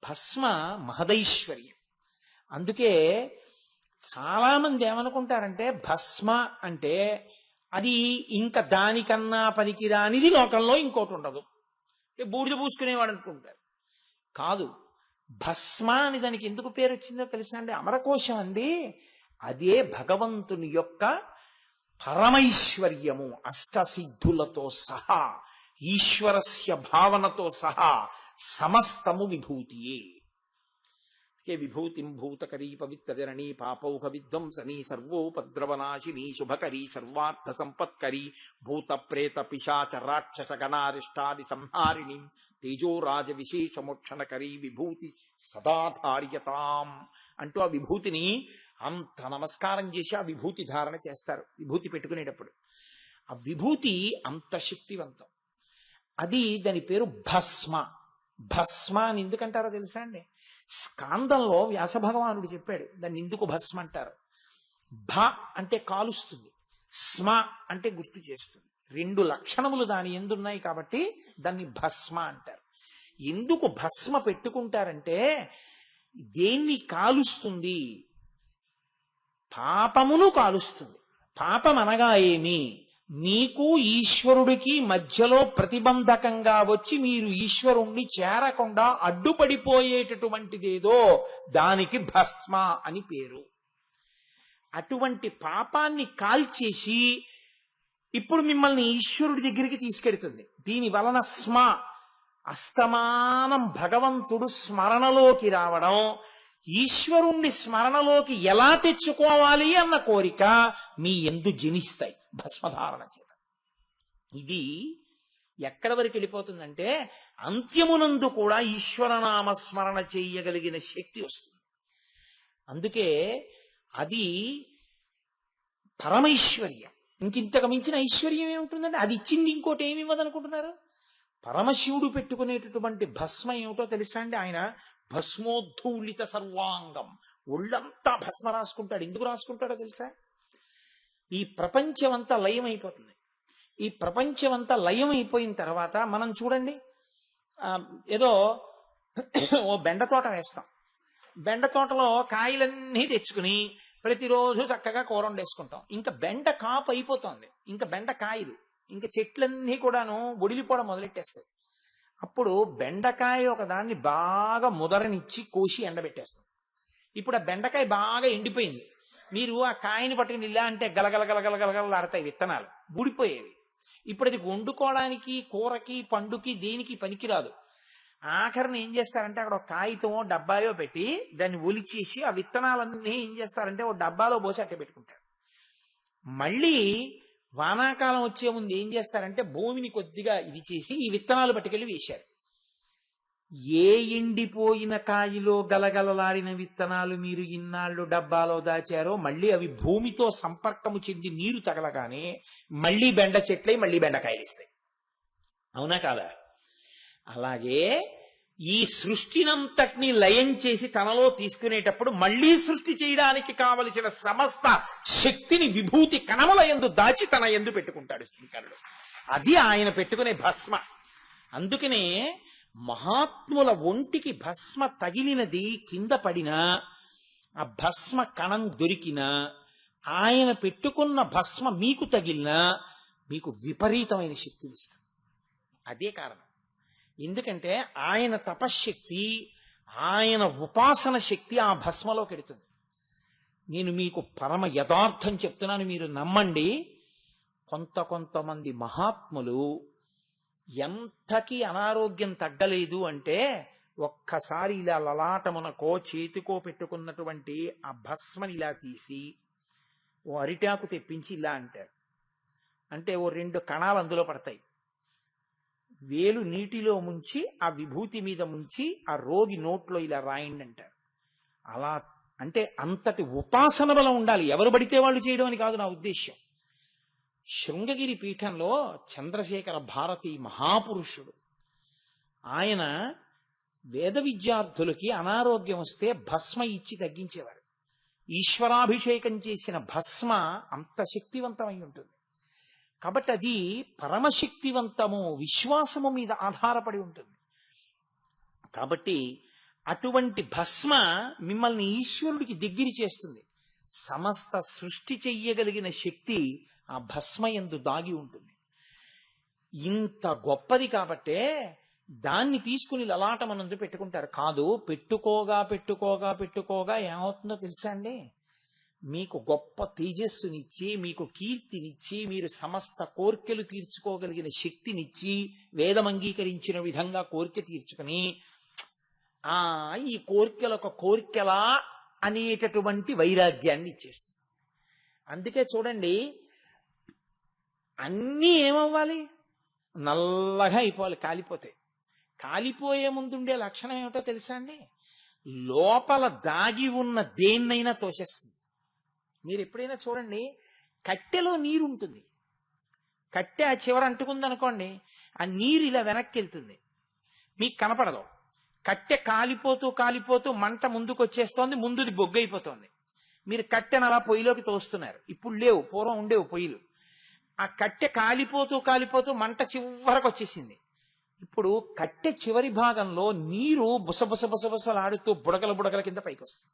Speaker 1: భస్మ మహదైశ్వర్యం. అందుకే చాలా మంది ఏమనుకుంటారంటే భస్మ అంటే అది ఇంకా దానికన్నా పనికిరానిది లోకంలో ఇంకోటి ఉండదు, బూడిద పూసుకునేవాడు అనుకుంటారు. కాదు, భస్మ అని దానికి ఎందుకు పేరు వచ్చిందో తెలుసా అండి? అమరకోశం అండి. అదే భగవంతుని యొక్క పరమైశ్వర్యము, అష్టసిద్ధులతో సహా ఈశ్వరస్య భావనతో సహా సమస్తము విభూతియే. విభూతిం భూతకరీ పవిత్రజననీ పాపౌఘ విధ్వంసనీ సర్వోపద్రవనాశినీ శుభకరీ సర్వార్థ సంపత్కరీ భూత ప్రేత పిశాచ రాక్షస గణారిష్టాది సంహారిణీ తేజోరాజ విశేషమోక్షణకరీ విభూతి సదాధార్యతాం అంటూ ఆ విభూతిని అంత నమస్కారం చేసి ఆ విభూతి ధారణ చేస్తారు విభూతి పెట్టుకునేటప్పుడు. ఆ విభూతి అంత శక్తివంతం. అది దాని పేరు భస్మ. భస్మ అని ఎందుకంటారో తెలుసా అండి? స్కాందంలో వ్యాస భగవానుడు చెప్పాడు దాన్ని ఎందుకు భస్మ అంటారు. భ అంటే కాలుస్తుంది, స్మ అంటే గుర్తు చేస్తుంది. రెండు లక్షణములు దాని ఎందున్నాయి కాబట్టి దాన్ని భస్మ అంటారు. ఎందుకు భస్మ పెట్టుకుంటారంటే దేన్ని కాలుస్తుంది? పాపమును కాలుస్తుంది. పాపం అనగా ఏమి? మీకు ఈశ్వరుడికి మధ్యలో ప్రతిబంధకంగా వచ్చి మీరు ఈశ్వరుణ్ణి చేరకుండా అడ్డుపడిపోయేటటువంటిదేదో దానికి భస్మ అని పేరు. అటువంటి పాపాన్ని కాల్చేసి ఇప్పుడు మిమ్మల్ని ఈశ్వరుడి దగ్గరికి తీసుకెడుతుంది. దీని వలన స్మ అస్తమానం భగవంతుడు స్మరణలోకి రావడం, ఈశ్వరుణ్ణి స్మరణలోకి ఎలా తెచ్చుకోవాలి అన్న కోరిక మీ యందు జనిస్తాయి భస్మధారణ చేత. ఇది ఎక్కడి వరకు వెళ్ళిపోతుందంటే అంత్యమునందు కూడా ఈశ్వరనామ స్మరణ చేయగలిగిన శక్తి వస్తుంది. అందుకే అది పరమైశ్వర్యం. ఇంకింతకు మించిన ఐశ్వర్యం ఏముంటుందంటే అది ఇచ్చింది ఇంకోటి ఏమి ఇవ్వదనుకుంటున్నారు? పరమశివుడు పెట్టుకునేటటువంటి భస్మ ఏమిటో తెలుసా అండి? ఆయన భస్మోద్ధూళిత సర్వాంగం, ఒళ్ళంతా భస్మ రాసుకుంటాడు. ఎందుకు రాసుకుంటాడో తెలుసా? ఈ ప్రపంచమంతా లయం అయిపోతుంది. ఈ ప్రపంచమంతా లయం అయిపోయిన తర్వాత మనం చూడండి, ఏదో ఓ బెండ తోట వేస్తాం. బెండ తోటలో కాయలన్నీ తెచ్చుకుని ప్రతిరోజు చక్కగా కూర వండేసుకుంటాం. ఇంకా బెండ కాపు అయిపోతుంది, ఇంకా బెండ కాయలు, ఇంకా చెట్లన్నీ కూడాను ఒడిలిపోవడం మొదలెట్టేస్తాయి. అప్పుడు బెండకాయ ఒక దాన్ని బాగా ముదరనిచ్చి కోసి ఎండబెట్టేస్తాం. ఇప్పుడు ఆ బెండకాయ బాగా ఎండిపోయింది. మీరు ఆ కాయని పట్టుకుని ఇలా అంటే గలగల గలగల గలగలలాడతాయి, విత్తనాలు ఊడిపోయేవి. ఇప్పుడు అది వండుకోవడానికి, కూరకి, పండుకి, దేనికి పనికిరాదు. ఆఖరిని ఏం చేస్తారంటే అక్కడ ఒక కాగితమో డబ్బాయో పెట్టి దాన్ని ఒలిచేసి ఆ విత్తనాలన్నీ ఏం చేస్తారంటే ఒక డబ్బాలో పోసి అట్టే పెట్టుకుంటారు. మళ్ళీ వానాకాలం వచ్చే ముందు ఏం చేస్తారంటే భూమిని కొద్దిగా ఇది చేసి ఈ విత్తనాలు పట్టుకెళ్ళి వేశారు. ఏ ఎండిపోయిన కాయలో గలగలలాడిన విత్తనాలు మీరు ఇన్నాళ్ళు డబ్బాలో దాచారో మళ్ళీ అవి భూమితో సంపర్కము చెంది నీరు తగలగానే మళ్ళీ బెండ చెట్లై మళ్ళీ బెండకాయలు ఇస్తాయి. అవునా కాదా? అలాగే ఈ సృష్టినంతటిని లయం చేసి తనలో తీసుకునేటప్పుడు మళ్ళీ సృష్టి చేయడానికి కావలసిన సమస్త శక్తిని విభూతి కణముల యందు దాచి తన యందు పెట్టుకుంటాడు శంకరుడు. అది ఆయన పెట్టుకునే భస్మ. అందుకనే మహాత్ముల ఒంటికి భస్మ తగిలినది కింద పడినా ఆ భస్మ కణం దొరికినా ఆయన పెట్టుకున్న భస్మ మీకు తగిలినా మీకు విపరీతమైన శక్తిని ఇస్తుంది. అదే కారణం. ఎందుకంటే ఆయన తపశ్శక్తి, ఆయన ఉపాసన శక్తి ఆ భస్మలో కెడుతుంది. నేను మీకు పరమ యథార్థం చెప్తున్నాను, మీరు నమ్మండి. కొంతమంది మహాత్ములు ఎంతకీ అనారోగ్యం తగ్గలేదు అంటే ఒక్కసారి ఇలా లలాటమునకో చేతికో పెట్టుకున్నటువంటి ఆ భస్మని ఇలా తీసి ఓ అరిటాకు తెప్పించి ఇలా అంటారు. అంటే ఓ 2 కణాలు అందులో పడతాయి. వేలు నీటిలో ముంచి ఆ విభూతి మీద ముంచి ఆ రోగి నోట్లో ఇలా రాయండి అంటారు. అలా అంటే అంతటి ఉపాసన బలం ఉండాలి. ఎవరు పడితే వాళ్ళు చేయడం అని కాదు నా ఉద్దేశ్యం. శృంగగిరి పీఠంలో చంద్రశేఖర భారతి మహాపురుషుడు. ఆయన వేద విద్యార్థులకి అనారోగ్యం వస్తే భస్మ ఇచ్చి తగ్గించేవారు. ఈశ్వరాభిషేకం చేసిన భస్మ అంత శక్తివంతమై ఉంటుంది. కాబట్టి అది పరమశక్తివంతము, విశ్వాసము మీద ఆధారపడి ఉంటుంది. కాబట్టి అటువంటి భస్మ మిమ్మల్ని ఈశ్వరుడికి దగ్గర చేస్తుంది. సమస్త సృష్టి చెయ్యగలిగిన శక్తి ఆ భస్మయందు దాగి ఉంటుంది. ఇంత గొప్పది కాబట్టే దాన్ని తీసుకుని లలాటమనందు పెట్టుకుంటారు. కాదు, పెట్టుకోగా ఏమవుతుందో తెలుసా అండి? మీకు గొప్ప తేజస్సునిచ్చి, మీకు కీర్తినిచ్చి, మీరు సమస్త కోర్కెలు తీర్చుకోగలిగిన శక్తినిచ్చి, వేదం అంగీకరించిన విధంగా కోరిక తీర్చుకుని ఈ కోర్కెలొక కోర్కెలా అనేటటువంటి వైరాగ్యాన్ని ఇచ్చేస్తుంది. అందుకే చూడండి, అన్నీ ఏమవ్వాలి? నల్లగా అయిపోవాలి, కాలిపోతే. కాలిపోయే ముందుండే లక్షణం ఏమిటో తెలుసా అండి? లోపల దాగి ఉన్న దేన్నైనా తోసేస్తుంది. మీరు ఎప్పుడైనా చూడండి, కట్టెలో నీరు ఉంటుంది, కట్టె ఆ చివర అంటుకుంది అనుకోండి, ఆ నీరు ఇలా వెనక్కి వెళ్తుంది, మీకు కనపడదు. కట్టె కాలిపోతూ కాలిపోతూ మంట ముందుకు వచ్చేస్తోంది, ముందుది బొగ్గైపోతోంది. మీరు కట్టెను అలా పొయ్యిలోకి తోస్తున్నారు. ఇప్పుడు లేవు, పూర్వం ఉండేవు పొయ్యిలు. ఆ కట్టె కాలిపోతూ కాలిపోతూ మంట చివరకు వచ్చేసింది. ఇప్పుడు కట్టె చివరి భాగంలో నీరు బుసబుసలాడుతూ బుడగల బుడగల కింద పైకి వస్తుంది.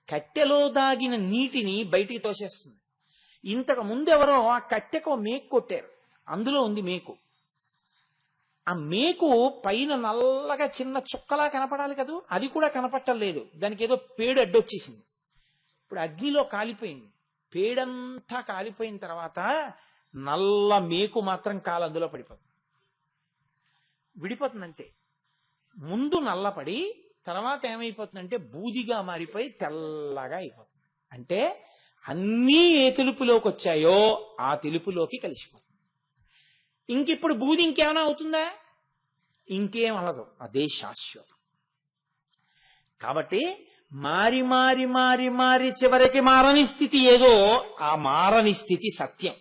Speaker 1: కట్టెలో దాగిన నీటిని బయటికి తోసేస్తుంది. ఇంతకు ముందెవరో ఆ కట్టెకు మేకు కొట్టారు, అందులో ఉంది మేకు. ఆ మేకు పైన నల్లగా చిన్న చుక్కలా కనపడాలి కదా, అది కూడా కనపట్టలేదు. దానికి ఏదో పేడు అడ్డొచ్చేసింది. ఇప్పుడు అగ్నిలో కాలిపోయింది. పేడంతా కాలిపోయిన తర్వాత నల్ల మేకు మాత్రం కాలు అందులో పడిపోతుంది, విడిపోతుందంటే. ముందు నల్లపడి తర్వాత ఏమైపోతుందంటే బూదిగా మారిపోయి తెల్లగా అయిపోతుంది. అంటే అన్నీ ఏ తెలుపులోకి వచ్చాయో ఆ తెలుపులోకి కలిసిపోతుంది. ఇంకిప్పుడు బూది ఇంకేమైనా అవుతుందా? ఇంకేం అనదు, అదే శాశ్వతం. కాబట్టి మారి మారి మారి మారి చివరికి మారని స్థితి ఏదో, ఆ మారని స్థితి సత్యం.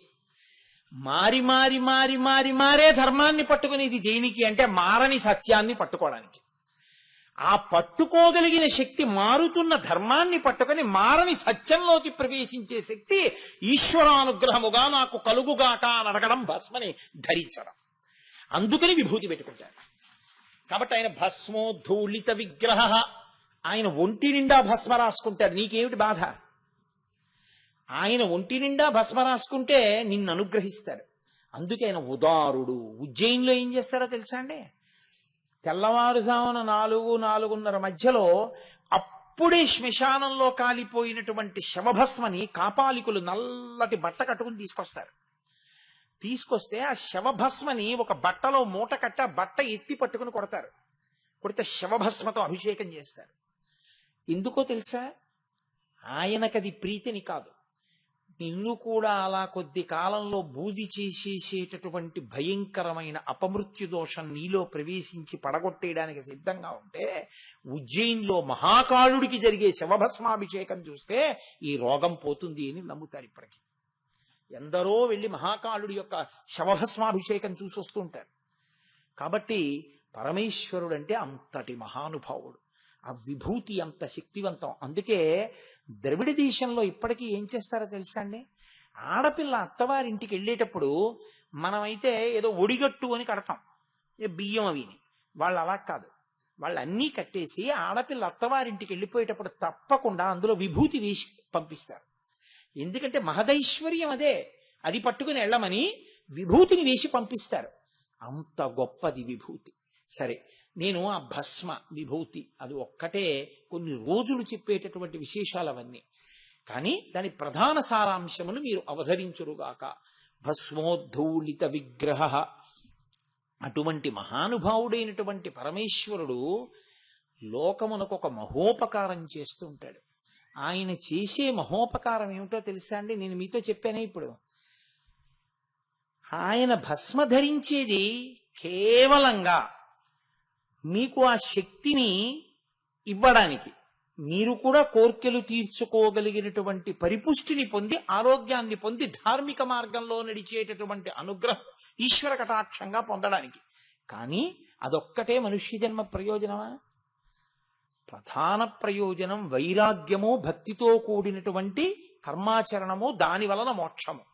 Speaker 1: మారి మారి మారి మారి మారే ధర్మాన్ని పట్టుకునేది దేనికి అంటే మారని సత్యాన్ని పట్టుకోవడానికి. ఆ పట్టుకోగలిగిన శక్తి మారుతున్న ధర్మాన్ని పట్టుకొని మారని సత్యంలోకి ప్రవేశించే శక్తి ఈశ్వరానుగ్రహముగా నాకు కలుగుగాక అని అడగడం, భస్మని ధరించడం. అందుకని విభూతి పెట్టుకుంటాడు. కాబట్టి ఆయన భస్మోద్ధూళిత విగ్రహ, ఆయన ఒంటి నిండా భస్మ రాసుకుంటాడు. నీకేమిటి బాధ? ఆయన ఒంటి నిండా భస్మ రాసుకుంటే నిన్ను అనుగ్రహిస్తాడు. అందుకే ఆయన ఉదారుడు. ఉజ్జయిన్లో ఏం చేస్తాడో తెలుసా అండి? తెల్లవారుజామున 4-4:30 మధ్యలో అప్పుడే శ్మశానంలో కాలిపోయినటువంటి శవభస్మని కాపాలికులు నల్లటి బట్ట కట్టుకుని తీసుకొస్తారు. తీసుకొస్తే ఆ శవభస్మని ఒక బట్టలో మూట కట్టి ఆ బట్ట ఎత్తి పట్టుకుని కొడతారు. కొడితే శవభస్మతో అభిషేకం చేస్తారు. ఎందుకో తెలుసా? ఆయనకది ప్రీతిని కాదు, నిన్ను కూడా అలా కొద్ది కాలంలో బూది చేసేసేటటువంటి భయంకరమైన అపమృత్యు దోషం నీలో ప్రవేశించి పడగొట్టేయడానికి సిద్ధంగా ఉంటే, ఉజ్జయిన్లో మహాకాళుడికి జరిగే శవభస్మాభిషేకం చూస్తే ఈ రోగం పోతుంది అని నమ్ముతారు. ఇప్పటికీ ఎందరో వెళ్ళి మహాకాళుడి యొక్క శవభస్మాభిషేకం చూసొస్తూ ఉంటారు. కాబట్టి పరమేశ్వరుడు అంటే అంతటి మహానుభావుడు, ఆ విభూతి అంత శక్తివంతం. అందుకే ద్రవిడ దేశంలో ఇప్పటికీ ఏం చేస్తారో తెలుసా అండి? ఆడపిల్ల అత్తవారింటికి వెళ్ళేటప్పుడు మనమైతే ఏదో ఒడిగట్టు అని కడతాం, బియ్యం అవిని. వాళ్ళు అలా కాదు, వాళ్ళు అన్నీ కట్టేసి ఆడపిల్ల అత్తవారింటికి వెళ్ళిపోయేటప్పుడు తప్పకుండా అందులో విభూతి వేసి పంపిస్తారు. ఎందుకంటే మహదైశ్వర్యం అదే, అది పట్టుకుని వెళ్ళమని విభూతిని వేసి పంపిస్తారు. అంత గొప్పది విభూతి. సరే, నేను ఆ భస్మ విభూతి అది ఒక్కటే కొన్ని రోజులు చెప్పేటటువంటి విశేషాలు అవన్నీ. కానీ దాని ప్రధాన సారాంశమును మీరు అవధరించురుగాక. భస్మోద్ధూళిత విగ్రహ, అటువంటి మహానుభావుడైనటువంటి పరమేశ్వరుడు లోకమునకు ఒక మహోపకారం చేస్తూ ఉంటాడు. ఆయన చేసే మహోపకారం ఏమిటో తెలుసా అండి? నేను మీతో చెప్పానే ఇప్పుడు. ఆయన భస్మ ధరించేది కేవలంగా మీకు ఆ శక్తిని ఇవ్వడానికి, మీరు కూడా కోర్కెలు తీర్చుకోగలిగినటువంటి పరిపుష్టిని పొంది ఆరోగ్యాన్ని పొంది ధార్మిక మార్గంలో నడిచేటటువంటి అనుగ్రహం ఈశ్వర కటాక్షంగా పొందడానికి. కానీ అదొక్కటే మనుష్య జన్మ ప్రయోజనమా? ప్రధాన ప్రయోజనం వైరాగ్యము, భక్తితో కూడినటువంటి కర్మాచరణము, దాని వలన మోక్షము.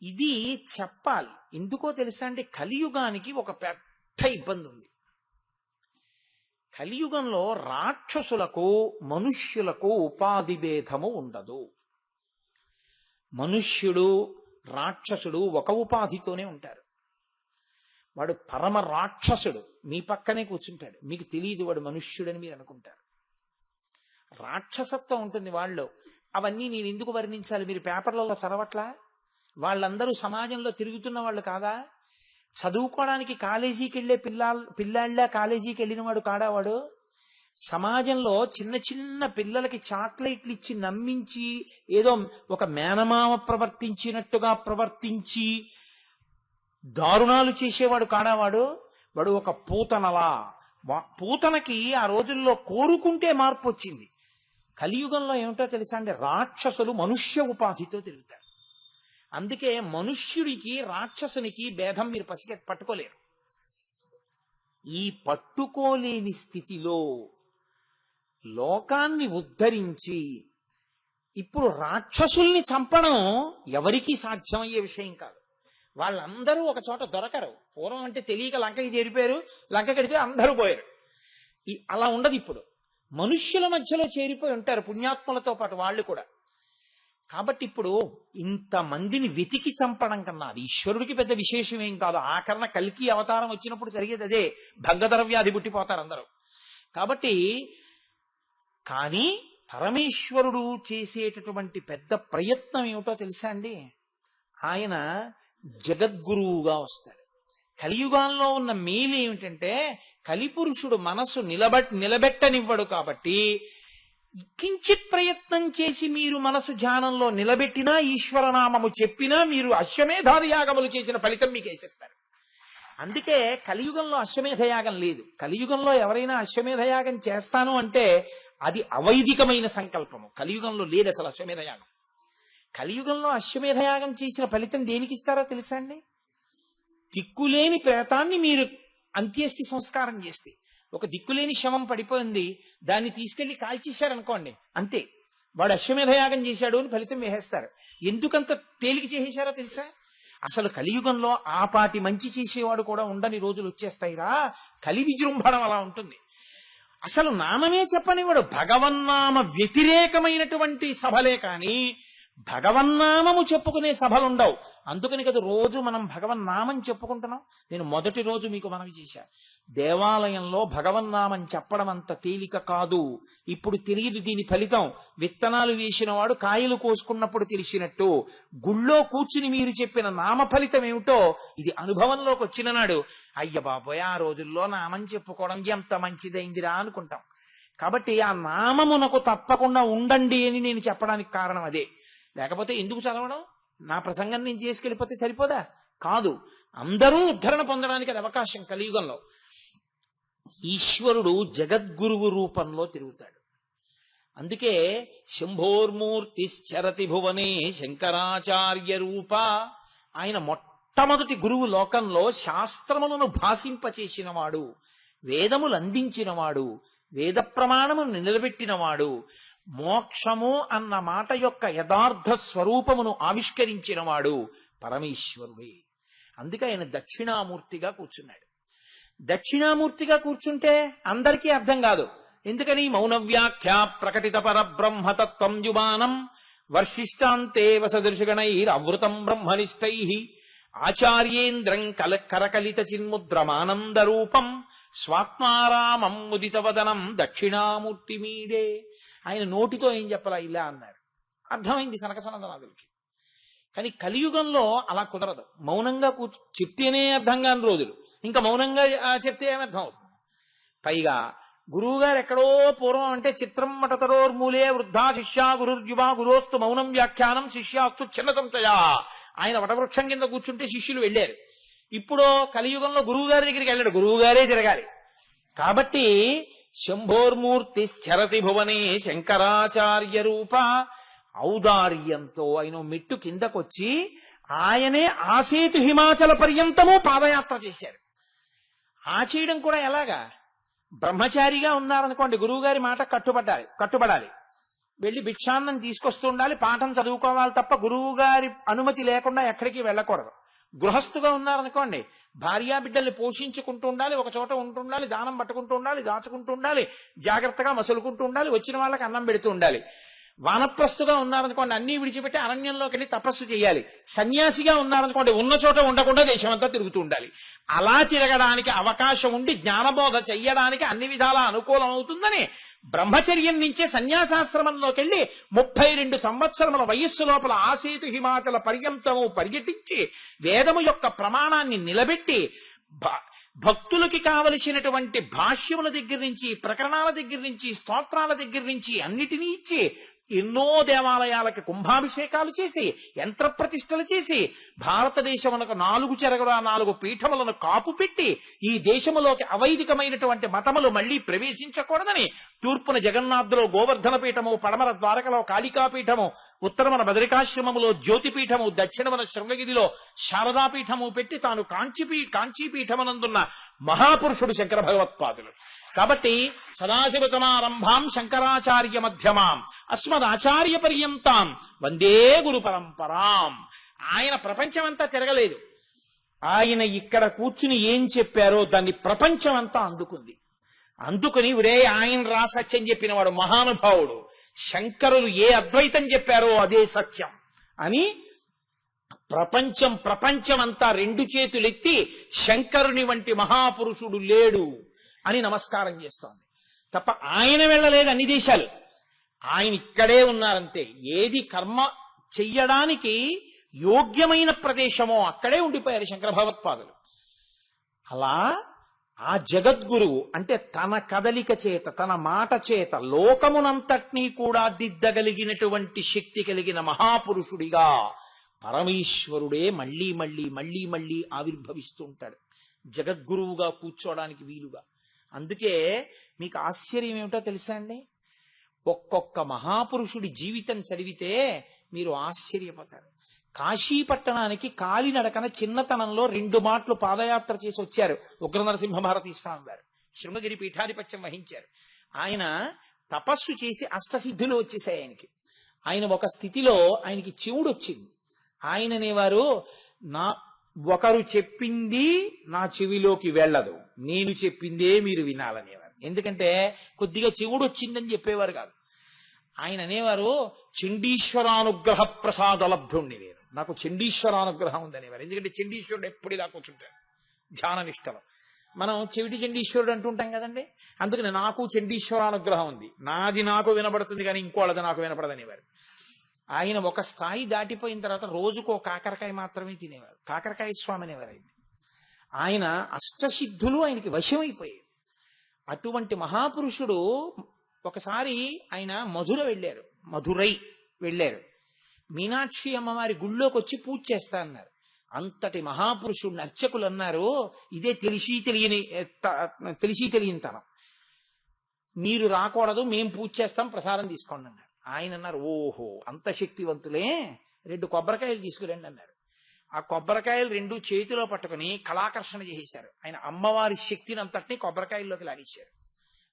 Speaker 1: ఇది చెప్పాలి. ఎందుకో తెలుసా అంటే కలియుగానికి ఒక పెద్ద ఇబ్బంది ఉంది. కలియుగంలో రాక్షసులకు మనుష్యులకు ఉపాధి భేదము ఉండదు. మనుష్యుడు రాక్షసుడు ఒక ఉపాధితోనే ఉంటారు. వాడు పరమ రాక్షసుడు మీ పక్కనే కూర్చుంటాడు, మీకు తెలియదు వాడు మనుష్యుడని మీరు అనుకుంటారు. రాక్షసత్వం ఉంటుంది వాళ్ళు. అవన్నీ నేను ఎందుకు వర్ణించాలి? మీరు పేపర్లలో చదవట్లా? వాళ్ళందరూ సమాజంలో తిరుగుతున్న వాళ్ళు కాదా? చదువుకోవడానికి కాలేజీకి వెళ్ళే పిల్లాళ్ళ కాలేజీకి వెళ్ళిన వాడు కాడావాడు? సమాజంలో చిన్న చిన్న పిల్లలకి చాక్లెట్లు ఇచ్చి నమ్మించి ఏదో ఒక మేనమామ ప్రవర్తించినట్టుగా ప్రవర్తించి దారుణాలు చేసేవాడు కాడావాడు? వాడు ఒక పూతనలా పూతనకి ఆ రోజుల్లో కోరుకుంటే మార్పు వచ్చింది. కలియుగంలో ఏమిటో తెలుసా అండి, రాక్షసులు మనుష్య ఉపాధితో తిరుగుతారు. అందుకే మనుష్యుడికి రాక్షసునికి భేదం మీరు పట్టుకోలేరు. ఈ పట్టుకోలేని స్థితిలో లోకాన్ని ఉద్ధరించి ఇప్పుడు రాక్షసుల్ని చంపడం ఎవరికీ సాధ్యమయ్యే విషయం కాదు. వాళ్ళందరూ ఒక చోట దొరకరు. పూర్వం అంటే తెలియక లంకకి చేరిపోయారు, లంక కడితే అందరూ పోయారు. అలా ఉండదు. ఇప్పుడు మనుష్యుల మధ్యలో చేరిపోయి ఉంటారు, పుణ్యాత్ములతో పాటు వాళ్ళు కూడా. కాబట్టి ఇప్పుడు ఇంతమందిని వెతికి చంపడం కన్నా అది ఈశ్వరుడికి పెద్ద విశేషం ఏం కాదు. ఆఖరణ కల్కి అవతారం వచ్చినప్పుడు జరిగేది అదే, భంగధరవ్యాధి పుట్టిపోతారు అందరూ. కాబట్టి కానీ పరమేశ్వరుడు చేసేటటువంటి పెద్ద ప్రయత్నం ఏమిటో తెలుసా అండి, ఆయన జగద్గురువుగా వస్తాడు. కలియుగాల్లో ఉన్న మేలు ఏమిటంటే కలిపురుషుడు మనస్సు నిలబెట్టనివ్వడు. కాబట్టి కించిత్ ప్రయత్నం చేసి మీరు మనసు ధ్యానంలో నిలబెట్టినా, ఈశ్వరనామము చెప్పినా మీరు అశ్వమేధాది యాగములు చేసిన ఫలితం మీకు వేసేస్తారు. అందుకే కలియుగంలో అశ్వమేధయాగం లేదు. కలియుగంలో ఎవరైనా అశ్వమేధయాగం చేస్తాను అంటే అది అవైదికమైన సంకల్పము. కలియుగంలో లేదు అసలు అశ్వమేధయాగం. కలియుగంలో అశ్వమేధయాగం చేసిన ఫలితం దేనికి ఇస్తారో తెలుసా అండి, దిక్కులేని ప్రేతాన్ని మీరు అంత్యేష్టి సంస్కారం చేస్తే, ఒక దిక్కులేని శవం పడిపోయింది, దాన్ని తీసుకెళ్లి కాల్చేశారనుకోండి, అంతే, వాడు అశ్వమేధయాగం చేశాడు అని ఫలితం వేసేస్తారు. ఎందుకంత తేలిక చేసేశారో తెలుసా, అసలు కలియుగంలో ఆపాటి మంచి చేసేవాడు కూడా ఉండని రోజులు వచ్చేస్తాయిరా. కలి విజృంభణం అలా ఉంటుంది. అసలు నామమే చెప్పనివాడు, భగవన్నామ వ్యతిరేకమైనటువంటి సభలే కానీ భగవన్నామము చెప్పుకునే సభలుండవు. అందుకని కదా రోజు మనం భగవన్నామం చెప్పుకుంటున్నాం. నేను మొదటి రోజు మీకు మనవి చేశా, దేవాలయంలో భగవన్నామం చెప్పడం అంత తేలిక కాదు. ఇప్పుడు తెలియదు దీని ఫలితం. విత్తనాలు వేసిన వాడు కాయలు కోసుకున్నప్పుడు తెలిసినట్టు గుళ్ళో కూర్చుని మీరు చెప్పిన నామ ఫలితం ఏమిటో ఇది అనుభవంలోకి వచ్చిన నాడు అయ్య బాబోయ్ ఆ రోజుల్లో నామం చెప్పుకోవడం ఎంత మంచిదైందిరా అనుకుంటాం. కాబట్టి ఆ నామమునకు తప్పకుండా ఉండండి అని నేను చెప్పడానికి కారణం అదే. లేకపోతే ఎందుకు చదవడం, నా ప్రసంగం నేను చేసుకెళ్ళిపోతే సరిపోదా? కాదు, అందరూ ఉద్ధరణ పొందడానికి అది అవకాశం. కలియుగంలో ఈశ్వరుడు జగద్గురువు రూపంలో తిరుగుతాడు. అందుకే శంభోర్మూర్తి చరతి భువనే శంకరాచార్య రూప. ఆయన మొట్టమొదటి గురువు లోకంలో శాస్త్రములను భాషింపచేసినవాడు, వేదములు అందించినవాడు, వేద ప్రమాణమును నిలబెట్టినవాడు, మోక్షము అన్న మాట యొక్క యథార్థ స్వరూపమును ఆవిష్కరించినవాడు పరమేశ్వరుడే. అందుకే ఆయన దక్షిణామూర్తిగా కూర్చున్నాడు. దక్షిణామూర్తిగా కూర్చుంటే అందరికీ అర్థం కాదు. ఎందుకని మౌన వ్యాఖ్య ప్రకటిత పరబ్రహ్మతత్వం జుబానం వర్షిష్టాంతే వసదృశగణైరవృతం బ్రహ్మనిష్టై ఆచార్యేంద్రం కరకలిత చిన్ముద్రమానంద రూపం స్వాత్మారామం ముదితవదనం దక్షిణామూర్తి మీడే. ఆయన నోటితో ఏం చెప్పాలా, ఇలా అన్నాడు, అర్థమైంది సనకసనందనాథులకి. కానీ కలియుగంలో అలా కుదరదు. మౌనంగా చెప్తేనే అర్థం కాని రోజులు, ఇంకా మౌనంగా చెప్తే ఏమర్థం అవుతుంది? పైగా గురువు గారు ఎక్కడో పూర్వం అంటే చిత్రం మటతరోర్మూలే వృద్ధా శిష్యా గురుర్యువా గురోస్తు మౌనం వ్యాఖ్యానం శిష్యాస్తు చిన్న సంశయా. ఆయన వటవృక్షం కింద కూర్చుంటే శిష్యులు వెళ్ళారు. ఇప్పుడు కలియుగంలో గురువు గారి దగ్గరికి వెళ్ళాడు, గురువు గారే తిరగాలి. కాబట్టి శంభోర్మూర్తి స్థిరతి భువనే శంకరాచార్య రూప. ఔదార్యంతో ఆయన మెట్టు కిందకొచ్చి ఆయనే ఆసేతు హిమాచల పర్యంతము పాదయాత్ర చేశారు. ఆ చేయడం కూడా ఎలాగా, బ్రహ్మచారిగా ఉన్నారనుకోండి గురువు గారి మాట కట్టుబడాలి, వెళ్ళి భిక్షాన్నం తీసుకొస్తూ ఉండాలి, పాఠం చదువుకోవాలి తప్ప గురువు గారి అనుమతి లేకుండా ఎక్కడికి వెళ్ళకూడదు. గృహస్థుగా ఉన్నారనుకోండి భార్యా బిడ్డల్ని పోషించుకుంటూ ఉండాలి, ఒక చోట ఉంటుండాలి, దానం పట్టుకుంటూ ఉండాలి, దాచుకుంటూ ఉండాలి, జాగ్రత్తగా మసులుకుంటూ ఉండాలి, వచ్చిన వాళ్ళకి అన్నం పెడుతూ ఉండాలి. వానప్రస్తుగా ఉన్నారనుకోండి అన్ని విడిచిపెట్టి అరణ్యంలోకి వెళ్ళి తపస్సు చేయాలి. సన్యాసిగా ఉన్నారనుకోండి ఉన్న చోట ఉండకుండా దేశమంతా తిరుగుతూ ఉండాలి. అలా తిరగడానికి అవకాశం ఉండి జ్ఞానబోధ చెయ్యడానికి అన్ని విధాలా అనుకూలం అవుతుందని బ్రహ్మచర్యం నుంచే సన్యాసాశ్రమంలోకి వెళ్ళి 32 సంవత్సరముల వయస్సు లోపల ఆసేతు హిమాచల పర్యంతము పర్యటించి వేదము యొక్క ప్రమాణాన్ని నిలబెట్టి భక్తులకి కావలసినటువంటి భాష్యముల దగ్గర నుంచి, ప్రకరణాల దగ్గర నుంచి, స్తోత్రాల దగ్గర నుంచి అన్నిటినీ ఇచ్చి ఎన్నో దేవాలయాలకి కుంభాభిషేకాలు చేసి యంత్ర ప్రతిష్టలు చేసి భారతదేశమునకు 4 చెరగుల 4 పీఠములను కాపు పెట్టి ఈ దేశములోకి అవైదికమైనటువంటి మతములు మళ్లీ ప్రవేశించకూడదని తూర్పున జగన్నాథులో గోవర్ధన పీఠము, పడమర ద్వారకలో కాళికాపీఠము, ఉత్తరమున బదరికాశ్రమములో జ్యోతిపీఠము, దక్షిణమున శృంగగిరిలో శారదాపీఠము పెట్టి తాను కాంచీపీఠమునందున్న మహాపురుషుడు శంకర భగవత్పాదులు. కాబట్టి సదాశివసమారంభాం శంకరాచార్య మధ్యమాం అస్మదాచార్య పర్యంతాం వందే గురు పరంపరాం. ఆయన ప్రపంచమంతా తిరగలేదు. ఆయన ఇక్కడ కూర్చుని ఏం చెప్పారో దాన్ని ప్రపంచమంతా అందుకుని ఒరే ఆయన రా సత్యం చెప్పిన వాడు మహానుభావుడు, శంకరులు ఏ అద్వైతం చెప్పారో అదే సత్యం అని ప్రపంచమంతా 2 చేతులెత్తి శంకరుని వంటి మహాపురుషుడు లేడు అని నమస్కారం చేస్తోంది తప్ప ఆయన వెళ్ళలేదు అన్ని దేశాలు. ఆయన ఇక్కడే ఉన్నారంతే. ఏది కర్మ చెయ్యడానికి యోగ్యమైన ప్రదేశమో అక్కడే ఉండిపోయారు శంకర భగవత్పాదులు. అలా ఆ జగద్గురువు అంటే తన కదలిక చేత, తన మాట చేత లోకమునంతటినీ కూడా దిద్దగలిగినటువంటి శక్తి కలిగిన మహాపురుషుడిగా పరమేశ్వరుడే మళ్ళీ మళ్ళీ మళ్ళీ మళ్ళీ ఆవిర్భవిస్తూ ఉంటాడు జగద్గురువుగా కూర్చోవడానికి వీలుగా. అందుకే మీకు ఆశ్చర్యం ఏమిటో తెలుసా అండి? ఒక్కొక్క మహాపురుషుడి జీవితం చదివితే మీరు ఆశ్చర్యపోతారు. కాశీ పట్టణానికి కాలినడకన చిన్నతనంలో 2 మాటలు పాదయాత్ర చేసి వచ్చారు ఉగ్ర నరసింహ భారతీ స్వామి వారు. శృంగగిరి పీఠాధిపత్యం వహించారు. ఆయన తపస్సు చేసి అష్టసిద్ధులు వచ్చేసాయి ఆయనకి. ఆయన ఒక స్థితిలో ఆయనకి చెవుడు వచ్చింది. ఆయన అనేవారు, ఒకరు చెప్పింది నా చెవిలోకి వెళ్ళదు, నేను చెప్పిందే మీరు వినాలనేవారు. ఎందుకంటే కొద్దిగా చెవుడు వచ్చిందని చెప్పేవారు కాదు. ఆయన అనేవారు, చండీశ్వరానుగ్రహ ప్రసాదలబ్ధుణ్ణి నేను, నాకు చండీశ్వరానుగ్రహం ఉందనేవారు. ఎందుకంటే చండీశ్వరుడు ఎప్పుడు ఇలా కూర్చుంటాడు ధ్యాన నిష్టలో. మనం చెవిటి చండీశ్వరుడు అంటుంటాం కదండి. అందుకని నాకు చండీశ్వరానుగ్రహం ఉంది, నాది నాకు వినబడుతుంది కానీ ఇంకోళ్ళది నాకు వినపడదనేవారు. ఆయన ఒక స్థాయి దాటిపోయిన తర్వాత రోజుకో కాకరకాయ మాత్రమే తినేవారు. కాకరకాయ స్వామి అనేవారు ఆయన. ఆయన అష్టసిద్ధులు ఆయనకి వశమైపోయాయి. అటువంటి మహాపురుషుడు ఒకసారి ఆయన మధురై వెళ్ళారు. మీనాక్షి అమ్మవారి గుళ్ళోకి వచ్చి పూజ చేస్తా అన్నారు. అంతటి మహాపురుషుడిని అర్చకులు అన్నారు, ఇదే తెలిసి తెలియని తనం, మీరు రాకూడదు, మేం పూజ చేస్తాం, ప్రసాదం తీసుకోండి అన్నారు. ఆయన అన్నారు, ఓహో అంత శక్తివంతులే, 2 కొబ్బరికాయలు తీసుకురండి అన్నారు. ఆ కొబ్బరికాయలు 2 చేతిలో పట్టుకుని కళాకర్షణ చేసేశారు. ఆయన అమ్మవారి శక్తిని అంతటినీ కొబ్బరికాయల్లోకి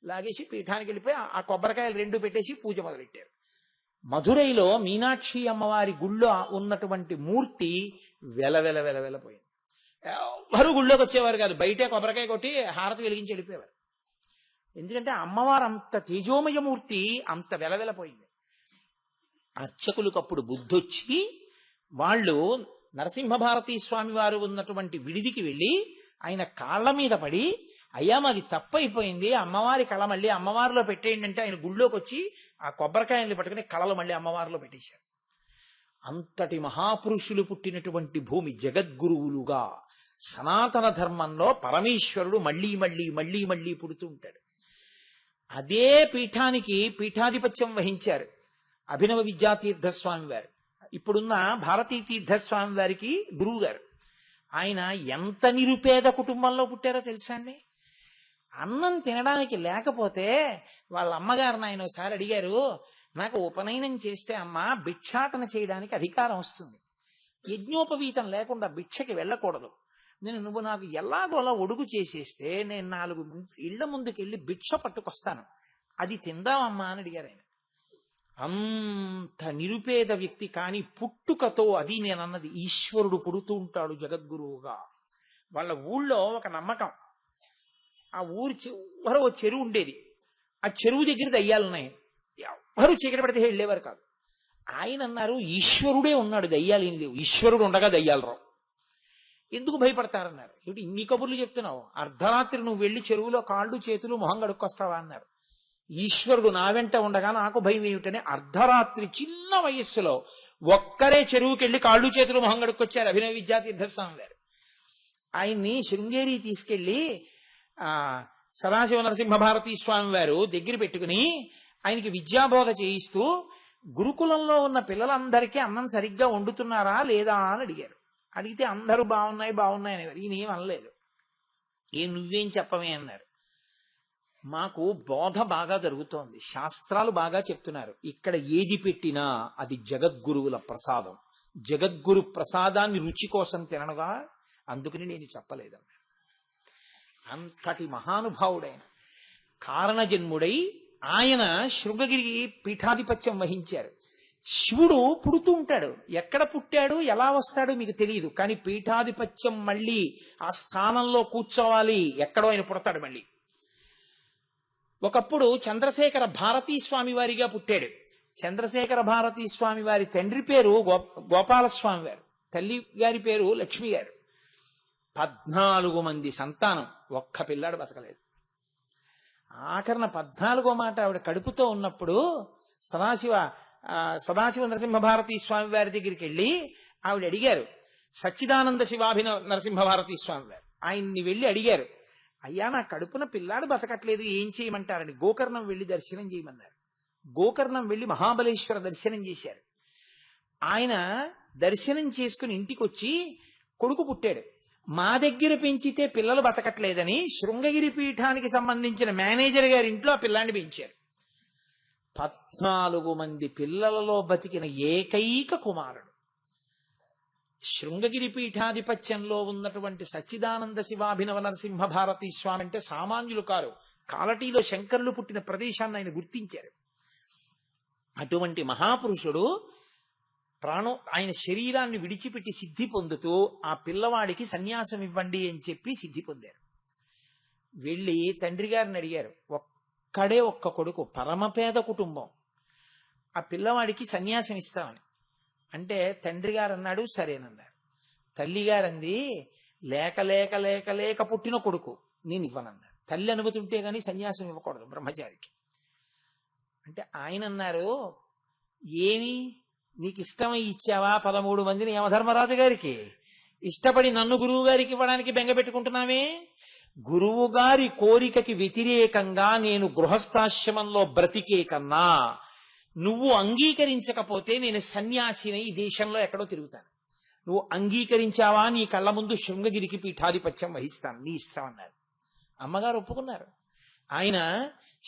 Speaker 1: లాగేసి పీఠానికి వెళ్ళిపోయి ఆ కొబ్బరికాయలు 2 పెట్టేసి పూజ మొదలెట్టారు. మధురైలో మీనాక్షి అమ్మవారి గుళ్ళో ఉన్నటువంటి మూర్తి వెలపోయింది. ఎవరు గుళ్ళోకి వచ్చేవారు కాదు, బయటే కొబ్బరికాయ కొట్టి హారతి వెలిగించి వెళ్ళిపోయేవారు. ఎందుకంటే అమ్మవారు అంత తేజోమయమూర్తి, అంత వెలపోయింది. అర్చకులకు అప్పుడు బుద్ధొచ్చి వాళ్ళు నరసింహభారతీ స్వామి వారు ఉన్నటువంటి విడిదికి వెళ్ళి ఆయన కాళ్ళ మీద పడి, అయ్యా మాది తప్పైపోయింది, అమ్మవారి కళ మళ్ళీ అమ్మవారిలో పెట్టేయండి అంటే ఆయన గుళ్ళోకి వచ్చి ఆ కొబ్బరికాయల్ని పట్టుకుని కళలు మళ్ళీ అమ్మవారిలో పెట్టేశారు. అంతటి మహాపురుషులు పుట్టినటువంటి భూమి జగద్గురువులుగా సనాతన ధర్మంలో పరమేశ్వరుడు మళ్ళీ మళ్ళీ మళ్ళీ మళ్ళీ పుడుతూ ఉంటాడు. అదే పీఠానికి పీఠాధిపత్యం వహించారు అభినవ విద్యాతీర్థస్వామి వారు. ఇప్పుడున్న భారతీ తీర్థస్వామి వారికి గురువు గారు. ఆయన ఎంత నిరుపేద కుటుంబంలో పుట్టారో తెలుసా అండి? అన్నం తినడానికి లేకపోతే వాళ్ళ అమ్మగారిని ఆయన ఒకసారి అడిగారు, నాకు ఉపనయనం చేస్తే అమ్మ భిక్షాటన చేయడానికి అధికారం వస్తుంది, యజ్ఞోపవీతం లేకుండా భిక్షకి వెళ్ళకూడదు, నువ్వు నాకు ఎలాగోలా ఒడుగు చేసేస్తే నేను 4 ఇళ్ల ముందుకెళ్ళి భిక్ష పట్టుకొస్తాను, అది తిందామమ్మా అని అడిగారు ఆయన. అంత నిరుపేద వ్యక్తి, కానీ పుట్టుకతో, అది నేను అన్నది, ఈశ్వరుడు పుడుతూ ఉంటాడు జగద్గురువుగా. వాళ్ళ ఊళ్ళో ఒక నమ్మకం, ఆ ఊరి చివర ఓ చెరువు ఉండేది, ఆ చెరువు దగ్గర దయ్యాలున్నాయి, ఎవరు చీకటి పడితే వెళ్ళేవారు కాదు. ఆయన అన్నారు, ఈశ్వరుడే ఉన్నాడు, దయ్యాలు ఏం లేవు, ఈశ్వరుడు ఉండగా దయ్యాలు రావు, ఎందుకు భయపడతారన్నారు. ఏమిటి ఇన్ని కబుర్లు చెప్తున్నావు, అర్ధరాత్రి నువ్వు వెళ్ళి చెరువులో కాళ్ళు చేతులు మొహం కడుక్కొస్తావా అన్నారు. ఈశ్వరుడు నా వెంట ఉండగా నాకు భయం ఏమిటని అర్ధరాత్రి చిన్న వయస్సులో ఒక్కరే చెరువుకెళ్ళి కాళ్ళు చేతులు మొహం కడుక్కొచ్చారు అభినవ విద్యాతీర్థస్వామి గారు. ఆయన్ని శృంగేరి తీసుకెళ్లి సదాశివ నరసింహ భారతీ స్వామి వారు దగ్గర పెట్టుకుని ఆయనకి విద్యాబోధ చేయిస్తూ, గురుకులంలో ఉన్న పిల్లలందరికీ అన్నం సరిగ్గా వండుతున్నారా లేదా అని అడిగారు. అడిగితే అందరూ బాగున్నాయి బాగున్నాయి అనేవారు. ఈయన ఏం అనలేదు. నువ్వేం చెప్పవే అన్నారు. మాకు బోధ బాగా జరుగుతోంది, శాస్త్రాలు బాగా చెప్తున్నారు, ఇక్కడ ఏది పెట్టినా అది జగద్గురువుల ప్రసాదం, జగద్గురు ప్రసాదాన్ని రుచి కోసం తిననుగా, అందుకని నేను చెప్పలేదన్నాడు. అంతటి మహానుభావుడైన కారణజన్ముడై ఆయన శృంగగిరి పీఠాధిపత్యం వహించారు. శివుడు పుడుతూ ఉంటాడు, ఎక్కడ పుట్టాడు ఎలా వస్తాడు మీకు తెలియదు, కానీ పీఠాధిపత్యం మళ్ళీ ఆ స్థానంలో కూర్చోవాలి, ఎక్కడో ఆయన పుడతాడు మళ్ళీ. ఒకప్పుడు చంద్రశేఖర భారతీ స్వామి వారిగా పుట్టాడు. చంద్రశేఖర భారతీ స్వామి వారి తండ్రి పేరు గోపాలస్వామి వారు, తల్లి గారి పేరు లక్ష్మి గారు. 14 మంది సంతానం, ఒక్క పిల్లాడు బతకలేదు. ఆఖరణ 14వ మాట ఆవిడ కడుపుతో ఉన్నప్పుడు సదాశివ నరసింహభారతీ స్వామి వారి దగ్గరికి వెళ్ళి ఆవిడ అడిగారు. సచ్చిదానంద శివాభిన నరసింహభారతీ స్వామి వారు ఆయన్ని వెళ్ళి అడిగారు, అయ్యా నా కడుపున పిల్లాడు బతకట్లేదు, ఏం చేయమంటారని. గోకర్ణం వెళ్ళి దర్శనం చేయమన్నారు. గోకర్ణం వెళ్ళి మహాబలేశ్వర దర్శనం చేశారు. ఆయన దర్శనం చేసుకుని ఇంటికి వచ్చి కొడుకు పుట్టాడు. మా దగ్గర పెంచితే పిల్లలు బతకట్లేదని శృంగగిరి పీఠానికి సంబంధించిన మేనేజర్ గారి ఇంట్లో ఆ పిల్లాన్ని పెంచారు. 14 మంది పిల్లలలో బతికిన ఏకైక కుమారుడు. శృంగగిరి పీఠాధిపత్యంలో ఉన్నటువంటి సచ్చిదానంద శివాభినవ నరసింహ భారతీ స్వామి అంటే సామాన్యులు కారు. కాలటీలో శంకరులు పుట్టిన ప్రదేశాన్ని ఆయన గుర్తించారు. అటువంటి మహాపురుషుడు ఆయన శరీరాన్ని విడిచిపెట్టి సిద్ధి పొందుతూ ఆ పిల్లవాడికి సన్యాసం ఇవ్వండి అని చెప్పి సిద్ధి పొందారు. వెళ్ళి తండ్రి గారిని అడిగారు. ఒక్కడే ఒక్క కొడుకు, పరమపేద కుటుంబం, ఆ పిల్లవాడికి సన్యాసం ఇస్తామని అంటే తండ్రి గారు అన్నాడు సరేనన్నారు. తల్లి గారంది లేక లేక లేక లేక పుట్టిన కొడుకు, నేను ఇవ్వనన్నాడు. తల్లి అనుమతి ఉంటే గానీ సన్యాసం ఇవ్వకూడదు బ్రహ్మచారికి. అంటే ఆయన అన్నారు, ఏమి నీకు ఇష్టమై ఇచ్చావా 13 మందిని యమధర్మరాజు గారికి? ఇష్టపడి నన్ను గురువు గారికి ఇవ్వడానికి బెంగ పెట్టుకుంటున్నావే? గురువు గారి కోరికకి వ్యతిరేకంగా నేను గృహస్థాశ్రమంలో బ్రతికే కన్నా నువ్వు అంగీకరించకపోతే నేను సన్యాసిని ఈ దేశంలో ఎక్కడో తిరుగుతాను. నువ్వు అంగీకరించావా నీ కళ్ళ ముందు శృంగగిరికి పీఠాధిపత్యం వహిస్తాను, నీ ఇష్టం అన్నారు. అమ్మగారు ఒప్పుకున్నారు. ఆయన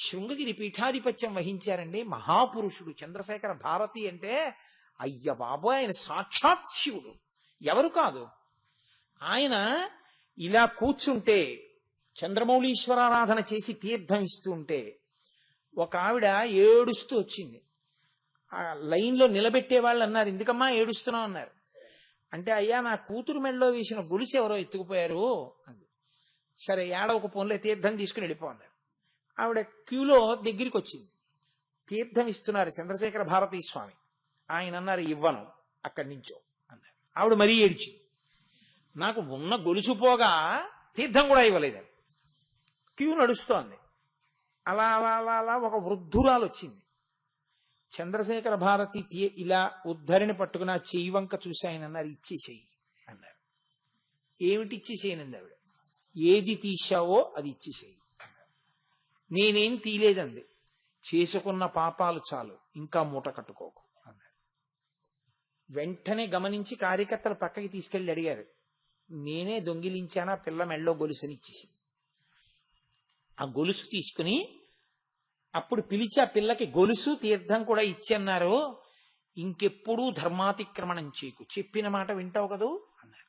Speaker 1: శృంగగిరి పీఠాధిపత్యం వహించారండి. మహాపురుషుడు చంద్రశేఖర భారతి అంటే అయ్య బాబోయ్, ఆయన సాక్షాత్ శివుడు, ఎవరు కాదు. ఆయన ఇలా కూర్చుంటే చంద్రమౌళీశ్వరారాధన చేసి తీర్థం ఇస్తూ ఉంటే ఒక ఆవిడ ఏడుస్తూ వచ్చింది. ఆ లైన్లో నిలబెట్టే వాళ్ళు అన్నారు, ఎందుకమ్మా ఏడుస్తున్నావు అన్నారు. అంటే అయ్యా నా కూతురు మెళ్ళలో వేసిన గొలుసు ఎవరో ఎత్తుకుపోయారు అంది. సరే ఏడవకు పోన్లే, తీర్థం తీసుకుని వెళ్ళిపోన్నారు. ఆవిడ క్యూలో దగ్గరికి వచ్చింది, తీర్థం ఇస్తున్నారు చంద్రశేఖర భారతీ స్వామి. ఆయన అన్నారు ఇవ్వను, అక్కడి నుంచో అన్నారు. ఆవిడ మరీ ఏడ్చింది, నాకు ఉన్న గొలుసు పోగా తీర్థం కూడా ఇవ్వలేదు. క్యూ నడుస్తోంది. అలా అలా అలా అలా ఒక వృద్ధురాలు వచ్చింది. చంద్రశేఖర భారతి ఇలా ఉద్ధరిని పట్టుకుని ఆ చెయ్యి వంక చూసి ఆయన అన్నారు ఇచ్చేసేయి అన్నారు. ఏమిటి ఇచ్చేసేయనంది ఆవిడ. ఏది తీశావో అది ఇచ్చేసేయి. నేనేం తీలేదండి, చేసుకున్న పాపాలు చాలు, ఇంకా మూట కట్టుకోకు అన్నాడు. వెంటనే గమనించి కార్యకర్తలు పక్కకి తీసుకెళ్లి అడిగారు, నేనే దొంగిలించానా పిల్ల మెళ్ళో గొలుసుని ఇచ్చేసి. ఆ గొలుసు తీసుకుని అప్పుడు పిలిచి ఆ పిల్లకి గొలుసు తీర్థం కూడా ఇచ్చన్నారు. ఇంకెప్పుడూ ధర్మాతిక్రమణం చేయకు, చెప్పిన మాట వింటావు కదూ అన్నారు.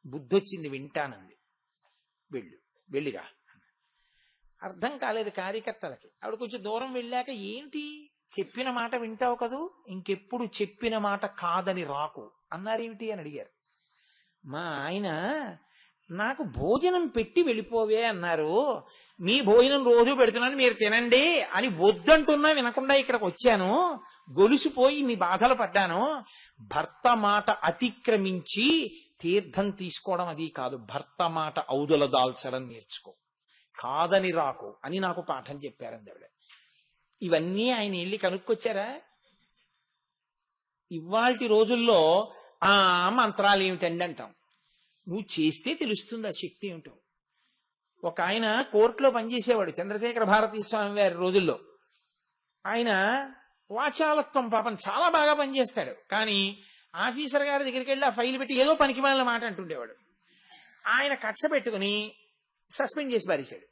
Speaker 1: బుద్ధి వచ్చింది, వింటానంది. వెళ్ళిరా. అర్థం కాలేదు కార్యకర్తలకి. ఆవిడ కొంచెం దూరం వెళ్ళాక ఏంటి చెప్పిన మాట వింటావు కదూ, ఇంకెప్పుడు చెప్పిన మాట కాదని రాకు అన్నారేమిటి అని అడిగారు. మా ఆయన నాకు భోజనం పెట్టి వెళ్ళిపోవే అన్నారు, మీ భోజనం రోజు పెడుతున్నాను మీరు తినండి అని వద్దంటున్నా వినకుండా ఇక్కడికి వచ్చాను, గొలుసుపోయి మీ బాధలు పడ్డాను. భర్త మాట అతిక్రమించి తీర్థం తీసుకోవడం అది కాదు, భర్త మాట ఔదుల దాల్చడం నేర్చుకో, కాదని రాకు అని నాకు పాఠం చెప్పారంది ఆవిడ. ఇవన్నీ ఆయన వెళ్ళి కనుక్కొచ్చారా? ఇవాల్టి రోజుల్లో ఆ మంత్రాలు ఏమిటండి అంటాం. నువ్వు చేస్తే తెలుస్తుంది ఆ శక్తి ఏమిటో. ఒక ఆయన కోర్టులో పనిచేసేవాడు చంద్రశేఖర భారతీ స్వామి వారి రోజుల్లో. ఆయన వాచాలత్వం పాపం చాలా బాగా పనిచేస్తాడు. కానీ ఆఫీసర్ గారి దగ్గరికి వెళ్ళి ఆ ఫైల్ పెట్టి ఏదో పనికి మాలిన మాట అంటుండేవాడు. ఆయన కక్ష పెట్టుకుని సస్పెండ్ చేసి పారేశాడు.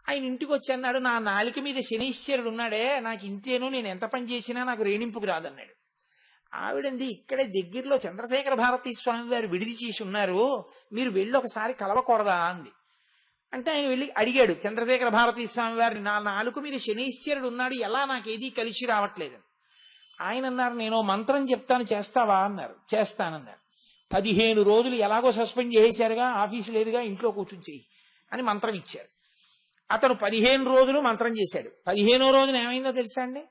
Speaker 1: ఆయన ఇంటికి వచ్చి అన్నాడు, నా నాలిక మీద శనీశ్వరుడు ఉన్నాడే, నాకు ఇంతేను, నేను ఎంత పని చేసినా నాకు రేణింపుకు రాదన్నాడు. ఆవిడంది, ఇక్కడే దగ్గరలో చంద్రశేఖర భారతీ స్వామి వారు విడిది చేసి ఉన్నారు, మీరు వెళ్ళి ఒకసారి కలవకూడదా అంది. అంటే ఆయన వెళ్ళి అడిగాడు చంద్రశేఖర భారతీ స్వామి వారిని, నా నాలుక మీద శనీశ్వరుడు ఉన్నాడు, ఎలా నాకేదీ కలిసి రావట్లేదు. ఆయన అన్నారు, నేను మంత్రం చెప్తాను చేస్తావా అన్నారు. చేస్తానన్నారు. 15 రోజులు ఎలాగో సస్పెండ్ చేసేశారుగా, ఆఫీసు లేదుగా, ఇంట్లో కూర్చుని చెయ్యి అని మంత్రం ఇచ్చారు. అతను 15 రోజులు మంత్రం చేశాడు. 15వ రోజున ఏమైందో తెలుసా అండి?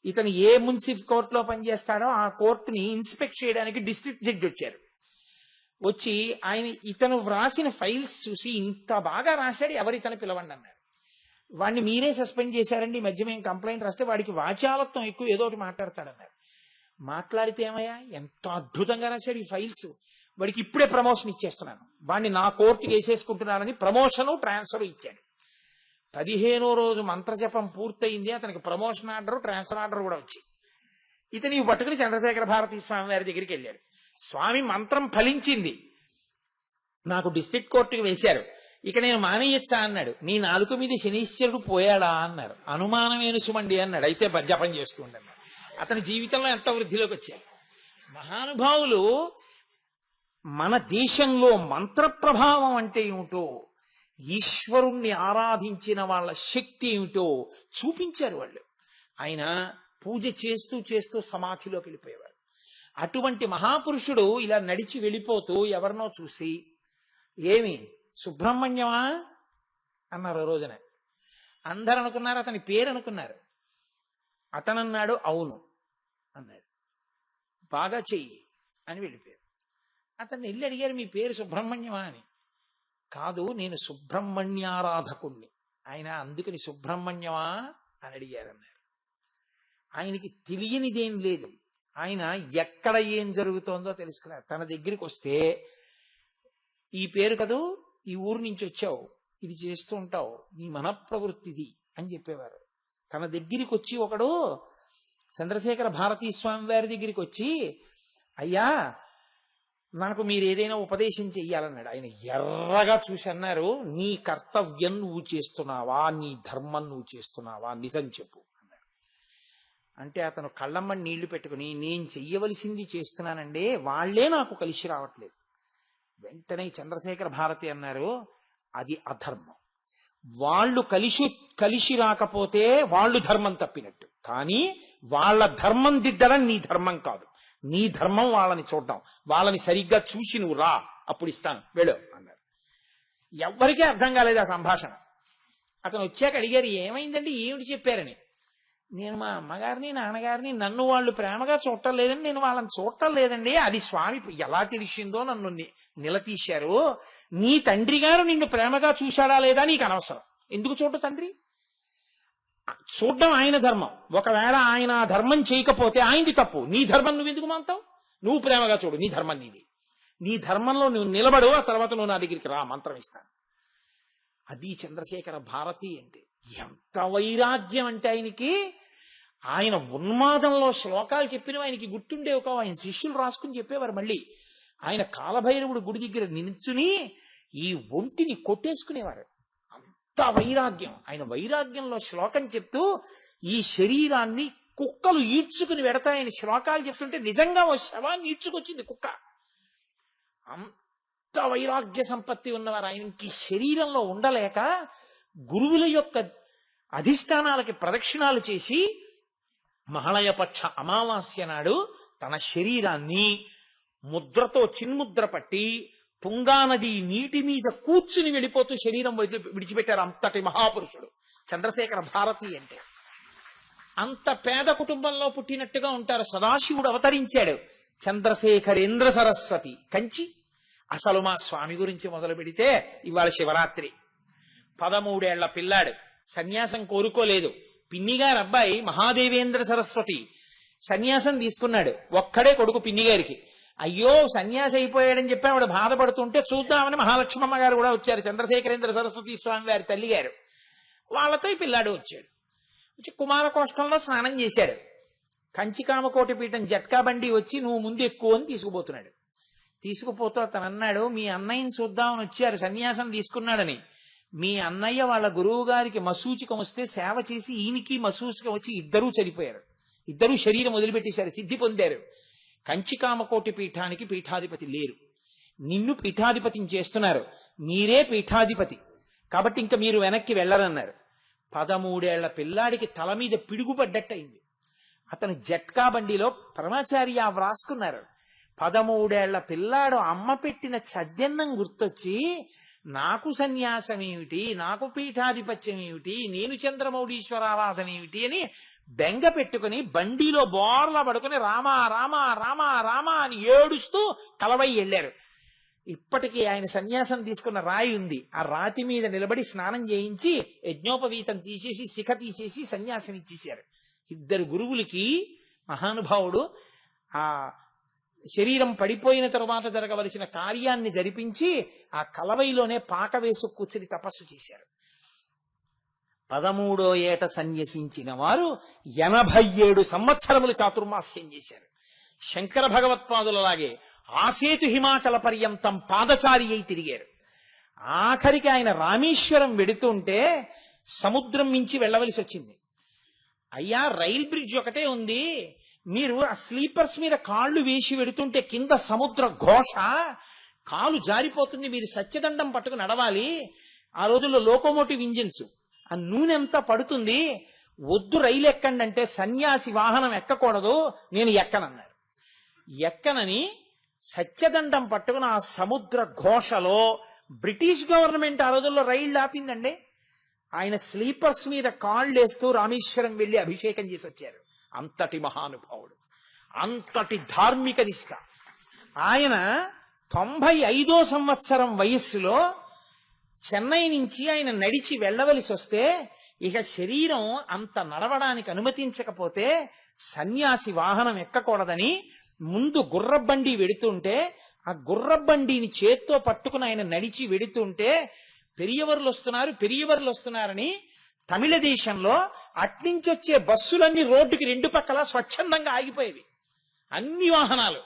Speaker 1: ఇతను ఏ మున్సిపల్ కోర్టులో పనిచేస్తాడో ఆ కోర్టుని ఇన్స్పెక్ట్ చేయడానికి డిస్ట్రిక్ట్ జడ్జి వచ్చారు. వచ్చి ఆయన ఇతను వ్రాసిన ఫైల్స్ చూసి, ఇంత బాగా రాశాడు, ఎవరితను పిలవండి అన్నారు. వాడిని మీరే సస్పెండ్ చేశారండి, ఈ మధ్య మేము కంప్లైంట్ రాస్తే వాడికి వాచాలత్వం ఎక్కువ, ఏదో ఒకటి మాట్లాడతాడన్నారు. మాట్లాడితే ఏమయ్యా, ఎంత అద్భుతంగా రాశాడు ఈ ఫైల్స్, వాడికి ఇప్పుడే ప్రమోషన్ ఇచ్చేస్తున్నాను, వాడిని నా కోర్టుకి వేసేసుకుంటున్నానని ప్రమోషను ట్రాన్స్ఫర్ ఇచ్చాడు. 15వ రోజు మంత్రజపం పూర్తయింది, అతనికి ప్రమోషన్ ఆర్డర్, ట్రాన్స్ఫర్ ఆర్డర్ కూడా వచ్చి ఇతని పట్టుకుని చంద్రశేఖర భారతీ స్వామి వారి దగ్గరికి వెళ్ళాడు. స్వామి, మంత్రం ఫలించింది, నాకు డిస్ట్రిక్ట్ కోర్టుకి వేశారు, ఇక నేను మానేయచ్చా అన్నాడు. నీ నాలుక మీద శనీశ్వరుడు పోయాడా అన్నారు. అనుమానమేను సుమండి అన్నాడు. అయితే జపం చేస్తూ ఉండన్నాడు. అతని జీవితంలో ఎంత వృద్ధిలోకి వచ్చాడు. మహానుభావులు మన దేశంలో మంత్ర ప్రభావం అంటే ఏమిటో, ఈశ్వరుణ్ణి ఆరాధించిన వాళ్ళ శక్తి ఏమిటో చూపించారు వాళ్ళు. ఆయన పూజ చేస్తూ చేస్తూ సమాధిలోకి వెళ్ళిపోయేవారు. అటువంటి మహాపురుషుడు ఇలా నడిచి వెళ్ళిపోతూ ఎవరినో చూసి, ఏమి సుబ్రహ్మణ్యమా అన్నారు. రోజున అందరు అనుకున్నారు అతని పేరు అనుకున్నారు. అతనన్నాడు, అవును అన్నాడు. బాగా చెయ్యి అని వెళ్ళిపోయారు. అతన్ని వెళ్ళి అడిగారు, మీ పేరు సుబ్రహ్మణ్యమా అని. కాదు, నేను సుబ్రహ్మణ్యారాధకుణ్ణి. ఆయన అందుకని సుబ్రహ్మణ్యమా అని అడిగారన్నారు. ఆయనకి తెలియనిదేం లేదు. ఆయన ఎక్కడ ఏం జరుగుతోందో తెలుసుకున్నారు. తన దగ్గరికి వస్తే, ఈ పేరు కదూ, ఈ ఊరు నుంచి వచ్చావు, ఇది చేస్తూ ఉంటావు, నీ మనఃప్రవృత్తిది అని చెప్పేవారు. తన దగ్గరికి వచ్చి ఒకడు చంద్రశేఖర భారతీ స్వామి వారి దగ్గరికి వచ్చి, అయ్యా నాకు మీరు ఏదైనా ఉపదేశం చెయ్యాలన్నాడు. ఆయన ఎర్రగా చూసి అన్నారు, నీ కర్తవ్యం నువ్వు చేస్తున్నావా, నీ ధర్మం నువ్వు చేస్తున్నావా, నిజం చెప్పు అన్నాడు. అంటే అతను కళ్ళమ్మని నీళ్లు పెట్టుకుని, నేను చెయ్యవలసింది చేస్తున్నానండి, వాళ్లే నాకు కలిసి రావట్లేదు. వెంటనే చంద్రశేఖర భారతి అన్నారు, అది అధర్మం. వాళ్ళు కలిసి రాకపోతే వాళ్ళు ధర్మం తప్పినట్టు, కానీ వాళ్ళ ధర్మం దిద్దడం నీ ధర్మం కాదు. నీ ధర్మం వాళ్ళని చూడడం, వాళ్ళని సరిగ్గా చూసి నువ్వు రా, అప్పుడు ఇస్తాను, వెళ్ళు అన్నారు. ఎవ్వరికీ అర్థం కాలేదు ఆ సంభాషణ. అతను వచ్చాక అడిగారు, ఏమైందండి, ఏమిటి చెప్పారని. నేను మా అమ్మగారిని నాన్నగారిని నన్ను వాళ్ళు ప్రేమగా చూడటం లేదని, నేను వాళ్ళని చూడటం లేదండి, అది స్వామి ఎలా తెలిసిందో నన్ను నిలదీశారు. నీ తండ్రి గారు నిన్ను ప్రేమగా చూశాడా లేదా నీకు అనవసరం, ఎందుకు చూడ తండ్రి, చూడడం ఆయన ధర్మం. ఒకవేళ ఆయన ఆ ధర్మం చేయకపోతే ఆయనది తప్పు, నీ ధర్మం నువ్వు ఎందుకు మాంతావు, నువ్వు ప్రేమగా చూడు, నీ ధర్మం నీది, నీ ధర్మంలో నువ్వు నిలబడు, ఆ తర్వాత నువ్వు నా దగ్గరికి రా, మంత్రం ఇస్తాను. అది చంద్రశేఖర భారతి అంటే. ఎంత వైరాగ్యం అంటే ఆయనకి. ఆయన ఉన్మాదంలో శ్లోకాలు చెప్పినవి ఆయనకి గుర్తుండేవి కావు, ఆయన శిష్యులు రాసుకుని చెప్పేవారు. మళ్ళీ ఆయన కాలభైరవుడు గుడి దగ్గర నిల్చుని ఈ ఒంటిని కొట్టేసుకునేవారు, అంత వైరాగ్యం. ఆయన వైరాగ్యంలో శ్లోకం చెప్తూ ఈ శరీరాన్ని కుక్కలు ఈడ్చుకుని వెడతాయని శ్లోకాలు చెప్తుంటే నిజంగా ఓ శవాన్ని ఈడ్చుకొచ్చింది కుక్క. అంత వైరాగ్య సంపత్తి ఉన్నవారు. ఆయనకి శరీరంలో ఉండలేక గురువుల యొక్క అధిష్టానాలకి ప్రదక్షిణాలు చేసి మహాళయపక్ష అమావాస్య నాడు తన శరీరాన్ని ముద్రతో చిన్ముద్ర పట్టి తుంగానది నీటి మీద కూర్చుని వెళ్ళిపోతూ శరీరం విడిచిపెట్టారు. అంతటి మహాపురుషుడు చంద్రశేఖర భారతి అంటే. అంత పేద కుటుంబంలో పుట్టినట్టుగా ఉంటారు. సదాశివుడు అవతరించాడు. చంద్రశేఖరేంద్ర సరస్వతి కంచి. అసలు మా స్వామి గురించి మొదలు పెడితే ఇవాళ శివరాత్రి. 13 ఏళ్ల పిల్లాడు, సన్యాసం కోరుకోలేదు. పిన్నిగారు అబ్బాయి మహాదేవేంద్ర సరస్వతి సన్యాసం తీసుకున్నాడు. ఒక్కడే కొడుకు పిన్నిగారికి. అయ్యో సన్యాసి అయిపోయాడని చెప్పి ఆవిడ బాధపడుతుంటే చూద్దామని మహాలక్ష్మమ్మ గారు కూడా వచ్చారు, చంద్రశేఖరేంద్ర సరస్వతి స్వామి వారి తల్లి గారు. వాళ్ళతో ఈ పిల్లాడు వచ్చాడు. వచ్చి కుమారకోష్టంలో స్నానం చేశారు. కంచికామకోటి పీఠం జట్కా బండి వచ్చి నువ్వు ముందు ఎక్కువ అని తీసుకుపోతున్నాడు. తీసుకుపోతూ అతను అన్నాడు, మీ అన్నయ్యని చూద్దామని వచ్చారు, సన్యాసం తీసుకున్నాడని. మీ అన్నయ్య వాళ్ళ గురువు గారికి మసూచికం వస్తే సేవ చేసి ఈయనకి మసూచికం వచ్చి ఇద్దరూ చనిపోయారు. ఇద్దరూ శరీరం వదిలిపెట్టేశారు, సిద్ధి పొందారు. కంచికామకోటి పీఠానికి పీఠాధిపతి లేరు. నిన్ను పీఠాధిపతిని చేస్తున్నారు, మీరే పీఠాధిపతి, కాబట్టి ఇంకా మీరు వెనక్కి వెళ్ళరన్నారు. 13 ఏళ్ల పిల్లాడికి తల మీద పిడుగుపడ్డట్టయింది. అతను జట్కా బండిలో పరమాచార్య వ్రాసుకున్నారు. 13 ఏళ్ల పిల్లాడు అమ్మ పెట్టిన చద్దెన్నం గుర్తొచ్చి నాకు సన్యాసం ఏమిటి, నాకు పీఠాధిపత్యం ఏమిటి, నేను చంద్రమౌళీశ్వర ఆరాధన ఏమిటి అని బెంగ పెట్టుకుని బండిలో బోర్లా పడుకుని రామా రామా రామా రామా అని ఏడుస్తూ కలవై వెళ్ళారు. ఇప్పటికీ ఆయన సన్యాసం తీసుకున్న రాయి ఉంది, ఆ రాతి మీద నిలబడి స్నానం చేయించి యజ్ఞోపవీతం తీసేసి శిఖ తీసేసి సన్యాసం ఇచ్చేశారు. ఇద్దరు గురువులకి మహానుభావుడు ఆ శరీరం పడిపోయిన తరువాత జరగవలసిన కార్యాన్ని జరిపించి ఆ కలవైలోనే పాక వేసు కూర్చుని తపస్సు చేశారు. 13వ ఏట సన్యసించిన వారు 87 సంవత్సరములు చాతుర్మాస్యం చేశారు. శంకర భగవత్పాదులలాగే ఆసేతు హిమాచల పర్యంతం పాదచారి అయి తిరిగారు. ఆఖరికి ఆయన రామేశ్వరం వెడుతుంటే సముద్రం మించి వెళ్ళవలసి వచ్చింది. అయ్యా, రైల్ బ్రిడ్జ్ ఒకటే ఉంది, మీరు ఆ స్లీపర్స్ మీద కాళ్ళు వేసి వెడుతుంటే కింద సముద్ర ఘోష, కాలు జారిపోతుంది, మీరు సత్యదండం పట్టుకుని నడవాలి. ఆ రోజుల్లో లోకోమోటివ్ ఇంజిన్స్, ఆ నూనె అంతా పడుతుంది, వద్దు రైలు ఎక్కండి అంటే సన్యాసి వాహనం ఎక్కకూడదు, నేను ఎక్కనన్నారు. ఎక్కనని సత్యదండం పట్టుకుని ఆ సముద్ర ఘోషలో బ్రిటిష్ గవర్నమెంట్ ఆ రోజుల్లో రైళ్లు ఆపిందండి. ఆయన స్లీపర్స్ మీద కాళ్ళేస్తూ రామేశ్వరం వెళ్లి అభిషేకం చేసి వచ్చారు. అంతటి మహానుభావుడు, అంతటి ధార్మిక నిష్ఠ. ఆయన 95వ సంవత్సరం వయస్సులో చెన్నై నుంచి ఆయన నడిచి వెళ్ళవలసి వస్తే ఇక శరీరం అంత నడవడానికి అనుమతించకపోతే సన్యాసి వాహనం ఎక్కకూడదని ముందు గుర్రబండి వెడుతుంటే ఆ గుర్రబండిని చేత్తో పట్టుకుని ఆయన నడిచి వెడుతుంటే పెరియవర్లు వస్తున్నారని తమిళ దేశంలో అట్నుంచి వచ్చే బస్సులన్నీ రోడ్డుకి 2 పక్కల స్వచ్ఛందంగా ఆగిపోయేవి. అన్ని వాహనాలు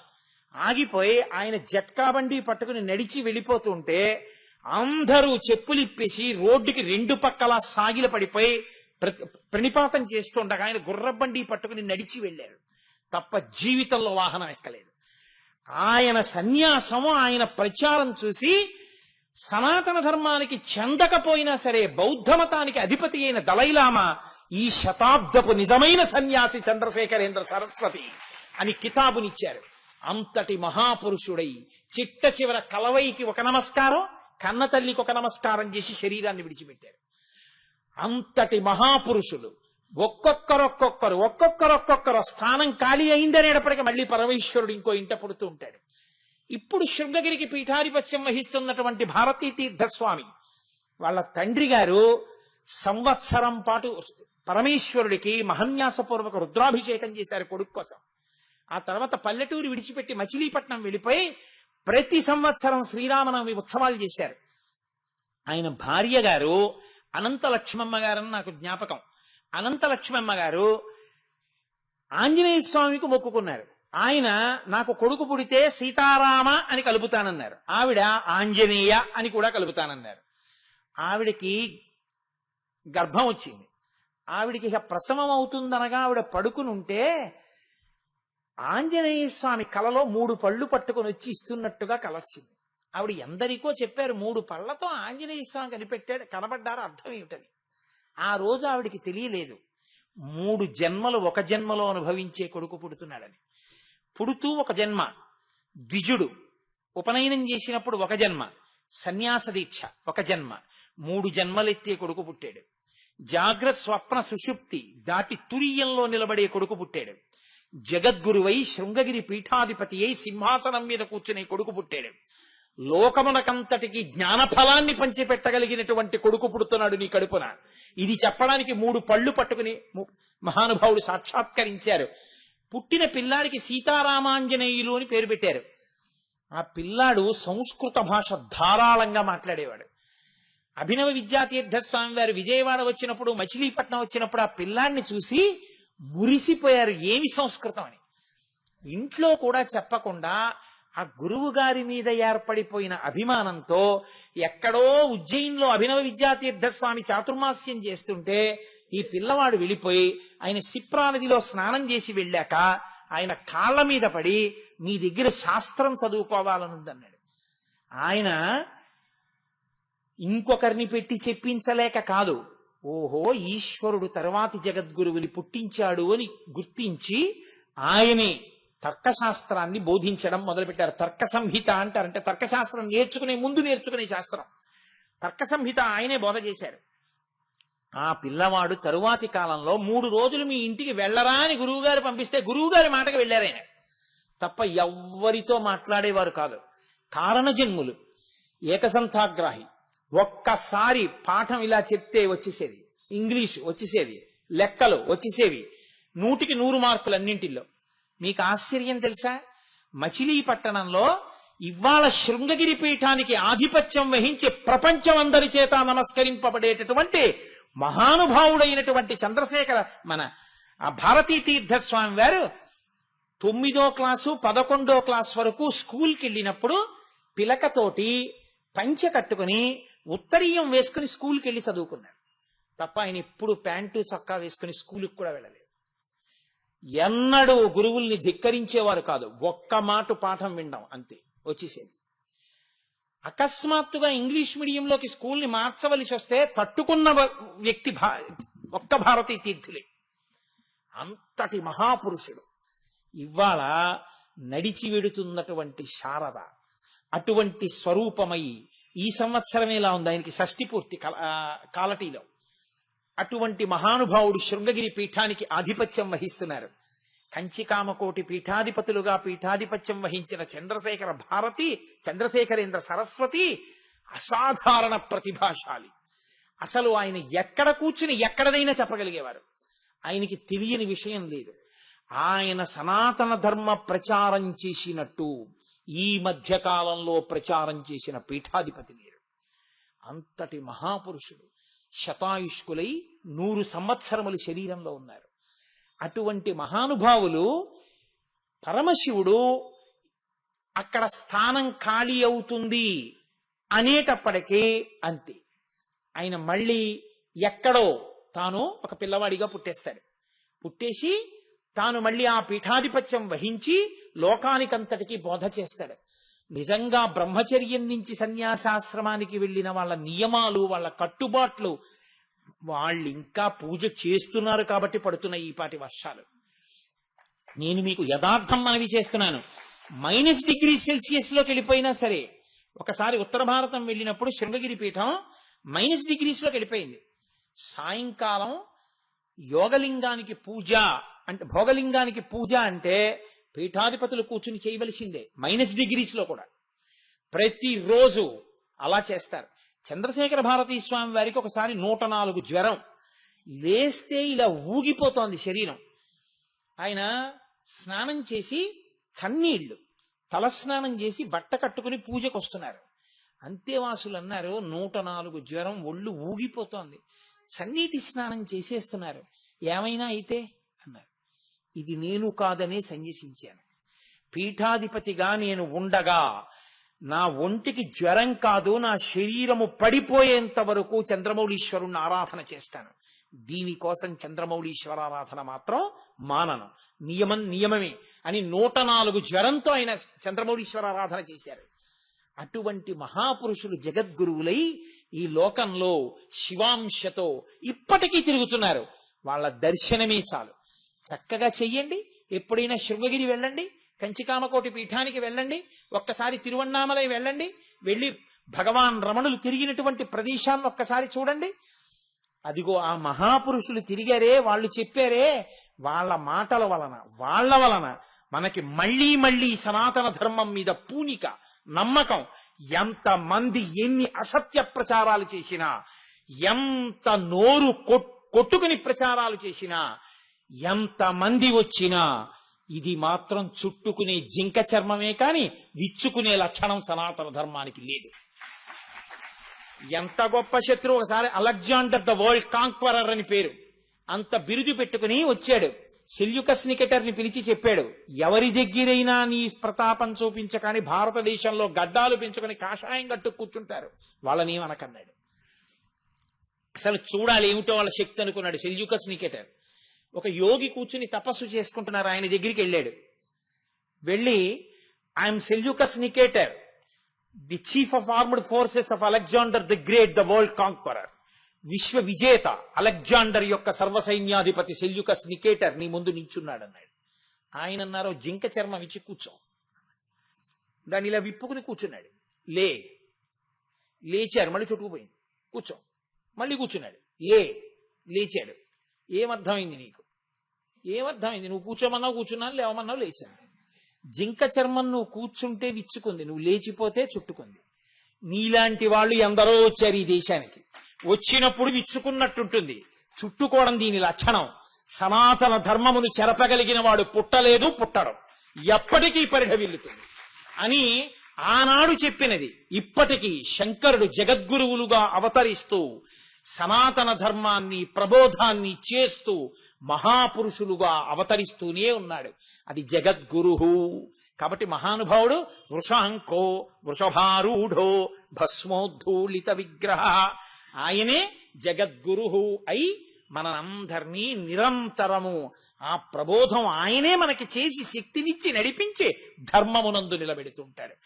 Speaker 1: ఆగిపోయి ఆయన జట్కా బండి పట్టుకుని నడిచి వెళ్ళిపోతుంటే అందరూ చెప్పులిప్పేసి రోడ్డుకి 2 పక్కల సాగిల పడిపోయి ప్రణిపాతం చేస్తుండగా ఆయన గుర్రబండి పట్టుకుని నడిచి వెళ్ళారు తప్ప జీవితంలో వాహనం ఎక్కలేదు. ఆయన సన్యాసము, ఆయన ప్రచారం చూసి సనాతన ధర్మానికి చెందకపోయినా సరే బౌద్ధ మతానికి అధిపతి అయిన దలైలామా ఈ శతాబ్దపు నిజమైన సన్యాసి చంద్రశేఖరేంద్ర సరస్వతి అని కితాబునిచ్చారు. అంతటి మహాపురుషుడై చిట్ట చివర కలవైకి ఒక నమస్కారం, కన్న తల్లికి ఒక నమస్కారం చేసి శరీరాన్ని విడిచిపెట్టారు. అంతటి మహాపురుషులు ఒక్కొక్కరు స్థానం ఖాళీ అయిందనేటప్పటికీ మళ్ళీ పరమేశ్వరుడు ఇంకో ఇంట పుడుతూ ఉంటాడు. ఇప్పుడు శృంగగిరికి పీఠాధిపత్యం వహిస్తున్నటువంటి భారతీ తీర్థస్వామి వాళ్ళ తండ్రి గారు సంవత్సరం పాటు పరమేశ్వరుడికి మహన్యాసపూర్వక రుద్రాభిషేకం చేశారు కొడుకు కోసం. ఆ తర్వాత పల్లెటూరు విడిచిపెట్టి మచిలీపట్నం వెళ్ళిపోయి ప్రతి సంవత్సరం శ్రీరామనవమి ఉత్సవాలు చేశారు. ఆయన భార్య గారు అనంత లక్ష్మమ్మ గారని నాకు జ్ఞాపకం. అనంత లక్ష్మమ్మ గారు ఆంజనేయ స్వామికి మొక్కుకున్నారు. ఆయన నాకు కొడుకు పుడితే సీతారామ అని కలుపుతానన్నారు, ఆవిడ ఆంజనేయ అని కూడా కలుపుతానన్నారు. ఆవిడకి గర్భం వచ్చింది. ఆవిడికి ఇక ప్రసవం అవుతుందనగా ఆవిడ పడుకుని ఉంటే ఆంజనేయ స్వామి కలలో 3 పళ్ళు పట్టుకుని వచ్చి ఇస్తున్నట్టుగా కలొచ్చింది. ఆవిడ ఎందరికో చెప్పారు, 3 పళ్లతో ఆంజనేయ స్వామి కనబడ్డారు, అర్థం ఏమిటని. ఆ రోజు ఆవిడికి తెలియలేదు 3 జన్మలు ఒక జన్మలో అనుభవించే కొడుకు పుడుతున్నాడని. పుడుతూ ఒక జన్మ ద్విజుడు, ఉపనయనం చేసినప్పుడు ఒక జన్మ, సన్యాస దీక్ష ఒక జన్మ, 3 జన్మలెత్తే కొడుకు పుట్టాడు. జాగ్రత్త స్వప్న సుషుప్తి దాటి తురియంలో నిలబడే కొడుకు పుట్టాడు. జగద్గురువై శృంగగిరి పీఠాధిపతి అయి సింహాసనం మీద కూర్చునే కొడుకు పుట్టాడు. లోకమునకంతటికి జ్ఞానఫలాన్ని పంచిపెట్టగలిగినటువంటి కొడుకు పుడుతున్నాడు నీ కడుపున. ఇది చెప్పడానికి 3 పళ్ళు పట్టుకుని మహానుభావుడు సాక్షాత్కరించారు. పుట్టిన పిల్లాడికి సీతారామాంజనేయులు అని పేరు పెట్టారు. ఆ పిల్లాడు సంస్కృత భాష ధారాళంగా మాట్లాడేవాడు. అభినవ విద్యాతీర్థస్వామి వారు విజయవాడ వచ్చినప్పుడు, మచిలీపట్నం వచ్చినప్పుడు ఆ పిల్లాడిని చూసి మురిసిపోయారు ఏమి సంస్కృతం అని. ఇంట్లో కూడా చెప్పకుండా ఆ గురువు గారి మీద ఏర్పడిపోయిన అభిమానంతో ఎక్కడో ఉజ్జయిన్లో అభినవ విద్యాతీర్థస్వామి చాతుర్మాస్యం చేస్తుంటే ఈ పిల్లవాడు వెళ్ళిపోయి ఆయన శిప్రా నదిలో స్నానం చేసి వెళ్ళాక ఆయన కాళ్ళ మీద పడి మీ దగ్గర శాస్త్రం చదువుకోవాలనుందన్నాడు. ఆయన ఇంకొకరిని పెట్టి చెప్పించలేక కాదు, ఓహో ఈశ్వరుడు తర్వాతి జగద్గురువుని పుట్టించాడు అని గుర్తించి ఆయనే తర్కశాస్త్రాన్ని బోధించడం మొదలుపెట్టారు. తర్క సంహిత అంటారంటే తర్కశాస్త్రం ముందు నేర్చుకునే శాస్త్రం. తర్క సంహిత ఆయనే బోధ చేశారు. ఆ పిల్లవాడు తరువాతి కాలంలో 3 రోజులు మీ ఇంటికి వెళ్ళరా అని గురువుగారు పంపిస్తే గురువుగారి మాటకు వెళ్ళారాయన తప్ప ఎవ్వరితో మాట్లాడేవారు కాదు. కారణజన్ములు, ఏకసంతాగ్రాహి. ఒక్కసారి పాఠం ఇలా చెప్తే వచ్చేసేది, ఇంగ్లీషు వచ్చేసేది, లెక్కలు వచ్చేసేవి, 100కి 100 మార్కులు అన్నింటిలో. మీకు ఆశ్చర్యం తెలుసా, మచిలీపట్టణంలో ఇవాళ శృంగగిరి పీఠానికి ఆధిపత్యం వహించి ప్రపంచం అందరి చేత నమస్కరింపబడేటటువంటి మహానుభావుడైనటువంటి చంద్రశేఖర మన భారతీ తీర్థస్వామి వారు 9వ క్లాసు 11వ క్లాస్ వరకు స్కూల్కి వెళ్ళినప్పుడు పిలకతోటి పంచె కట్టుకుని ఉత్తరీయం వేసుకుని స్కూల్కి వెళ్ళి చదువుకున్నారు తప్ప ఆయన ఎప్పుడు ప్యాంటు చొక్కా వేసుకుని స్కూల్కి కూడా వెళ్ళలేదు. ఎన్నడూ గురువుల్ని ధిక్కరించేవారు కాదు. ఒక్క మాట పాఠం వినడం అంతే వచ్చేసేది. అకస్మాత్తుగా ఇంగ్లీష్ మీడియంలోకి స్కూల్ని మార్చవలసి వస్తే తట్టుకున్న వ్యక్తి ఒక్క భారతీ తీర్థులే. అంతటి మహాపురుషుడు. ఇవాళ నడిచి వెడుతున్నటువంటి శారద అటువంటి స్వరూపమై ఈ సంవత్సరమే ఇలా ఉంది, ఆయనకి షష్ఠి పూర్తి కాలటీలో. అటువంటి మహానుభావుడు శృంగగిరి పీఠానికి ఆధిపత్యం వహిస్తున్నారు. కంచికామకోటి పీఠాధిపతులుగా పీఠాధిపత్యం వహించిన చంద్రశేఖర భారతి, చంద్రశేఖరేంద్ర సరస్వతి అసాధారణ ప్రతిభాశాలి. అసలు ఆయన ఎక్కడ కూర్చుని ఎక్కడదైనా చెప్పగలిగేవారు. ఆయనకి తెలియని విషయం లేదు. ఆయన సనాతన ధర్మ ప్రచారం చేసినట్టు ఈ మధ్య కాలంలో ప్రచారం చేసిన పీఠాధిపతి లేరు. అంతటి మహాపురుషుడు. శతాయుష్కులై 100 సంవత్సరములు శరీరంలో ఉన్నారు. అటువంటి మహానుభావులు పరమశివుడు అక్కడ స్థానం ఖాళీ అవుతుంది అనేటప్పటికీ అంతే, ఆయన మళ్ళీ ఎక్కడో తాను ఒక పిల్లవాడిగా పుట్టేస్తాడు. పుట్టేసి తాను మళ్ళీ ఆ పీఠాధిపత్యం వహించి లోకానికంతటికీ బోధ చేస్తాడు. నిజంగా బ్రహ్మచర్యం నుంచి సన్యాసాశ్రమానికి వెళ్ళిన వాళ్ళ నియమాలు, వాళ్ళ కట్టుబాట్లు, వాళ్ళు ఇంకా పూజ చేస్తున్నారు కాబట్టి పడుతున్నాయి ఈపాటి వర్షాలు. నేను మీకు యథార్థం మనవి చేస్తున్నాను. -°C వెళ్ళిపోయినా సరే, ఒకసారి ఉత్తర భారతం వెళ్ళినప్పుడు శృంగగిరి పీఠం -°Cలోకి వెళ్ళిపోయింది. సాయంకాలం యోగలింగానికి పూజ అంటే, భోగలింగానికి పూజ అంటే పీఠాధిపతులు కూర్చుని చేయవలసిందే -°లో కూడా. ప్రతిరోజు అలా చేస్తారు. చంద్రశేఖర భారతీ స్వామి వారికి ఒకసారి 104 జ్వరం లేస్తే ఇలా ఊగిపోతోంది శరీరం. ఆయన స్నానం చేసి చన్నీళ్లు తలస్నానం చేసి బట్ట కట్టుకుని పూజకు వస్తున్నారు. అంతేవాసులు అన్నారు, 104 జ్వరం, ఒళ్ళు ఊగిపోతోంది, చన్నీటి స్నానం చేసేస్తున్నారు, ఏమైనా అయితే అన్నారు. ఇది నేను కాదనే సన్యసించాను. పీఠాధిపతిగా నేను ఉండగా నా ఒంటికి జ్వరం కాదు, నా శరీరము పడిపోయేంత వరకు చంద్రమౌళీశ్వరుణ్ణి ఆరాధన చేస్తాను. దీనికోసం చంద్రమౌళీశ్వరారాధన మాత్రం మానను, నియమమే అని 104 జ్వరంతో ఆయన చంద్రమౌళీశ్వరారాధన చేశారు. అటువంటి మహాపురుషులు జగద్గురువులై ఈ లోకంలో శివాంశతో ఇప్పటికీ తిరుగుతున్నారు. వాళ్ళ దర్శనమే చాలు. చక్కగా చెయ్యండి. ఎప్పుడైనా శృంగగిరి వెళ్ళండి, కంచికామకోటి పీఠానికి వెళ్ళండి, ఒక్కసారి తిరువన్నామలై వెళ్ళండి, వెళ్ళి భగవాన్ రమణులు తిరిగినటువంటి ప్రదేశాన్ని ఒక్కసారి చూడండి. అదిగో ఆ మహాపురుషులు తిరిగారే, వాళ్ళు చెప్పారే, వాళ్ళ మాటల వలన, వాళ్ళ వలన మనకి మళ్లీ మళ్లీ సనాతన ధర్మం మీద పూనిక, నమ్మకం. ఎంతమంది ఎన్ని అసత్య ప్రచారాలు చేసినా, ఎంత నోరు కొట్టుకుని ప్రచారాలు చేసినా, ఎంతమంది వచ్చినా, ఇది మాత్రం చుట్టుకునే జింక చర్మమే కాని విచ్చుకునే లక్షణం సనాతన ధర్మానికి లేదు. ఎంత గొప్ప శత్రువు. ఒకసారి అలెగ్జాండర్ ద వరల్డ్ కాంక్వరర్ అని పేరు, అంత బిరుదు పెట్టుకుని వచ్చాడు. సెల్యూకస్ నికెటర్ని పిలిచి చెప్పాడు, ఎవరి దగ్గరైనా నీ ప్రతాపం చూపించకాని భారతదేశంలో గడ్డాలు పెంచుకొని కాషాయం కట్టు కూర్చుంటారు, వాళ్ళని ఏమనకన్నాడు. అసలు చూడాలి ఏమిటో వాళ్ళ శక్తి అనుకున్నాడు సెల్యూకస్ నికెటర్. ఒక యోగి కూర్చుని తపస్సు చేసుకుంటున్నారు, ఆయన దగ్గరికి వెళ్ళాడు. వెళ్ళి, I'm Seleucus Nicator, the chief of armed forces of Alexander the great, the world conqueror, విశ్వ విజేత అలెగ్జాండర్ యొక్క సర్వసైన్యాధిపతి సెల్యూకస్ నికేటర్ నీ ముందు నించున్నాడు అన్నాడు. ఆయన అన్నారు, జింక చర్మం ఇచ్చి కూర్చో. దాన్ని ఇలా విప్పుకుని కూర్చున్నాడు. లేచారు, మళ్ళీ చుట్టుకుపోయింది. కూర్చో, మళ్ళీ కూర్చున్నాడు. లేచాడు. ఏమర్థమైంది నీకు? ఏమర్థమైంది? నువ్వు కూర్చోమన్నావు కూర్చున్నాను, లేవమన్నావు లేచాను. జింక చర్మం నువ్వు కూర్చుంటే విచ్చుకుంది, నువ్వు లేచిపోతే చుట్టుకుంది. నీలాంటి వాళ్ళు ఎందరో వచ్చారు ఈ దేశానికి, వచ్చినప్పుడు విచ్చుకున్నట్టుంటుంది, చుట్టుకోవడం దీని లక్షణం. సనాతన ధర్మమును చెరపగలిగిన వాడు పుట్టలేదు, పుట్టడం ఎప్పటికీ పరిఢవిల్లుతుంది అని ఆనాడు చెప్పినది. ఇప్పటికీ శంకరుడు జగద్గురువులుగా అవతరిస్తూ సనాతన ధర్మాన్ని ప్రబోధాన్ని చేస్తూ మహాపురుషులుగా అవతరిస్తూనే ఉన్నాడు. అది జగద్గురుహు. కాబట్టి మహానుభావుడు వృషాంకో వృషభారూఢో భస్మోద్ధూళిత విగ్రహ, ఆయనే జగద్గురుహు అయి మనందరినీ నిరంతరము ఆ ప్రబోధం ఆయనే మనకి చేసి శక్తినిచ్చి నడిపించి ధర్మమునందు నిలబెడుతుంటాడు.